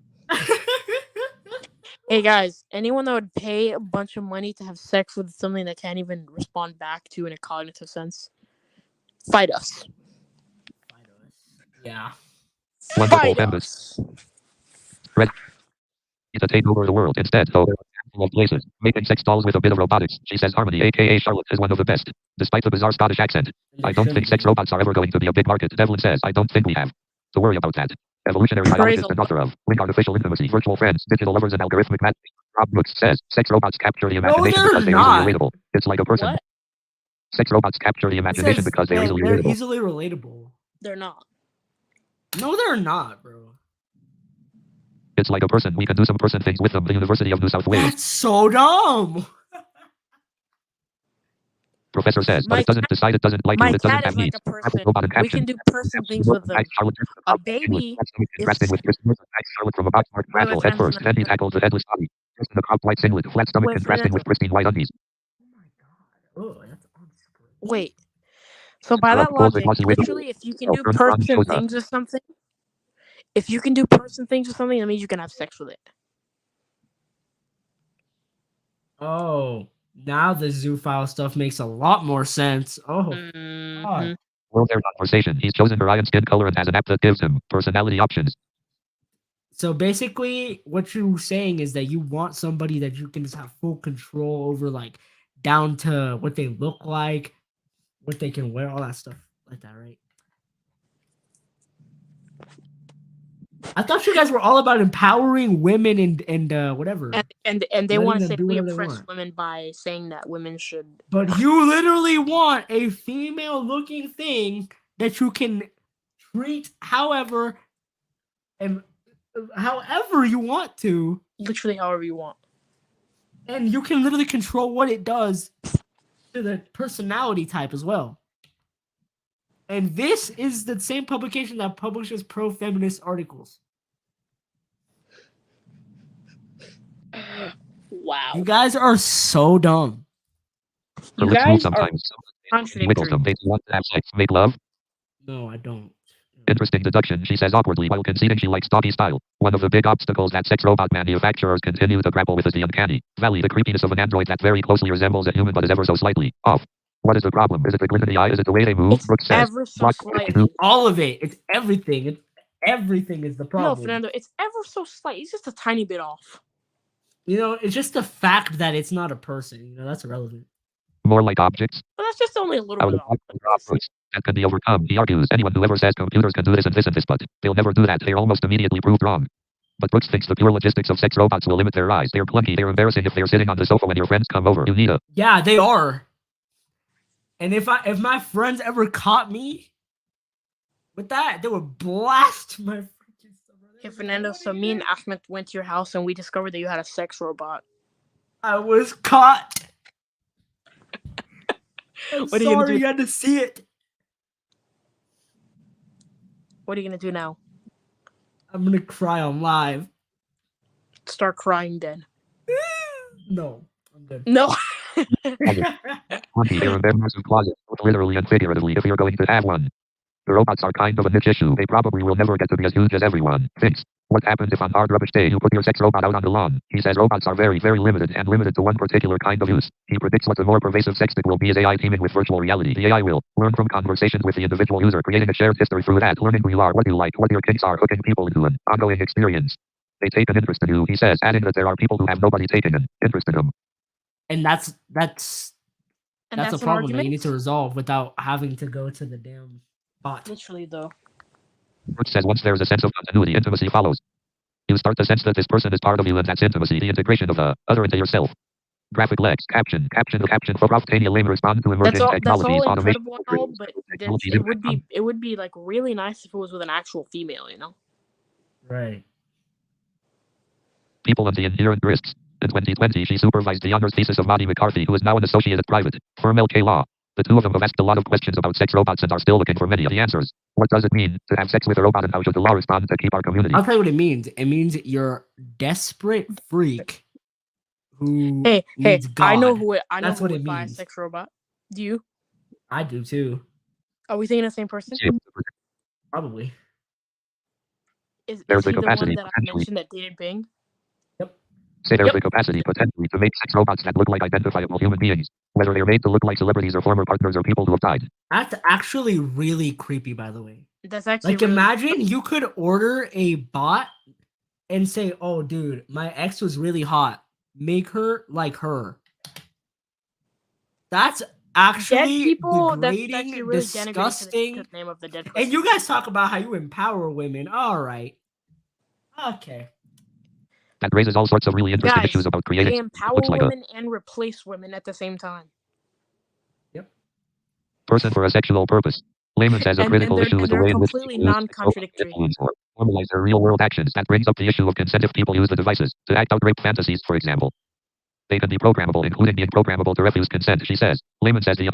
Speaker 2: Hey guys, anyone that would pay a bunch of money to have sex with something that can't even respond back to in a cognitive sense, fight us.
Speaker 1: Yeah.
Speaker 3: Wonderful
Speaker 2: Fight
Speaker 3: members.
Speaker 2: us.
Speaker 3: to take over the world instead. So there are handful of places. Making sex dolls with a bit of robotics. She says Harmony, aka Charlotte, is one of the best. Despite the bizarre Scottish accent. I don't think sex robots are ever going to be a big market. Devlin says, I don't think we have to worry about that. Evolutionary
Speaker 2: Praise
Speaker 3: biologist
Speaker 2: the
Speaker 3: and author of Wing Artificial Intimacy, Virtual Friends, Digital Lovers and Algorithmic Matching. Rob Brooks says, sex robots capture the imagination
Speaker 1: they're
Speaker 3: because they are
Speaker 1: not.
Speaker 3: easily relatable. It's like a person.
Speaker 2: What?
Speaker 3: Sex robots capture the
Speaker 1: It
Speaker 3: imagination
Speaker 1: says
Speaker 3: because they are
Speaker 1: that
Speaker 3: easily
Speaker 1: they're
Speaker 3: relatable.
Speaker 1: easily relatable.
Speaker 2: They're not.
Speaker 1: No, they're not, bro.
Speaker 3: It's like a person. We can do some person things with them. The University of New South Wales.
Speaker 1: That's so dumb.
Speaker 3: Professor says, but
Speaker 2: My
Speaker 3: it doesn't decide it doesn't like you.
Speaker 2: My
Speaker 3: It doesn't
Speaker 2: cat
Speaker 3: have
Speaker 2: is like
Speaker 3: needs.
Speaker 2: a
Speaker 3: Apple
Speaker 2: person.
Speaker 3: robot and
Speaker 2: We
Speaker 3: caption.
Speaker 2: can do person things with them. A baby,
Speaker 3: Contrasting with Kristen Murphy, Charlotte from a box marked
Speaker 2: Wait,
Speaker 3: battle
Speaker 2: wait,
Speaker 3: head first. Then he tackles the headless body. Just in the cropped white singlet, flat stomach
Speaker 2: Wait,
Speaker 3: contrasting with
Speaker 2: Fernando.
Speaker 3: pristine white undies.
Speaker 1: Oh my god. Oh, that's unsupported.
Speaker 2: Wait. So by that logic, literally, if you can do person things or something, that means you can have sex with it.
Speaker 1: Oh, now the zoophile stuff makes a lot more sense. Oh,
Speaker 2: Mhm.
Speaker 1: God.
Speaker 3: Well, their conversation. He's chosen Orion skin color and has an app that gives him personality options.
Speaker 1: So basically, what you're saying is that you want somebody that you can just have full control over, like down to what they look like, what they can wear, all that stuff like that, right? I thought you guys were all about empowering women and whatever.
Speaker 2: And they
Speaker 1: Letting
Speaker 2: want to
Speaker 1: them
Speaker 2: say
Speaker 1: do
Speaker 2: we
Speaker 1: whatever they
Speaker 2: oppress
Speaker 1: want.
Speaker 2: women by saying that women should.
Speaker 1: But you literally want a female-looking thing that you can treat however and however you want to,
Speaker 2: Literally, however you want.
Speaker 1: and you can literally control what it does to the personality type as well. And this is the same publication that publishes pro-feminist articles.
Speaker 2: Wow.
Speaker 1: You guys are so dumb.
Speaker 3: Her
Speaker 2: You
Speaker 3: lips move
Speaker 2: guys are
Speaker 3: sometimes. He
Speaker 2: contradictory.
Speaker 3: wiggles them. They want to have sex. Make love.
Speaker 1: No, I don't.
Speaker 3: Interesting deduction, she says awkwardly while conceding she likes doggy style. One of the big obstacles that sex robot manufacturers continue to grapple with is the uncanny valley, the creepiness of an android that very closely resembles a human but is ever so slightly off. What is the problem? Is it the glint in the eye? Is it the way they move?
Speaker 2: It's
Speaker 3: Brooks says.
Speaker 2: ever so
Speaker 3: Block
Speaker 2: slightly.
Speaker 1: All of it. It's everything. It's everything is the
Speaker 2: No,
Speaker 1: problem.
Speaker 2: Fernando, it's ever so slight. It's just a tiny bit off.
Speaker 1: You know, it's just the fact that it's not a person. You know, that's irrelevant.
Speaker 3: More like objects.
Speaker 2: But that's just only a little
Speaker 3: Out
Speaker 2: bit
Speaker 3: of
Speaker 2: off.
Speaker 3: box Brooks. That can be overcome. He argues anyone who ever says computers can do this and this and this, but they'll never do that. They're almost immediately proved wrong. But Brooks thinks the pure logistics of sex robots will limit their rise. They're clunky. They're embarrassing if they're sitting on the sofa when your friends come over. You need a
Speaker 1: Yeah, they are. And if my friends ever caught me with that, they would blast my freaking stuff.
Speaker 2: Hey, Fernando, so me and Ahmed went to your house and we discovered that you had a sex robot.
Speaker 1: I was caught. I'm
Speaker 2: What are you gonna
Speaker 1: sorry
Speaker 2: do?
Speaker 1: you had to see it.
Speaker 2: What are you gonna do now?
Speaker 1: I'm gonna cry on live.
Speaker 2: Start crying then.
Speaker 1: No, I'm good.
Speaker 2: No.
Speaker 3: clunky. They're in their massive closet, both literally and figuratively, if you're going to have one. The robots are kind of a niche issue. They probably will never get to be as huge as everyone thinks. What happens if on hard rubbish day you put your sex robot out on the lawn? He says robots are very, very limited and limited to one particular kind of use. He predicts what the more pervasive sexting will be as AI teaming with virtual reality. The AI will learn from conversations with the individual user, creating a shared history through that, learning who you are, what you like, what your kinks are, hooking people into an ongoing experience. They take an interest in you, he says, adding that there are people who have nobody taking an interest in them.
Speaker 1: And that's
Speaker 2: And
Speaker 1: a
Speaker 2: an
Speaker 1: problem that you
Speaker 2: argument?
Speaker 1: need to resolve without having to go to the damn bot.
Speaker 2: Literally, though.
Speaker 3: Brooks says once there's a sense of continuity, intimacy follows. You start to sense that this person is part of you, and that's intimacy, the integration of the other into yourself. Graphic legs, caption for Ralph Tania Lame respond to emerging
Speaker 2: That's all
Speaker 3: technologies, automation.
Speaker 2: incredible and all, but it would be like really nice if it was with an actual female, you know?
Speaker 1: Right.
Speaker 3: People of the inherent risks. In 2020, she supervised the honors thesis of Maddie McCarthy, who is now an associate at private firm LK Law. The two of them have asked a lot of questions about sex robots and are still looking for many of the answers. What does it mean to have sex with a robot, and how should the law respond to keep our community?
Speaker 1: I'll tell you what it means. It means you're a desperate freak who
Speaker 2: Hey,
Speaker 1: needs God.
Speaker 2: I know who
Speaker 1: That's what it
Speaker 2: would buy a
Speaker 1: means.
Speaker 2: sex robot. Do you?
Speaker 1: I do too.
Speaker 2: Are we thinking the same person?
Speaker 1: Probably.
Speaker 2: Is
Speaker 3: There's
Speaker 2: he
Speaker 3: the
Speaker 2: the one
Speaker 3: capacity,
Speaker 2: that I
Speaker 3: potentially.
Speaker 2: mentioned that dated Bing?
Speaker 3: Say there's
Speaker 2: Yep.
Speaker 3: the capacity, potentially, to make sex robots that look like identifiable human beings. Whether they're made to look like celebrities or former partners or people who have died.
Speaker 1: That's actually really creepy, by the way.
Speaker 2: That's actually
Speaker 1: Like,
Speaker 2: really-
Speaker 1: imagine you could order a bot and say, "Oh, dude, my ex was really hot. make her like her. That's actually
Speaker 2: people, that's
Speaker 1: degrading,
Speaker 2: actually really denigrating to
Speaker 1: disgusting.
Speaker 2: the name of the dead
Speaker 1: And you
Speaker 2: person.
Speaker 1: guys talk about how you empower women. All right. Okay.
Speaker 3: That raises all sorts of really interesting
Speaker 2: Guys,
Speaker 3: issues about
Speaker 2: they
Speaker 3: creating.
Speaker 2: empower
Speaker 3: Looks like a
Speaker 2: women and replace women at the same time.
Speaker 3: person for a sexual purpose. Layman says a critical issue is the
Speaker 2: they're
Speaker 3: way in which
Speaker 2: completely
Speaker 3: people use the
Speaker 2: non-contradictory.
Speaker 3: influence or normalize their real-world actions. That brings up the issue of consent if people use the devices to act out rape fantasies, for example. They can be programmable, including being programmable to refuse consent, she says. Layman says the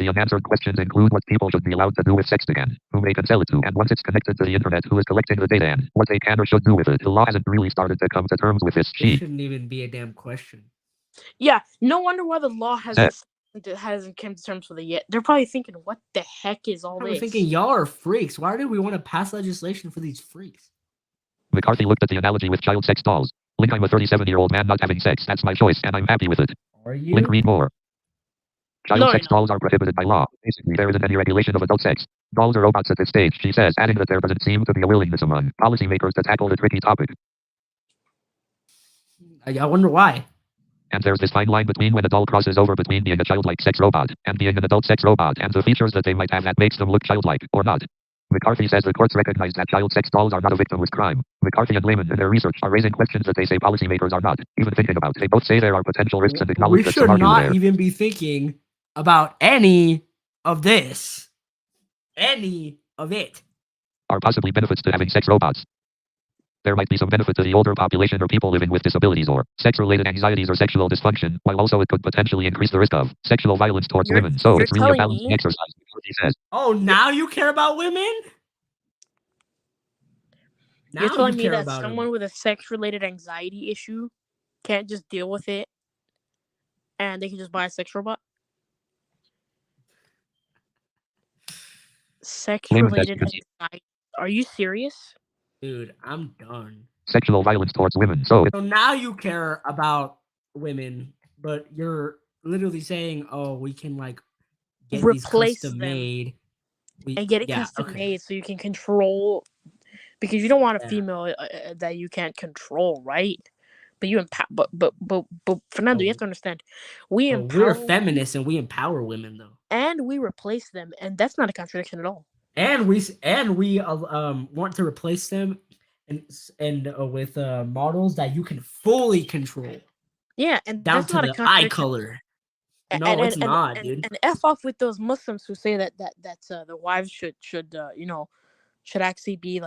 Speaker 3: unanswered questions include what people should be allowed to do with sex again, whom they can sell it to, and once it's connected to the internet, who is collecting the data and what they can or should do with it. The law hasn't really started to come to terms with this.
Speaker 1: It shouldn't even be a damn question.
Speaker 2: Yeah, no wonder why the law hasn't come to terms with it yet. They're probably thinking, what the heck is all
Speaker 1: Probably
Speaker 2: this?
Speaker 1: thinking y'all are freaks. Why do we want to pass legislation for these freaks?
Speaker 3: McCarthy looked at the analogy with child sex dolls. Link, I'm a 37-year-old man not having sex. That's my choice, and I'm happy with it.
Speaker 1: Are you?
Speaker 3: Link, read more. Child
Speaker 2: No,
Speaker 3: sex dolls are prohibited by law. Basically, there isn't any regulation of adult sex. Dolls are robots at this stage, she says, adding that there doesn't seem to be a willingness among policymakers to tackle the tricky topic.
Speaker 1: I wonder why.
Speaker 3: And there's this fine line between when a doll crosses over between being a childlike sex robot and being an adult sex robot and the features that they might have that makes them look childlike, or not. McCarthy says the courts recognize that child sex dolls are not a victimless crime. McCarthy and Layman in their research are raising questions that they say policymakers are not even thinking about. They both say there are potential risks and acknowledge
Speaker 1: We
Speaker 3: that
Speaker 1: should
Speaker 3: some argue
Speaker 1: not
Speaker 3: there
Speaker 1: even be thinking about any of this. Any of it.
Speaker 3: are possibly benefits to having sex robots. There might be some benefit to the older population or people living with disabilities or sex-related anxieties or sexual dysfunction, while also it could potentially increase the risk of sexual violence towards women. So
Speaker 2: you're
Speaker 3: it's really a
Speaker 2: telling
Speaker 3: balancing
Speaker 2: me-
Speaker 3: exercise, McCarthy says.
Speaker 1: Oh, now you care about women? Now
Speaker 2: You're telling
Speaker 1: you
Speaker 2: me
Speaker 1: care
Speaker 2: that
Speaker 1: about
Speaker 2: someone
Speaker 1: them.
Speaker 2: with a sex-related anxiety issue can't just deal with it and they can just buy a sex robot? Sex-related anxiety. Are you serious?
Speaker 1: Dude, I'm done.
Speaker 3: Sexual violence towards women. So
Speaker 1: So now you care about women, but you're literally saying, "Oh, we can like get these
Speaker 2: Replace
Speaker 1: custom
Speaker 2: them.
Speaker 1: made
Speaker 2: And get it custom made so you can control, because you don't want a female that you can't control, right? But you but Fernando, you have to understand, we
Speaker 1: we're
Speaker 2: empower
Speaker 1: feminists and we empower women though,
Speaker 2: and we replace them, and that's not a contradiction at all.
Speaker 1: and we want to replace them and with models that you can fully control.
Speaker 2: Yeah, and
Speaker 1: down
Speaker 2: that's
Speaker 1: to
Speaker 2: not a
Speaker 1: the eye
Speaker 2: contradiction.
Speaker 1: color. No, it's not, dude.
Speaker 2: And F off with those Muslims who say that the wives should actually be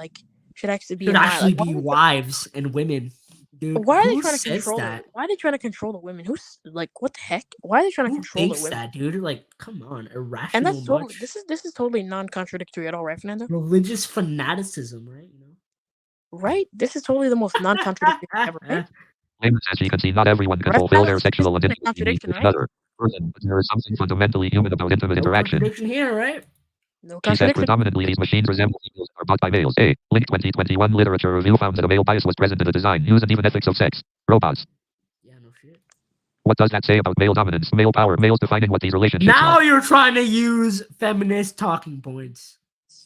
Speaker 1: wives and women. Dude,
Speaker 2: why are they
Speaker 1: who
Speaker 2: trying to
Speaker 1: says
Speaker 2: control
Speaker 1: that?
Speaker 2: Why are they trying to control the women? Who's like, what the heck? Why are they trying to
Speaker 1: Who
Speaker 2: control the
Speaker 1: thinks
Speaker 2: women?
Speaker 1: that, dude? Like, come on, irrational.
Speaker 2: And that's totally
Speaker 1: much?
Speaker 2: this is totally non-contradictory at all, right, Fernando?
Speaker 1: Religious fanaticism, right? You know,
Speaker 2: right? This is totally the most non-contradictory ever, right?
Speaker 3: Layman says she can see not everyone can fulfill their sexual and intimacy needs with another person, but there is something fundamentally human about intimate interaction.
Speaker 1: Contradiction here, right?
Speaker 2: No
Speaker 3: She said predominantly these machines resemble females and are bought by males. A Link 2021 literature review found that a male bias was present in the design, use, and even ethics of sex robots.
Speaker 1: Yeah, no shit.
Speaker 3: What does that say about male dominance, male power, males defining what these relationships
Speaker 1: now
Speaker 3: are?
Speaker 1: You're trying to use feminist talking points.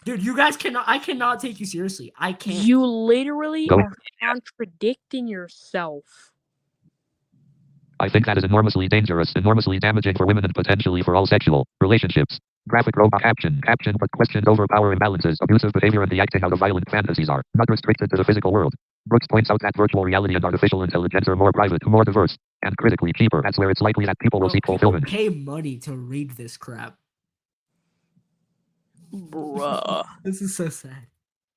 Speaker 1: Dude, you guys I cannot take you seriously. I can't.
Speaker 2: You literally are contradicting yourself.
Speaker 3: I think that is enormously dangerous, enormously damaging for women and potentially for all sexual relationships. Graphic robot caption, but questions over power imbalances, abusive behavior, and the acting out of violent fantasies are not restricted to the physical world. Brooks points out that virtual reality and artificial intelligence are more private, more diverse, and critically cheaper. That's where it's likely that people will seek fulfillment.
Speaker 1: Pay money to read this crap.
Speaker 2: Bruh.
Speaker 1: This is so sad.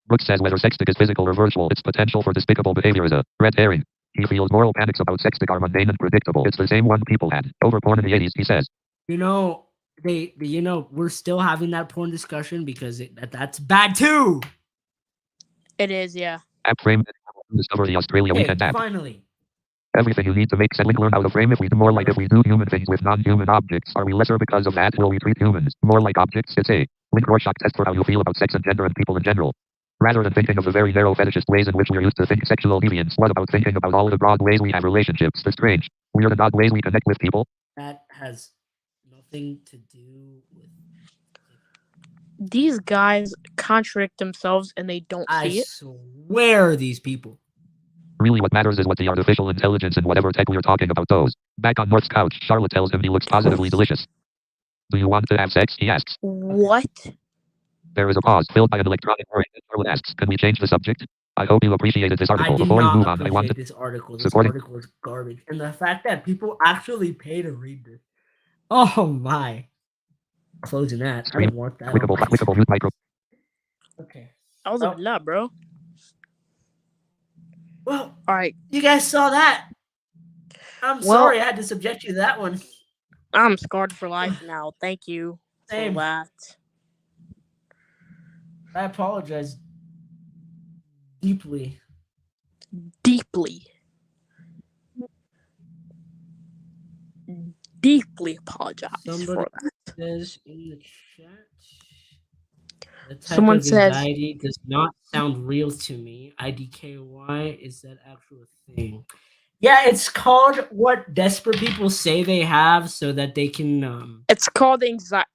Speaker 3: Brooks says whether sexting is physical or virtual, its potential for despicable behavior is a red herring. He feels moral panics about sexting are mundane and predictable. It's the same one people had over porn in the 80s, he says.
Speaker 1: You know, we're still having that porn discussion because that's bad too.
Speaker 2: It is, yeah.
Speaker 3: App frame. Discover the Australia Weekend app.
Speaker 1: Finally.
Speaker 3: Everything you need to make Link learn how to frame. If we do more like if we do human things with non-human objects, are we lesser because of that? Will we treat humans more like objects? It's a Link Rorschach test for how you feel about sex and gender and people in general. Rather than thinking of the very narrow fetishist ways in which we're used to think sexual deviance, what about thinking about all the broad ways we have relationships, the strange, weird and odd ways we connect with people?
Speaker 1: That has nothing to do with...
Speaker 2: These guys contradict themselves and they don't see it.
Speaker 1: I swear these people.
Speaker 3: Really what matters is what the artificial intelligence and whatever tech we're talking about does. Back on North's couch, Charlotte tells him he looks positively delicious. Do you want to have sex? He asks.
Speaker 2: What?
Speaker 3: There is a pause, filled by an electronic ring, and Charlotte asks, can we change the subject? I hope you appreciated this
Speaker 1: I
Speaker 3: article.
Speaker 1: did
Speaker 3: Before we
Speaker 1: not
Speaker 3: move on, I want
Speaker 1: appreciate
Speaker 3: to...
Speaker 1: this article. This
Speaker 3: supporting-
Speaker 1: article is garbage. And the fact that people actually pay to read this. Oh my. Closing that. I don't want that. on
Speaker 3: Clickable,
Speaker 1: my-
Speaker 3: clickable mute micro.
Speaker 1: Okay.
Speaker 2: I was
Speaker 1: Oh.
Speaker 2: a lot, bro.
Speaker 1: Well,
Speaker 2: All right,
Speaker 1: you guys saw that. I'm
Speaker 2: Well-
Speaker 1: sorry I had to subject you to that one.
Speaker 2: I'm scarred for life now. Thank you
Speaker 1: Same.
Speaker 2: for that.
Speaker 1: I apologize deeply.
Speaker 2: Deeply. Deeply apologize
Speaker 1: Somebody-
Speaker 2: for that.
Speaker 1: Says in the chat. The type
Speaker 2: Someone
Speaker 1: of
Speaker 2: says-
Speaker 1: anxiety does not sound real to me. IDKY, is that actual thing? Yeah, it's called what desperate people say they have so that they can
Speaker 2: It's called anxiety.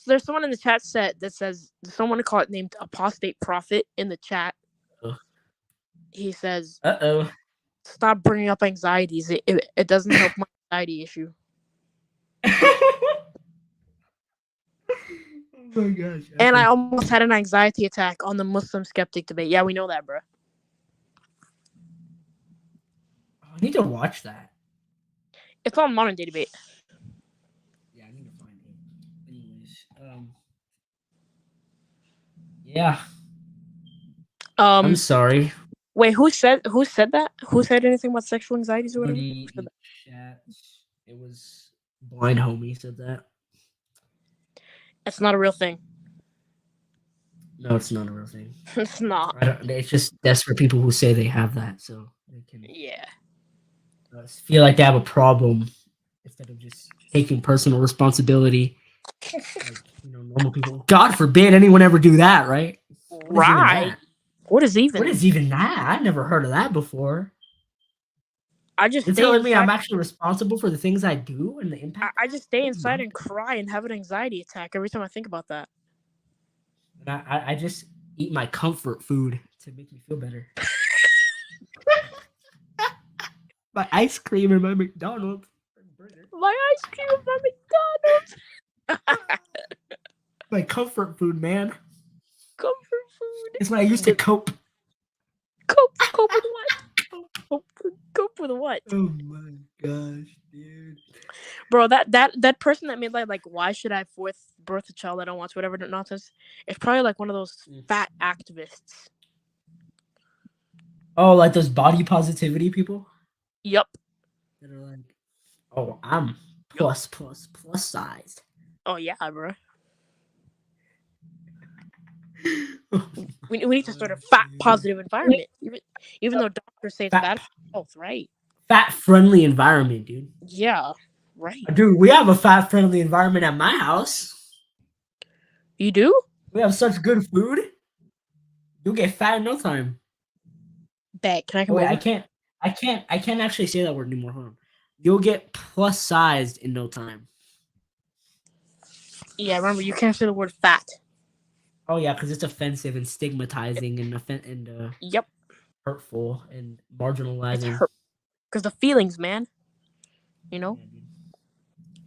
Speaker 2: There's someone in the chat set that says someone call it named Apostate Prophet in the chat.
Speaker 1: Ugh.
Speaker 2: He says,
Speaker 1: uh-oh.
Speaker 2: "Stop bringing up anxieties. It doesn't help my anxiety issue."
Speaker 1: Oh my gosh.
Speaker 2: And I
Speaker 1: okay.
Speaker 2: almost had an anxiety attack on the Muslim skeptic debate. Yeah, we know that, bro.
Speaker 1: I need to watch that.
Speaker 2: It's on Modern Day Debate.
Speaker 1: Yeah, I need to find it. Anyways, yeah, I'm sorry.
Speaker 2: Wait, who said that? Who said anything about sexual anxieties or whatever?
Speaker 1: Somebody
Speaker 2: Who said
Speaker 1: in
Speaker 2: that?
Speaker 1: the chat, it was Blind Homie said that.
Speaker 2: It's not a real thing.
Speaker 1: No, it's not a real thing.
Speaker 2: It's not.
Speaker 1: It's just desperate people who say they have that, so they can
Speaker 2: Yeah.
Speaker 1: feel like they have a problem instead of just taking personal responsibility. Like, normal people. God forbid anyone ever do that, right? What is even
Speaker 2: Right.
Speaker 1: that?
Speaker 2: What is even?
Speaker 1: What is even that? I never heard of that before.
Speaker 2: I just
Speaker 1: You're
Speaker 2: stay
Speaker 1: telling me I'm
Speaker 2: inside-
Speaker 1: actually responsible for the things I do and the impact.
Speaker 2: I just stay
Speaker 1: Oh
Speaker 2: inside
Speaker 1: my
Speaker 2: and cry and have an anxiety attack every time I think about that.
Speaker 1: And I just eat my comfort food to make me feel better. My ice cream and my McDonald's.
Speaker 2: My ice cream and my McDonald's.
Speaker 1: My comfort food, man.
Speaker 2: Comfort food.
Speaker 1: It's what I used to cope.
Speaker 2: Cope with what? Cope with what?
Speaker 1: Oh my gosh, dude.
Speaker 2: Bro, that person that made like why should I birth a child I don't want to, whatever nonsense, it's probably like one of those fat activists.
Speaker 1: Oh, like those body positivity people
Speaker 2: Yup.
Speaker 1: that are like, oh, I'm plus size.
Speaker 2: Oh yeah, bro. We need to start a fat positive environment. Even though doctors say it's
Speaker 1: Fat-
Speaker 2: bad for health, right?
Speaker 1: Fat friendly environment, dude.
Speaker 2: Yeah. Right.
Speaker 1: Dude, we have a fat friendly environment at my house.
Speaker 2: You do?
Speaker 1: We have such good food. You'll get fat in no time.
Speaker 2: Bet. Can I
Speaker 1: Oh,
Speaker 2: come
Speaker 1: wait,
Speaker 2: over?
Speaker 1: I can't actually say that word anymore. Hold on. You'll get plus sized in no time.
Speaker 2: Yeah, remember you can't say the word fat.
Speaker 1: Oh yeah, because it's offensive and stigmatizing and
Speaker 2: Yep.
Speaker 1: hurtful and
Speaker 2: It's
Speaker 1: marginalizing.
Speaker 2: hurt. Because the feelings, man. You know?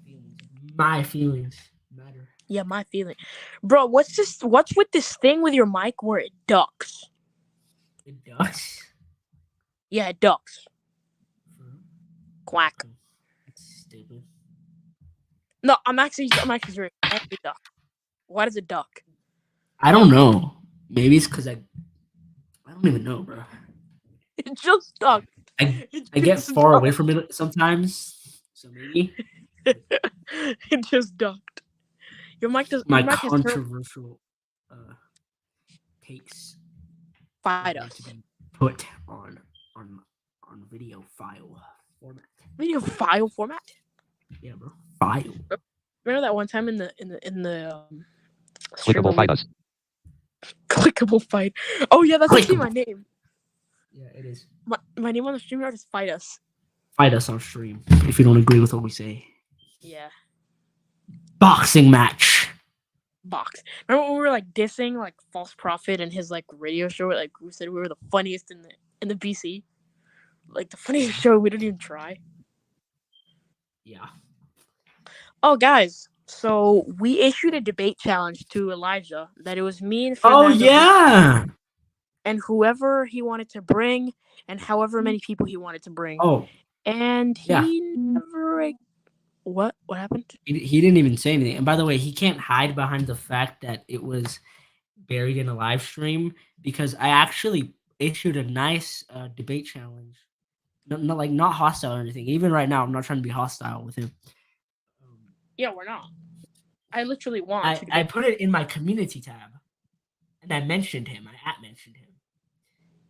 Speaker 1: Yeah, dude. My feelings matter.
Speaker 2: Yeah, my feeling. Bro, what's with this thing with your mic where it ducks?
Speaker 1: It does.
Speaker 2: Yeah, it ducks. Quack.
Speaker 1: It's stupid.
Speaker 2: No, I'm actually serious. Why does it duck? Why does it duck?
Speaker 1: I don't know. Maybe it's because I don't even know, bro.
Speaker 2: It just ducked.
Speaker 1: I
Speaker 2: It
Speaker 1: get
Speaker 2: just
Speaker 1: far
Speaker 2: ducked.
Speaker 1: away from it sometimes, so maybe
Speaker 2: It just ducked. Your mic does.
Speaker 1: my
Speaker 2: Your mic has turned
Speaker 1: controversial takes
Speaker 2: fight
Speaker 1: are
Speaker 2: us.
Speaker 1: to be put on video file format.
Speaker 2: Video file format.
Speaker 1: Yeah, bro. File.
Speaker 2: Remember that one time in the stream
Speaker 3: Clickable
Speaker 2: when
Speaker 3: fight
Speaker 2: we-
Speaker 3: us.
Speaker 2: clickable fight. Oh yeah, that's actually my
Speaker 1: Clickable.
Speaker 2: name.
Speaker 1: Yeah, it is.
Speaker 2: My name on the StreamYard is Fight Us.
Speaker 1: Fight us on stream if you don't agree with what we say.
Speaker 2: Yeah.
Speaker 1: Boxing match.
Speaker 2: Box. Remember when we were like dissing like False Prophet and his like radio show? Like we said we were the funniest in the BC. like the funniest show. We didn't even try.
Speaker 1: Yeah.
Speaker 2: Oh, guys. So we issued a debate challenge to Elijah that it was me and
Speaker 1: Oh
Speaker 2: Fernando
Speaker 1: yeah.
Speaker 2: and whoever he wanted to bring and however many people he wanted to bring.
Speaker 1: Oh
Speaker 2: And
Speaker 1: yeah.
Speaker 2: he never. What happened?
Speaker 1: He didn't even say anything. And by the way, he can't hide behind the fact that it was buried in a live stream because I actually issued a nice debate challenge. Not hostile or anything. Even right now, I'm not trying to be hostile with him.
Speaker 2: Yeah, we're not. I literally want to
Speaker 1: I
Speaker 2: debate.
Speaker 1: put it in my community tab, and I mentioned him. I mentioned him.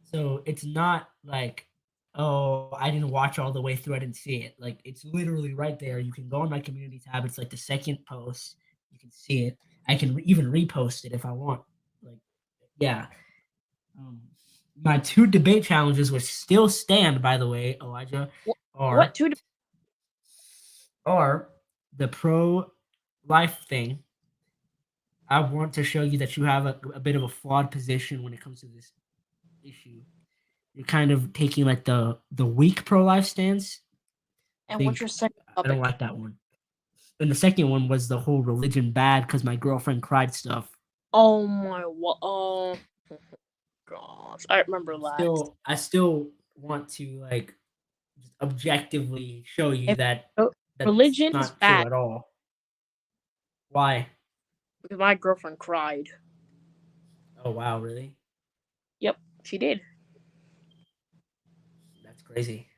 Speaker 1: So it's not like, oh, I didn't watch all the way through. I didn't see it. Like it's literally right there. You can go on my community tab. It's like the second post. You can see it. I can even repost it if I want. Like, yeah. My 2 debate challenges, which still stand, by the way, Elijah,
Speaker 2: What two?
Speaker 1: are the pro-life thing. I want to show you that you have a bit of a flawed position when it comes to this issue. You're kind of taking like the weak pro-life stance.
Speaker 2: And what's your second
Speaker 1: I don't
Speaker 2: topic?
Speaker 1: like that one. And the second one was the whole religion bad because my girlfriend cried stuff.
Speaker 2: Oh my! Oh gosh, I remember that.
Speaker 1: I still want to like objectively show you
Speaker 2: If-
Speaker 1: that
Speaker 2: Religion
Speaker 1: not
Speaker 2: is
Speaker 1: true
Speaker 2: bad
Speaker 1: at all. Why?
Speaker 2: because my girlfriend cried.
Speaker 1: Oh wow, really?
Speaker 2: Yep, she did.
Speaker 1: That's crazy.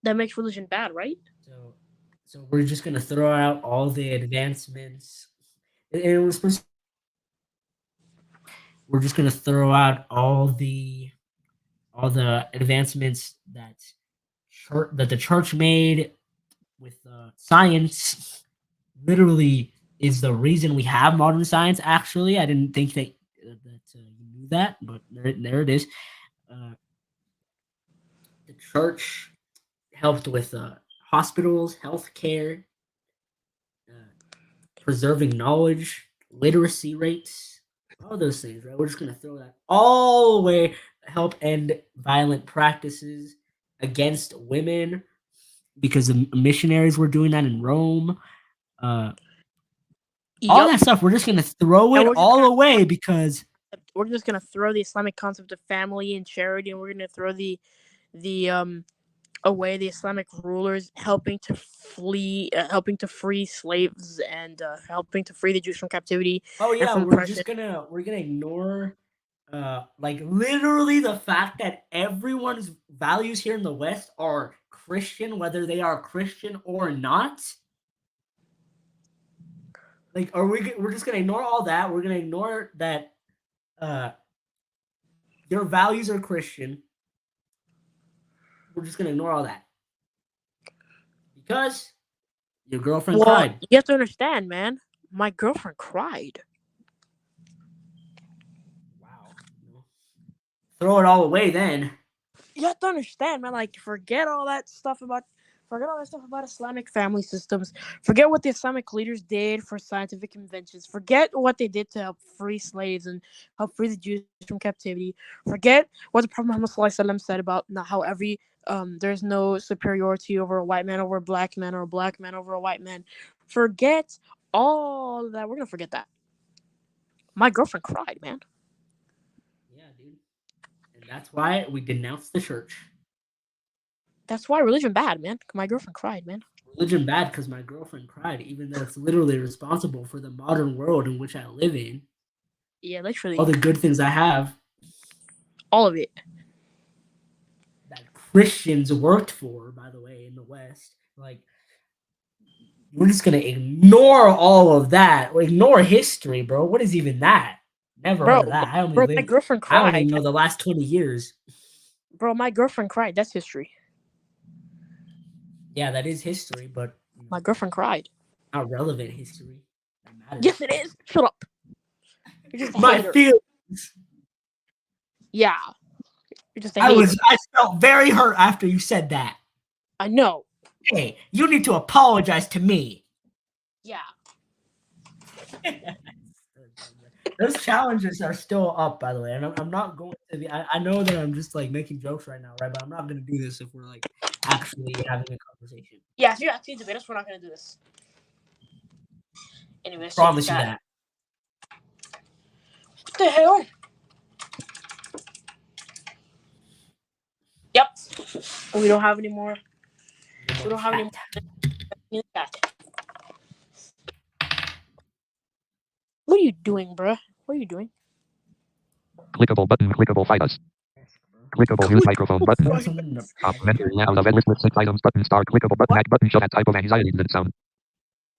Speaker 2: That makes religion bad, right?
Speaker 1: So we're just gonna throw out all the advancements. It was supposed. We're just gonna throw out all the advancements that the church made with science. Literally is the reason we have modern science. Actually, I didn't think that you knew that, but there it is. The church helped with hospitals, healthcare, preserving knowledge, literacy rates, all those things, right? We're just going to throw that all the way, help end violent practices against women because the missionaries were doing that in Rome. All that stuff, we're just going to throw it all away because
Speaker 2: we're just gonna throw the Islamic concept of family and charity, and we're gonna throw the away the Islamic rulers helping to free slaves and helping to free the Jews from captivity.
Speaker 1: Oh yeah,
Speaker 2: from
Speaker 1: we're gonna ignore like literally the fact that everyone's values here in the West are Christian, whether they are Christian or not. Like, we're just gonna ignore all that. We're gonna ignore that your values are Christian. We're just gonna ignore all that because your girlfriend cried.
Speaker 2: You have to understand, man. My girlfriend cried.
Speaker 1: Wow. Throw it all away then.
Speaker 2: You have to understand, man. Like, forget all that stuff about Islamic family systems. Forget what the Islamic leaders did for scientific inventions. Forget what they did to help free slaves and help free the Jews from captivity. Forget what the Prophet Muhammad ﷺ said about how there's no superiority over a white man over a black man or a black man over a white man. Forget all of that. We're gonna forget that. My girlfriend cried, man.
Speaker 1: Yeah, dude. And that's why we denounced the church.
Speaker 2: That's why religion bad, man. My girlfriend cried, man.
Speaker 1: Religion bad because my girlfriend cried, even though it's literally responsible for the modern world in which I live in.
Speaker 2: Yeah, literally.
Speaker 1: All the good things I have.
Speaker 2: All of it.
Speaker 1: That Christians worked for, by the way, in the West. Like, we're just gonna ignore all of that. Ignore history, bro. What is even that? Never heard of that.
Speaker 2: My girlfriend cried.
Speaker 1: I don't even know the last 20 years.
Speaker 2: Bro, my girlfriend cried. That's history.
Speaker 1: Yeah, that is history, but
Speaker 2: my girlfriend cried.
Speaker 1: Not relevant history. That matters.
Speaker 2: Yes, it is. Shut up. You're just a
Speaker 1: my
Speaker 2: hater.
Speaker 1: feelings.
Speaker 2: Yeah. You're just a hater.
Speaker 1: I felt very hurt after you said that.
Speaker 2: I know.
Speaker 1: Hey, you need to apologize to me.
Speaker 2: Yeah.
Speaker 1: Those challenges are still up, by the way, and I'm not going to be. I know that I'm just like making jokes right now, right? But I'm not going to do this if we're like actually having a conversation.
Speaker 2: Yeah, if you're actually debate us, we're not gonna do this. Anyways,
Speaker 1: Promise you that.
Speaker 2: What the hell? Yep. We don't have any more. We don't have any more in the chat. What are you doing, bruh? What are you doing?
Speaker 3: Clickable button. Clickable fight us. Clickable mute microphone button.
Speaker 1: Want someone to-
Speaker 3: Complimentary out of list with 6 items button. Star clickable button. Act button. Show that type of anxiety and sound.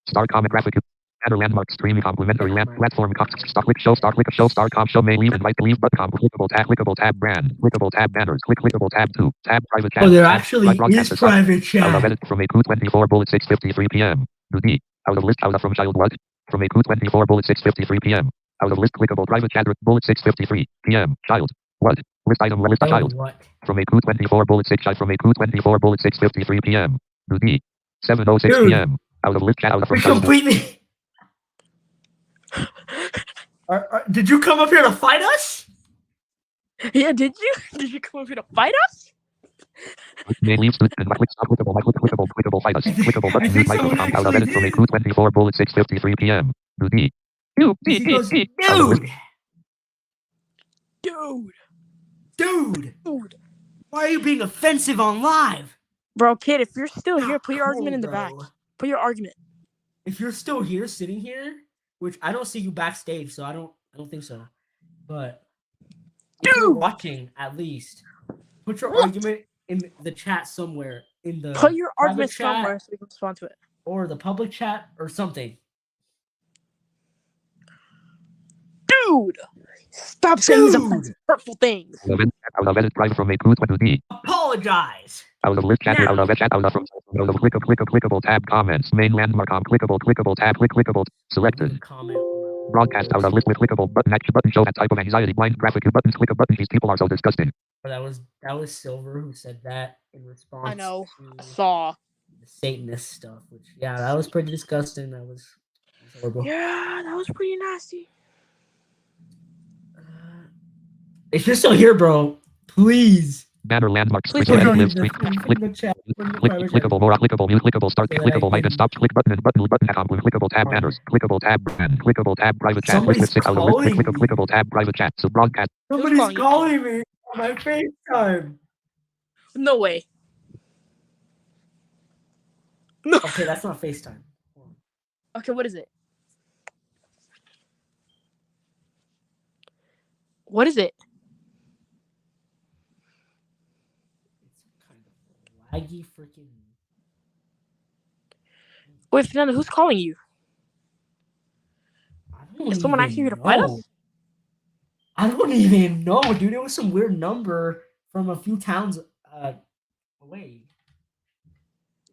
Speaker 3: Star comment graphic. Banner landmark streaming complimentary land platform. Star click show. Star click show. Star com show may leave invite leave button. Clickable tab brand. Clickable tab banners. Clickable tab 2. Tab private chat.
Speaker 1: Oh, there
Speaker 3: Tab,
Speaker 1: actually
Speaker 3: live broadcast
Speaker 1: is
Speaker 3: aside.
Speaker 1: private
Speaker 3: Out of
Speaker 1: chat.
Speaker 3: edit from AQ 24 bullet 6:53 p.m. To D. Out of list out of from child what? From AQ 24 bullet 6:53 p.m. Out of list clickable private chat bullet 6:53 p.m. Child. What? List item list
Speaker 1: Oh,
Speaker 3: child.
Speaker 1: what?
Speaker 3: From AQ 24 bullet 6 from AQ 24 bullet 6:53 p.m. To D. 7:06
Speaker 1: Dude.
Speaker 3: p.m. Out of list chat out of from
Speaker 1: We
Speaker 3: child.
Speaker 1: completely. Did you come up here to fight us?
Speaker 2: Yeah, did you? Did you come over here to fight us?
Speaker 3: May leave student and clickable fight us. Clickable
Speaker 1: I
Speaker 3: button
Speaker 1: think
Speaker 3: mute
Speaker 1: someone
Speaker 3: microphone out of
Speaker 1: actually
Speaker 3: edit from
Speaker 1: did.
Speaker 3: AQ 24 bullet 6:53 p.m. To D.
Speaker 1: He goes,
Speaker 3: Out of list.
Speaker 1: dude,
Speaker 2: Dude.
Speaker 1: dude, why are you being offensive on live?
Speaker 2: Bro, kid, if you're still here,
Speaker 1: Not
Speaker 2: put your argument in the
Speaker 1: cool,
Speaker 2: back.
Speaker 1: bro.
Speaker 2: Put your argument.
Speaker 1: If you're still here, sitting here, which I don't see you backstage, so I don't think so. But if you're
Speaker 2: Dude.
Speaker 1: watching, at least put your
Speaker 2: What?
Speaker 1: argument in the chat somewhere in the
Speaker 2: Put your
Speaker 1: private
Speaker 2: argument
Speaker 1: chat
Speaker 2: somewhere so we can respond to it.
Speaker 1: or the public chat or something.
Speaker 2: Dude! Stop saying these
Speaker 1: Dude!
Speaker 2: offensive, hurtful things.
Speaker 3: Out of edit private from AQ 20 D.
Speaker 1: Apologize.
Speaker 3: Out of list chat
Speaker 2: Now.
Speaker 3: out of chat out of from out of clickable tab comments main landmark on clickable tab clickable selected.
Speaker 1: Comment on my
Speaker 3: Broadcast out of list with clickable button action button show that type of anxiety blind graphic buttons click a button these people are so disgusting.
Speaker 1: That was Silver who said that in response
Speaker 2: I know. I
Speaker 1: to
Speaker 2: saw.
Speaker 1: the Satanist stuff, which that was pretty disgusting. That was horrible.
Speaker 2: Yeah, that was pretty nasty.
Speaker 1: If you're still here, bro, please
Speaker 3: Banner landmarks
Speaker 2: Please
Speaker 3: click
Speaker 2: put
Speaker 3: edit
Speaker 2: your
Speaker 3: live click
Speaker 1: in the chat.
Speaker 3: clickable more clickable mute clickable start
Speaker 1: So that I
Speaker 3: clickable hide
Speaker 1: can-
Speaker 3: and stop click button and button clickable tab banners clickable tab brand clickable tab private chat list
Speaker 1: Somebody's
Speaker 3: with 6 out of list
Speaker 1: calling me.
Speaker 3: clickable tab private chat so broadcast
Speaker 1: Somebody's
Speaker 2: calling you?
Speaker 1: calling me on my FaceTime.
Speaker 2: No way. No.
Speaker 1: Okay, that's not FaceTime.
Speaker 2: Okay, what is it? What is it?
Speaker 1: It's kind of laggy freaking.
Speaker 2: Wait, Fernando, who's calling you?
Speaker 1: I don't
Speaker 2: Is someone
Speaker 1: even
Speaker 2: actually here to fight
Speaker 1: know.
Speaker 2: us?
Speaker 1: I don't even know, dude. It was some weird number from a few towns away.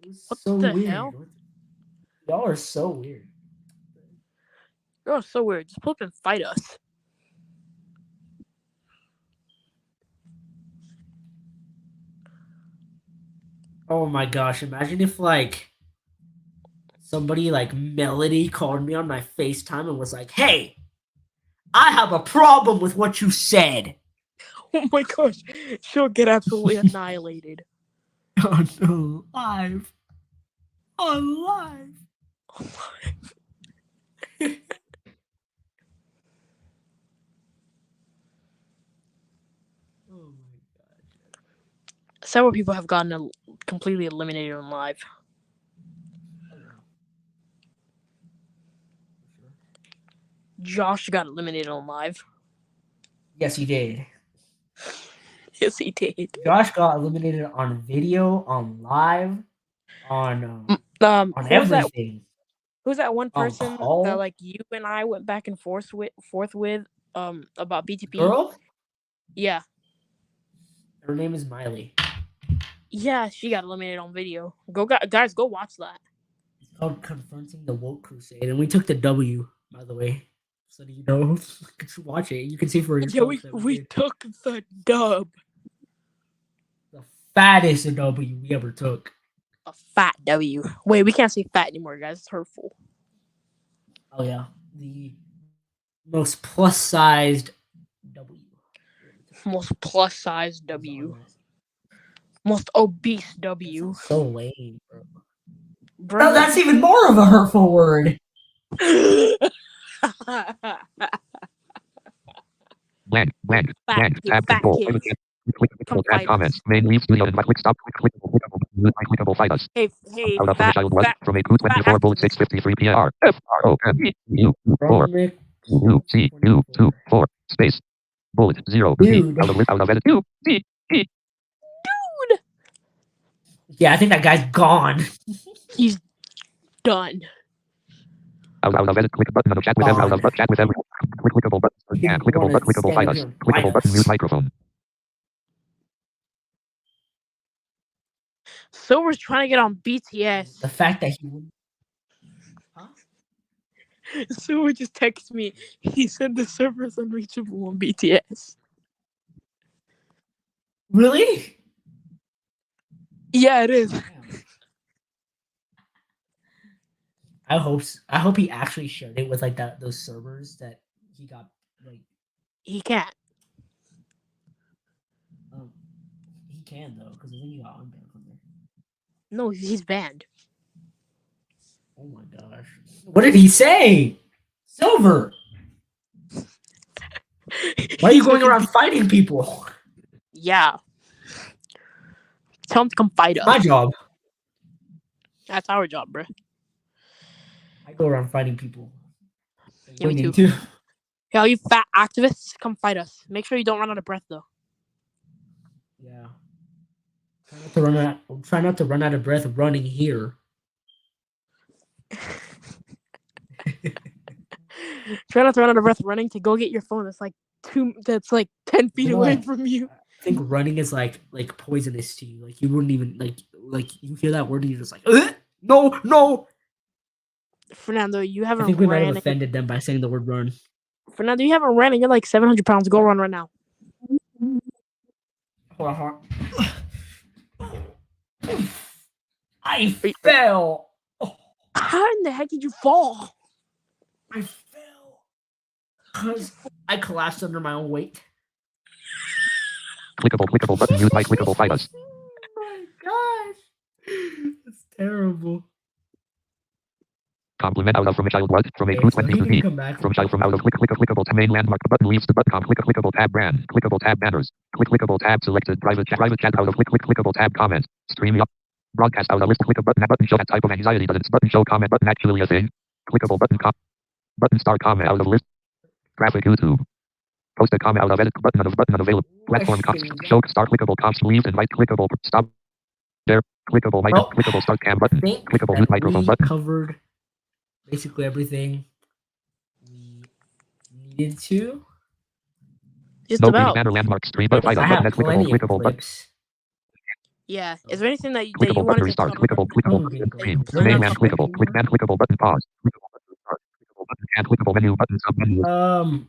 Speaker 1: It was
Speaker 2: What
Speaker 1: so
Speaker 2: the
Speaker 1: weird.
Speaker 2: hell?
Speaker 1: Y'all are so weird.
Speaker 2: You're so weird. Just pull up and fight us.
Speaker 1: Oh my gosh, imagine if like somebody like Melody called me on my FaceTime and was like, "Hey, I have a problem with what you said."
Speaker 2: Oh my gosh. She'll get absolutely annihilated.
Speaker 1: On live. On live. Oh my god.
Speaker 2: Several people have gotten completely eliminated on live. Josh got eliminated on live.
Speaker 1: Yes, he did.
Speaker 2: Yes, he did.
Speaker 1: Josh got eliminated on video, on live, on
Speaker 2: Who was that?
Speaker 1: everything.
Speaker 2: Who's that one
Speaker 1: On
Speaker 2: person
Speaker 1: call?
Speaker 2: that like you and I went back and forth with about BTP?
Speaker 1: Girl?
Speaker 2: Yeah.
Speaker 1: Her name is Miley.
Speaker 2: Yeah, she got eliminated on video. Guys, go watch that.
Speaker 1: It's called Confronting the Woke Crusade, and we took the W, by the way. So do you know? Just watch it. You can see for yourself.
Speaker 2: Yeah,
Speaker 1: that
Speaker 2: we
Speaker 1: did
Speaker 2: took the dub.
Speaker 1: the fattest W we ever took.
Speaker 2: A fat W. Wait, we can't say fat anymore, guys. It's hurtful.
Speaker 1: Oh yeah, the most plus sized W.
Speaker 2: Most plus size W. Most obese W.
Speaker 1: So lame, bro.
Speaker 2: Bro.
Speaker 1: No, that's even more of a hurtful word.
Speaker 3: Blank.
Speaker 2: Fat
Speaker 3: Blank.
Speaker 2: kid,
Speaker 3: Tab
Speaker 2: fat
Speaker 3: control.
Speaker 2: kid.
Speaker 3: Clickable tab
Speaker 2: fight
Speaker 3: comments.
Speaker 2: us.
Speaker 3: Main leave studio and click stop. Clickable fight us.
Speaker 2: Hey,
Speaker 3: Out of from a
Speaker 2: fat,
Speaker 3: child was
Speaker 2: fat,
Speaker 3: from a 224 bullet
Speaker 2: activist.
Speaker 3: 653 PR. FROMEU 4
Speaker 1: Rumnick
Speaker 3: UC 4 space bullet 0
Speaker 1: Dude.
Speaker 3: out of edit 2 D E.
Speaker 1: Yeah, I think that guy's gone.
Speaker 2: He's done.
Speaker 3: Out of edit. Click button on the chat with every out of chat with every clickable button. Yeah, clickable fight us. Clickable button mute microphone.
Speaker 2: Silver's trying to get on BTS.
Speaker 1: The fact that he wouldn't. Huh?
Speaker 2: Silver just texted me. He said the server's unreachable on BTS.
Speaker 1: Really?
Speaker 2: Yeah, it is.
Speaker 1: I hope he actually shared it with like those servers that he got like.
Speaker 2: He can't.
Speaker 1: He can though, because I think he got unbanned from there.
Speaker 2: No, he's banned.
Speaker 1: Oh my gosh! What did he say? Silver. Why are you going around fighting people?
Speaker 2: Yeah. Tell him to come fight us.
Speaker 1: My job.
Speaker 2: That's our job, bro.
Speaker 1: I go around fighting people.
Speaker 2: Yeah, me
Speaker 1: Winning,
Speaker 2: too.
Speaker 1: too.
Speaker 2: Hey, all you fat activists, come fight us. Make sure you don't run out of breath, though.
Speaker 1: Yeah. Try not to run out of breath running here.
Speaker 2: Try not to run out of breath running to go get your phone. That's like 10 feet away from you.
Speaker 1: I think running is like poisonous to you. Like you wouldn't even like you hear that word and you're just like no.
Speaker 2: Fernando, you
Speaker 1: I
Speaker 2: haven't
Speaker 1: think we might
Speaker 2: ran.
Speaker 1: have offended them by saying the word run.
Speaker 2: Fernando, you haven't ran and you're like 700 pounds. Go run right now.
Speaker 1: I fell.
Speaker 2: How in the heck did you fall?
Speaker 1: I fell because I collapsed under my own weight.
Speaker 3: Clickable button mute mic clickable fight us.
Speaker 1: Oh my gosh, that's terrible.
Speaker 3: Compliment out of from a child was from a 220 from child from out of clickable to main landmark button leaves the button clickable tab brand clickable tab banners clickable tab selected private chat out of clickable tab comment stream up broadcast out of list click a button show that type of anxiety doesn't button show comment button actually a thing clickable button start comment out of list graphic YouTube post a comment out of edit button unavailable platform show start clickable comps leave invite clickable stop there clickable mic clickable start cam button clickable mute microphone button
Speaker 1: covered basically everything we needed to.
Speaker 2: Just
Speaker 3: no
Speaker 2: about.
Speaker 3: banner landmark stream but fight us button clickable button.
Speaker 2: Yeah. Is there anything that you
Speaker 3: Clickable
Speaker 2: wanted
Speaker 3: button
Speaker 2: to
Speaker 3: restart.
Speaker 2: cover?
Speaker 3: Mainland clickable. Quick man clickable button pause. Clickable button and clickable menu button sub menu.
Speaker 1: I'm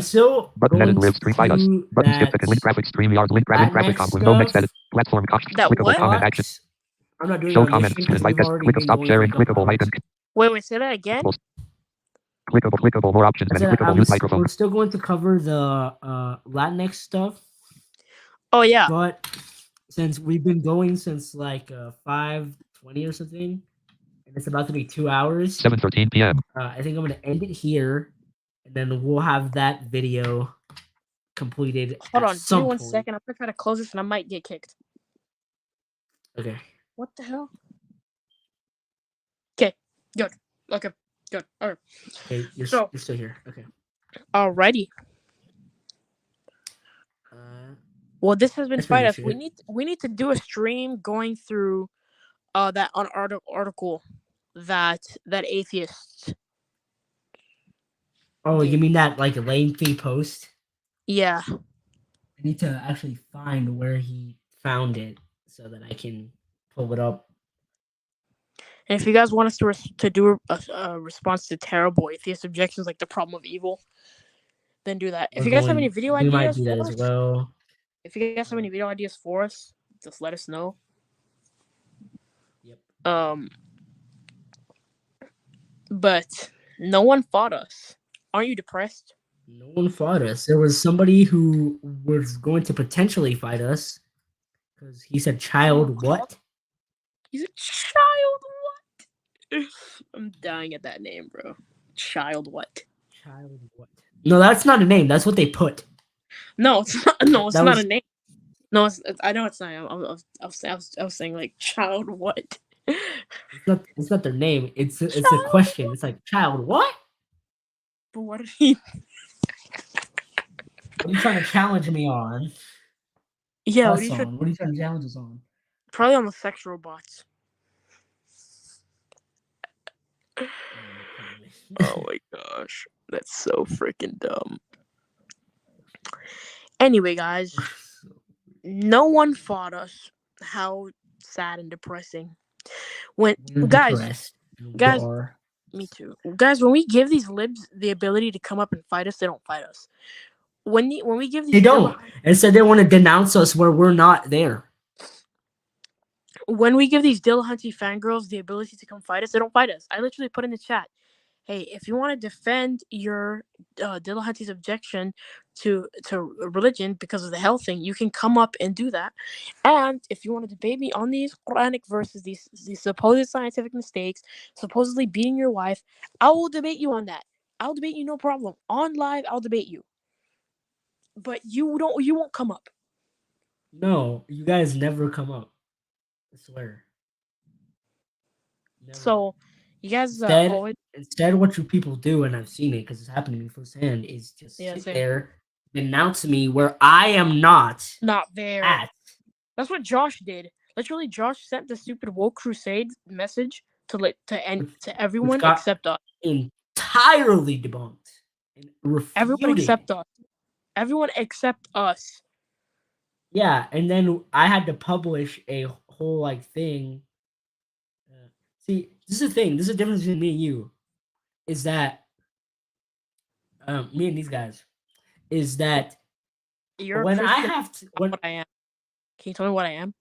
Speaker 1: still
Speaker 3: button edit live stream fight us. Button skip to link graphic stream yard link graphic comp no next edit platform cost clickable comment action.
Speaker 1: I'm not doing
Speaker 3: show comments invite test clickable stop sharing clickable mic and
Speaker 2: Wait, say that again.
Speaker 3: Clickable more options and clickable mute microphone.
Speaker 1: We're still going to cover the Latinx stuff.
Speaker 2: Oh yeah.
Speaker 1: But since we've been going since like 5:20 or something, and it's about to be 2 hours.
Speaker 3: 7:13 p.m.
Speaker 1: I think I'm gonna end it here, and then we'll have that video completed.
Speaker 2: Hold on, give me 1 second. I'm gonna try to close this, and I might get kicked.
Speaker 1: Okay.
Speaker 2: What the hell? Okay. Good. Okay. Good. All right.
Speaker 1: Okay, you're still here. Okay.
Speaker 2: Alrighty. Well, this has been Fight Us. We need to do a stream going through that article that atheists.
Speaker 1: Oh, you mean that like lengthy post?
Speaker 2: Yeah.
Speaker 1: I need to actually find where he found it so that I can pull it up.
Speaker 2: And if you guys want us to do a response to terrible atheist objections like the problem of evil, then do that. If you guys have any video ideas,
Speaker 1: we might do that as well.
Speaker 2: If you guys have any video ideas for us, just let us know.
Speaker 1: Yep.
Speaker 2: But no one fought us. Aren't you depressed?
Speaker 1: No one fought us. There was somebody who was going to potentially fight us because he said child what?
Speaker 2: He's a child. What? I'm dying at that name, bro. Child what?
Speaker 1: Child what? No, that's not a name. That's what they put.
Speaker 2: No, it's not. No, it's
Speaker 1: That
Speaker 2: not
Speaker 1: was-
Speaker 2: a name. No, I know it's not. I was saying like child what?
Speaker 1: It's not their name. It's a question. It's like child what?
Speaker 2: But what did he?
Speaker 1: What are you trying to challenge me on?
Speaker 2: Yeah,
Speaker 1: Us on? What are you trying to challenge us on?
Speaker 2: probably on the sex robots. Oh my gosh, that's so freaking dumb. Anyway, guys, no one fought us. How sad and depressing. When
Speaker 1: We're
Speaker 2: guys,
Speaker 1: depressed. We
Speaker 2: guys,
Speaker 1: are.
Speaker 2: me too. Guys, when we give these libs the ability to come up and fight us, they don't fight us. When we give these
Speaker 1: They don't. Instead, they want to denounce us where we're not there.
Speaker 2: When we give these Dillahunty fangirls the ability to come fight us, they don't fight us. I literally put in the chat, hey, if you want to defend your Dillahunty's objection to religion because of the health thing, you can come up and do that. And if you want to debate me on these Quranic verses, these supposed scientific mistakes, supposedly beating your wife, I will debate you on that. I'll debate you, no problem. On live, I'll debate you. But you won't come up.
Speaker 1: No, you guys never come up. I swear. Never.
Speaker 2: So, you guys
Speaker 1: Instead, what you people do, and I've seen it because it's happened to me firsthand, is just sit
Speaker 2: same.
Speaker 1: there, denounce me where I am not
Speaker 2: there.
Speaker 1: at.
Speaker 2: That's what Josh did. Literally, Josh sent the stupid woke crusade message to everyone
Speaker 1: got
Speaker 2: except us.
Speaker 1: Entirely debunked. And
Speaker 2: Everyone
Speaker 1: refuted.
Speaker 2: except us. Everyone except us.
Speaker 1: Yeah, and then I had to publish a whole like thing. See, this is the thing. This is the difference between me and you. Is that me and these guys is that
Speaker 2: You're
Speaker 1: when
Speaker 2: a
Speaker 1: I
Speaker 2: Christian,
Speaker 1: have to
Speaker 2: what I am. Can you tell me what I am?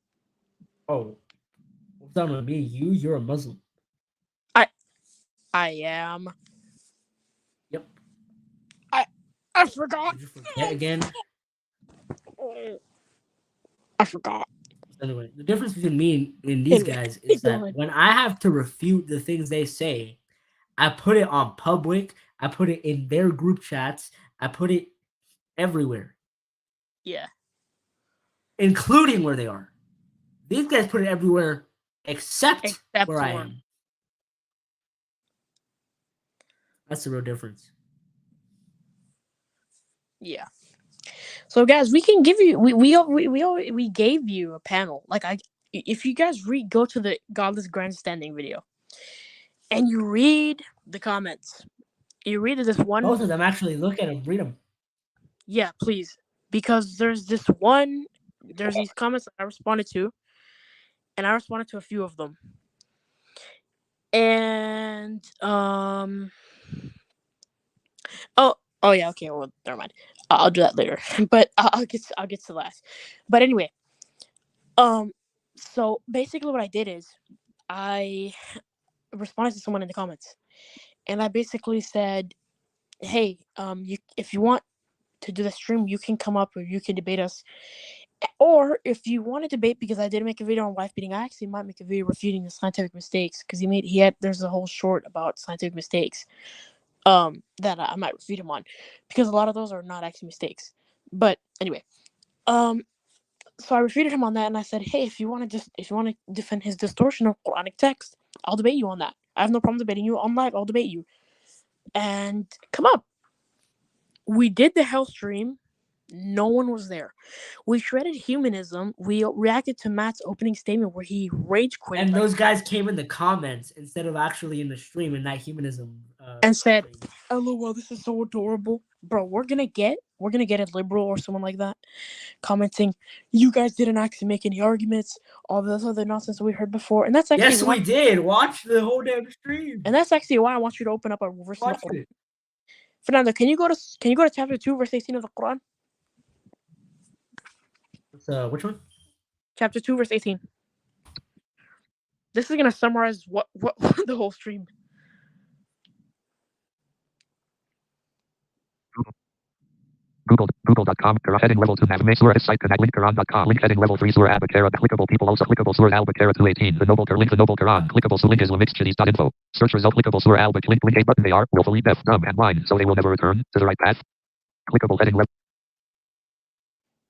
Speaker 1: oh, what's on with me? You're a Muslim.
Speaker 2: I am.
Speaker 1: Yep.
Speaker 2: I forgot.
Speaker 1: Did you forget again?
Speaker 2: I forgot.
Speaker 1: Anyway, the difference between me and these guys is that when I have to refute the things they say, I put it on public. I put it in their group chats. I put it everywhere.
Speaker 2: Yeah.
Speaker 1: Including where they are. These guys put it everywhere except where I am. That's the real difference.
Speaker 2: Yeah. So guys, we can give you we gave you a panel. Like if you guys go to the Godless Grandstanding video and you read the comments. You read this one.
Speaker 1: Both of them actually look at them, read them.
Speaker 2: Yeah, please. Because there's these comments that I responded to, and I responded to a few of them. And oh yeah, okay, well, never mind. I'll do that later. But I'll get to the last. But anyway, so basically what I did is I responded to someone in the comments, and I basically said, hey, if you want to do the stream, you can come up or you can debate us. Or if you want to debate, because I did make a video on wife beating, I actually might make a video refuting the scientific mistakes, because there's a whole short about scientific mistakes that I might refute him on, because a lot of those are not actually mistakes. But anyway, so I refuted him on that, and I said, hey, if you want to defend his distortion of Quranic text, I'll debate you on that. I have no problem debating you on live. I'll debate you. And come up. We did the hell stream. No one was there. We shredded humanism. We reacted to Matt's opening statement where he rage quit.
Speaker 1: And those guys came in the comments instead of actually in the stream in that humanism.
Speaker 2: And said, "LOL, this is so adorable, bro. We're gonna get a liberal or someone like that commenting, you guys didn't actually make any arguments, all this other nonsense we heard before." And that's actually
Speaker 1: we did. Watch the whole damn stream.
Speaker 2: And that's actually why I want you to open up a verse of the Quran. Fernando, can you go to chapter 2, verse 18 of the Quran?
Speaker 1: Which one?
Speaker 2: Chapter 2, verse 18. This is gonna summarize what the whole stream.
Speaker 3: Google.com. Heading level 2 nav. Source site connect. Link Quran.com. Link heading level 3 Surah Al-Baqarah. Clickable people also clickable Surah Al-Baqarah 218. The Noble Link the Noble Quran. Clickable link Islamicstudies.info. Search result clickable Surah Al-Baqarah. Link a button. They are willfully deaf, dumb, and blind, so they will never return to the right path. Clickable heading level.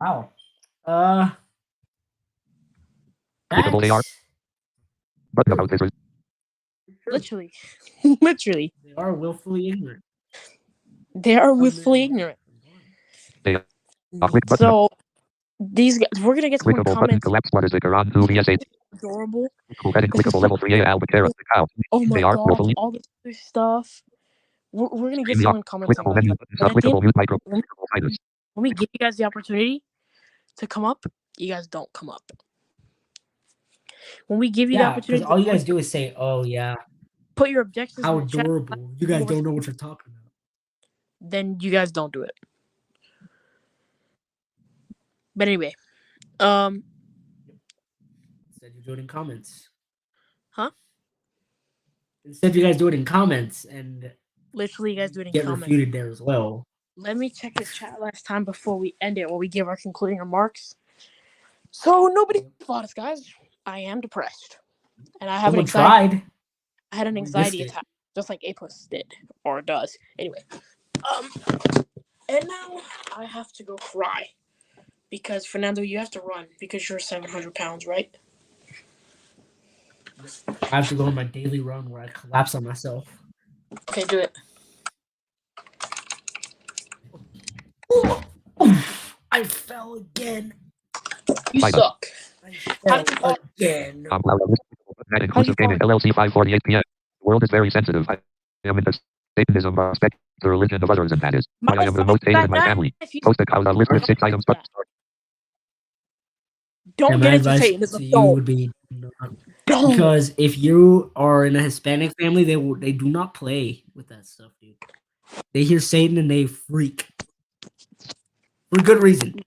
Speaker 1: Wow.
Speaker 3: Clickable they are.
Speaker 1: That's-
Speaker 3: Button about this.
Speaker 2: Literally, literally,
Speaker 1: They are willfully ignorant.
Speaker 2: they are willfully ignorant.
Speaker 3: They are. Click button.
Speaker 2: So these guys, we're gonna get someone
Speaker 3: Clickable button.
Speaker 2: commenting
Speaker 3: Collapse. What is the Quran? 2 VS8.
Speaker 2: adorable.
Speaker 3: Clickable heading.
Speaker 2: This is
Speaker 3: Clickable level 3 Al-Baqarah.
Speaker 2: Oh my
Speaker 3: They are
Speaker 2: god,
Speaker 3: willfully.
Speaker 2: all this other stuff. We're gonna get
Speaker 3: They are.
Speaker 2: someone commenting
Speaker 3: Clickable
Speaker 2: on
Speaker 3: menu
Speaker 2: that.
Speaker 3: buttons.
Speaker 2: But at the
Speaker 3: Clickable
Speaker 2: end,
Speaker 3: mute micro.
Speaker 2: when
Speaker 3: Clickable fighters.
Speaker 2: when we give you guys the opportunity to come up, you guys don't come up. When we give you the
Speaker 1: Yeah, because
Speaker 2: opportunity,
Speaker 1: all you
Speaker 2: to
Speaker 1: guys do is say, "Oh yeah,
Speaker 2: put your objections
Speaker 1: how
Speaker 2: in the chat,
Speaker 1: adorable." You guys don't know what you're talking about.
Speaker 2: then you guys don't do it. But anyway, um,
Speaker 1: Instead, you do it in comments.
Speaker 2: Huh?
Speaker 1: Instead, you guys do it in comments and
Speaker 2: literally, you guys do it in
Speaker 1: get
Speaker 2: comments.
Speaker 1: refuted there as well.
Speaker 2: Let me check the chat last time before we end it, while we give our concluding remarks. So nobody fought us, guys. I am depressed, and I have an
Speaker 1: Someone
Speaker 2: anxiety.
Speaker 1: tried.
Speaker 2: I had an
Speaker 1: We
Speaker 2: anxiety
Speaker 1: missed it.
Speaker 2: attack, just like Apus did, or does. Anyway, and now I have to go cry because Fernando, you have to run because you're 700 pounds, right?
Speaker 1: I have to go on my daily run where I collapse on myself.
Speaker 2: Okay, do it.
Speaker 1: I fell again.
Speaker 2: You
Speaker 3: Bye,
Speaker 2: suck.
Speaker 1: I
Speaker 2: How
Speaker 1: fell
Speaker 2: did you fall?
Speaker 1: again.
Speaker 3: That inclusive game in LLC 5:48 p.m. The world is very sensitive. I am in the Satanism respect the religion of others, and that is why I am the most hated in my family. Post a cause on list with 6 items, but
Speaker 2: Don't
Speaker 1: And
Speaker 2: get
Speaker 1: my
Speaker 2: into
Speaker 1: advice
Speaker 2: Satanism.
Speaker 1: to you
Speaker 2: Don't.
Speaker 1: would be not.
Speaker 2: Don't.
Speaker 1: Because if you are in a Hispanic family, they do not play with that stuff, dude. They hear Satan and they freak for good reason.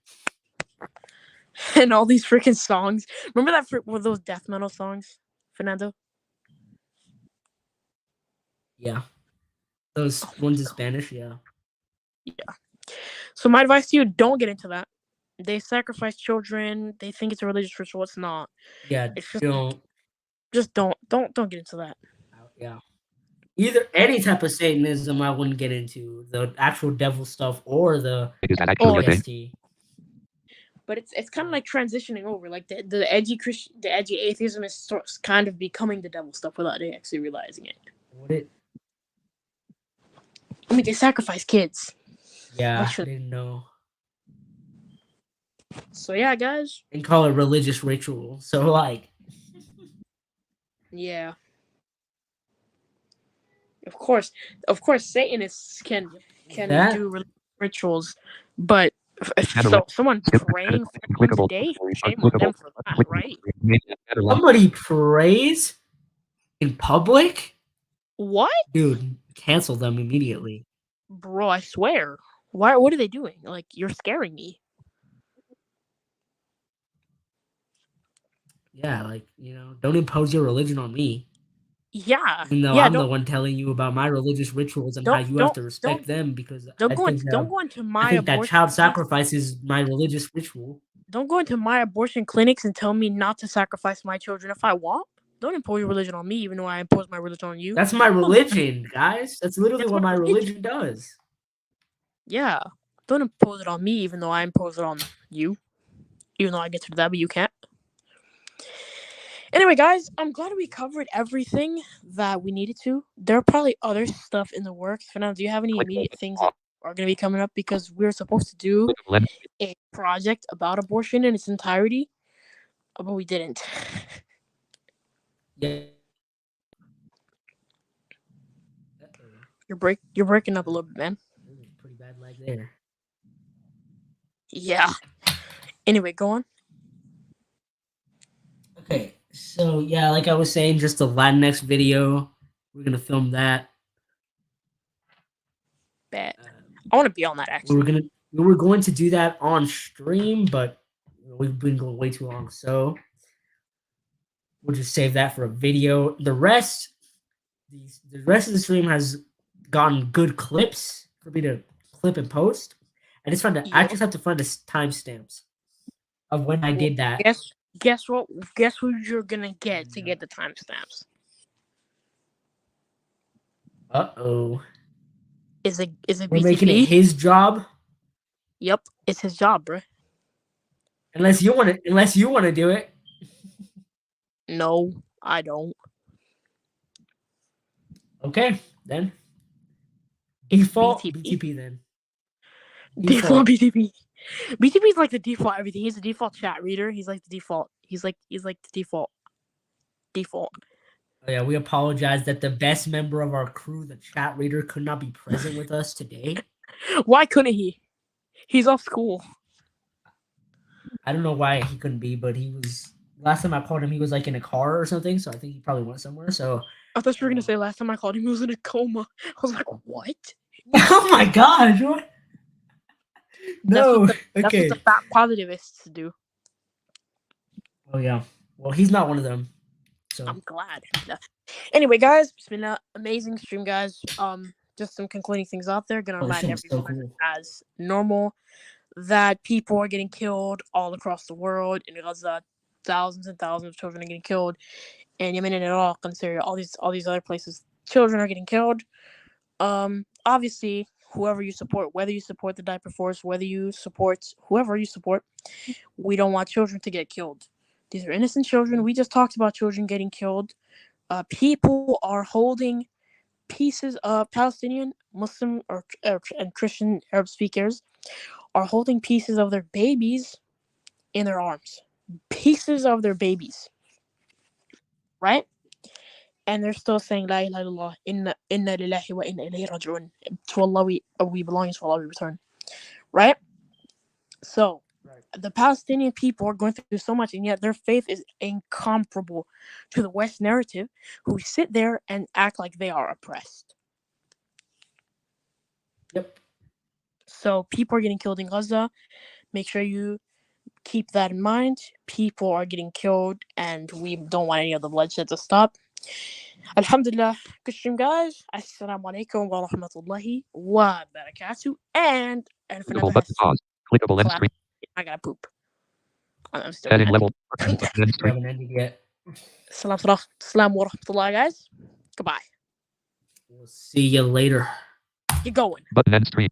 Speaker 2: And all these freaking songs. Remember that were those death metal songs, Fernando?
Speaker 1: Yeah, those ones in Spanish. Yeah,
Speaker 2: So my advice to you: don't get into that. They sacrifice children. They think it's a religious ritual. It's not.
Speaker 1: yeah.
Speaker 2: It's just don't get into that.
Speaker 1: Yeah. Either any type of Satanism, I wouldn't get into the actual devil stuff or the
Speaker 3: is that actually a thing?
Speaker 1: PST.
Speaker 2: But it's kind of like transitioning over. Like the edgy the edgy atheism is kind of becoming the devil stuff without they actually realizing it.
Speaker 1: Would it?
Speaker 2: I mean, they sacrifice kids.
Speaker 1: Yeah, I
Speaker 2: Literally.
Speaker 1: didn't know.
Speaker 2: So yeah, guys.
Speaker 1: And call it religious ritual. So like,
Speaker 2: Yeah. Of course, Satanists can
Speaker 1: that
Speaker 2: do rituals, but if someone praying 4 times a day, shame on them for that, right?
Speaker 1: somebody prays in public,
Speaker 2: What,
Speaker 1: dude, cancel them immediately.
Speaker 2: bro? I swear. Why? What are they doing? Like, you're scaring me.
Speaker 1: Yeah, like, don't impose your religion on me.
Speaker 2: Yeah,
Speaker 1: Even though
Speaker 2: yeah.
Speaker 1: I'm the one telling you about my religious rituals and how you have to respect them, because
Speaker 2: Don't
Speaker 1: I
Speaker 2: go
Speaker 1: think
Speaker 2: into my
Speaker 1: I think that
Speaker 2: abortion
Speaker 1: child
Speaker 2: clinics.
Speaker 1: sacrifice is my religious ritual.
Speaker 2: Don't go into my abortion clinics and tell me not to sacrifice my children if I want. Don't impose your religion on me, even though I impose my religion on you.
Speaker 1: That's my religion, guys. That's literally
Speaker 2: That's
Speaker 1: what
Speaker 2: my
Speaker 1: my religion does.
Speaker 2: Yeah, don't impose it on me, even though I impose it on you. Even though I get to do that, but you can't. Anyway, guys, I'm glad we covered everything that we needed to. There are probably other stuff in the works. For now, do you have any immediate things that are going to be coming up? Because we're supposed to do a project about abortion in its entirety, but we didn't.
Speaker 1: Yeah.
Speaker 2: You're breaking up a little bit, man.
Speaker 1: Pretty bad lag there.
Speaker 2: Yeah. Anyway, go on.
Speaker 1: Okay, so yeah, like I was saying, just the Latinx video. We're gonna film that.
Speaker 2: Bet. I want to be on that, actually.
Speaker 1: We were going to do that on stream, but we've been going way too long, so we'll just save that for a video. The rest of the stream has gotten good clips for me to clip and post. I just found. I just have to find the timestamps of when I did that.
Speaker 2: Guess what? Guess who you're gonna get to get the timestamps?
Speaker 1: Uh-oh.
Speaker 2: Is it
Speaker 1: We're making it
Speaker 2: BTP?
Speaker 1: his job.
Speaker 2: Yep, it's his job, bro.
Speaker 1: Unless you want to do it.
Speaker 2: No, I don't.
Speaker 1: Okay, then. Default
Speaker 2: BTP.
Speaker 1: BTP then.
Speaker 2: Default BTP. BTP is like the default everything. He's the default chat reader. He's like the default. He's like the default. Default.
Speaker 1: Oh, yeah, we apologize that the best member of our crew, the chat reader, could not be present with us today.
Speaker 2: Why couldn't he? He's off school.
Speaker 1: I don't know why he couldn't be, but he was. Last time I called him, he was like in a car or something. So I think he probably went somewhere. So.
Speaker 2: I thought you were gonna say last time I called him he was in a coma. I was like, what?
Speaker 1: Oh my gosh! What? No.
Speaker 2: That's
Speaker 1: Okay.
Speaker 2: what the fat positivists do.
Speaker 1: Oh yeah. Well, he's not one of them. So.
Speaker 2: I'm glad. Anyway, guys, it's been an amazing stream, guys. Just some concluding things out there. Gonna remind
Speaker 1: this was so
Speaker 2: everyone
Speaker 1: cool.
Speaker 2: as normal that people are getting killed all across the world. In Gaza, thousands and thousands of children are getting killed. In Yemen and Iraq and Syria, all these other places, children are getting killed. Obviously, whoever you support, whether you support the diaper force, whether you support whoever you support, we don't want children to get killed. These are innocent children. We just talked about children getting killed. People are holding pieces of Palestinian, Muslim, and Christian Arab speakers are holding pieces of their babies in their arms. Pieces of their babies. Right? And they're still saying La ilaha illallah, inna lillahi wa inna ilayhi raji'un. To Allah we belong, to Allah we return. Right? So, the Palestinian people are going through so much, and yet their faith is incomparable to the West narrative, who sit there and act like they are oppressed.
Speaker 1: Yep.
Speaker 2: So, people are getting killed in Gaza. Make sure you keep that in mind. People are getting killed, and we don't want any of the bloodshed to stop. Alhamdulillah, good stream, guys. Assalamu alaikum wa rahmatullahi wa barakatuh. And
Speaker 3: Clickable button pause. Clickable end stream.
Speaker 2: I gotta poop. I'm still
Speaker 3: Heading level. End
Speaker 1: We
Speaker 3: stream.
Speaker 1: haven't ended yet.
Speaker 2: Assalamu wa rahmatullah, guys. Goodbye.
Speaker 1: We'll see you later.
Speaker 2: You're going.
Speaker 3: Button end stream.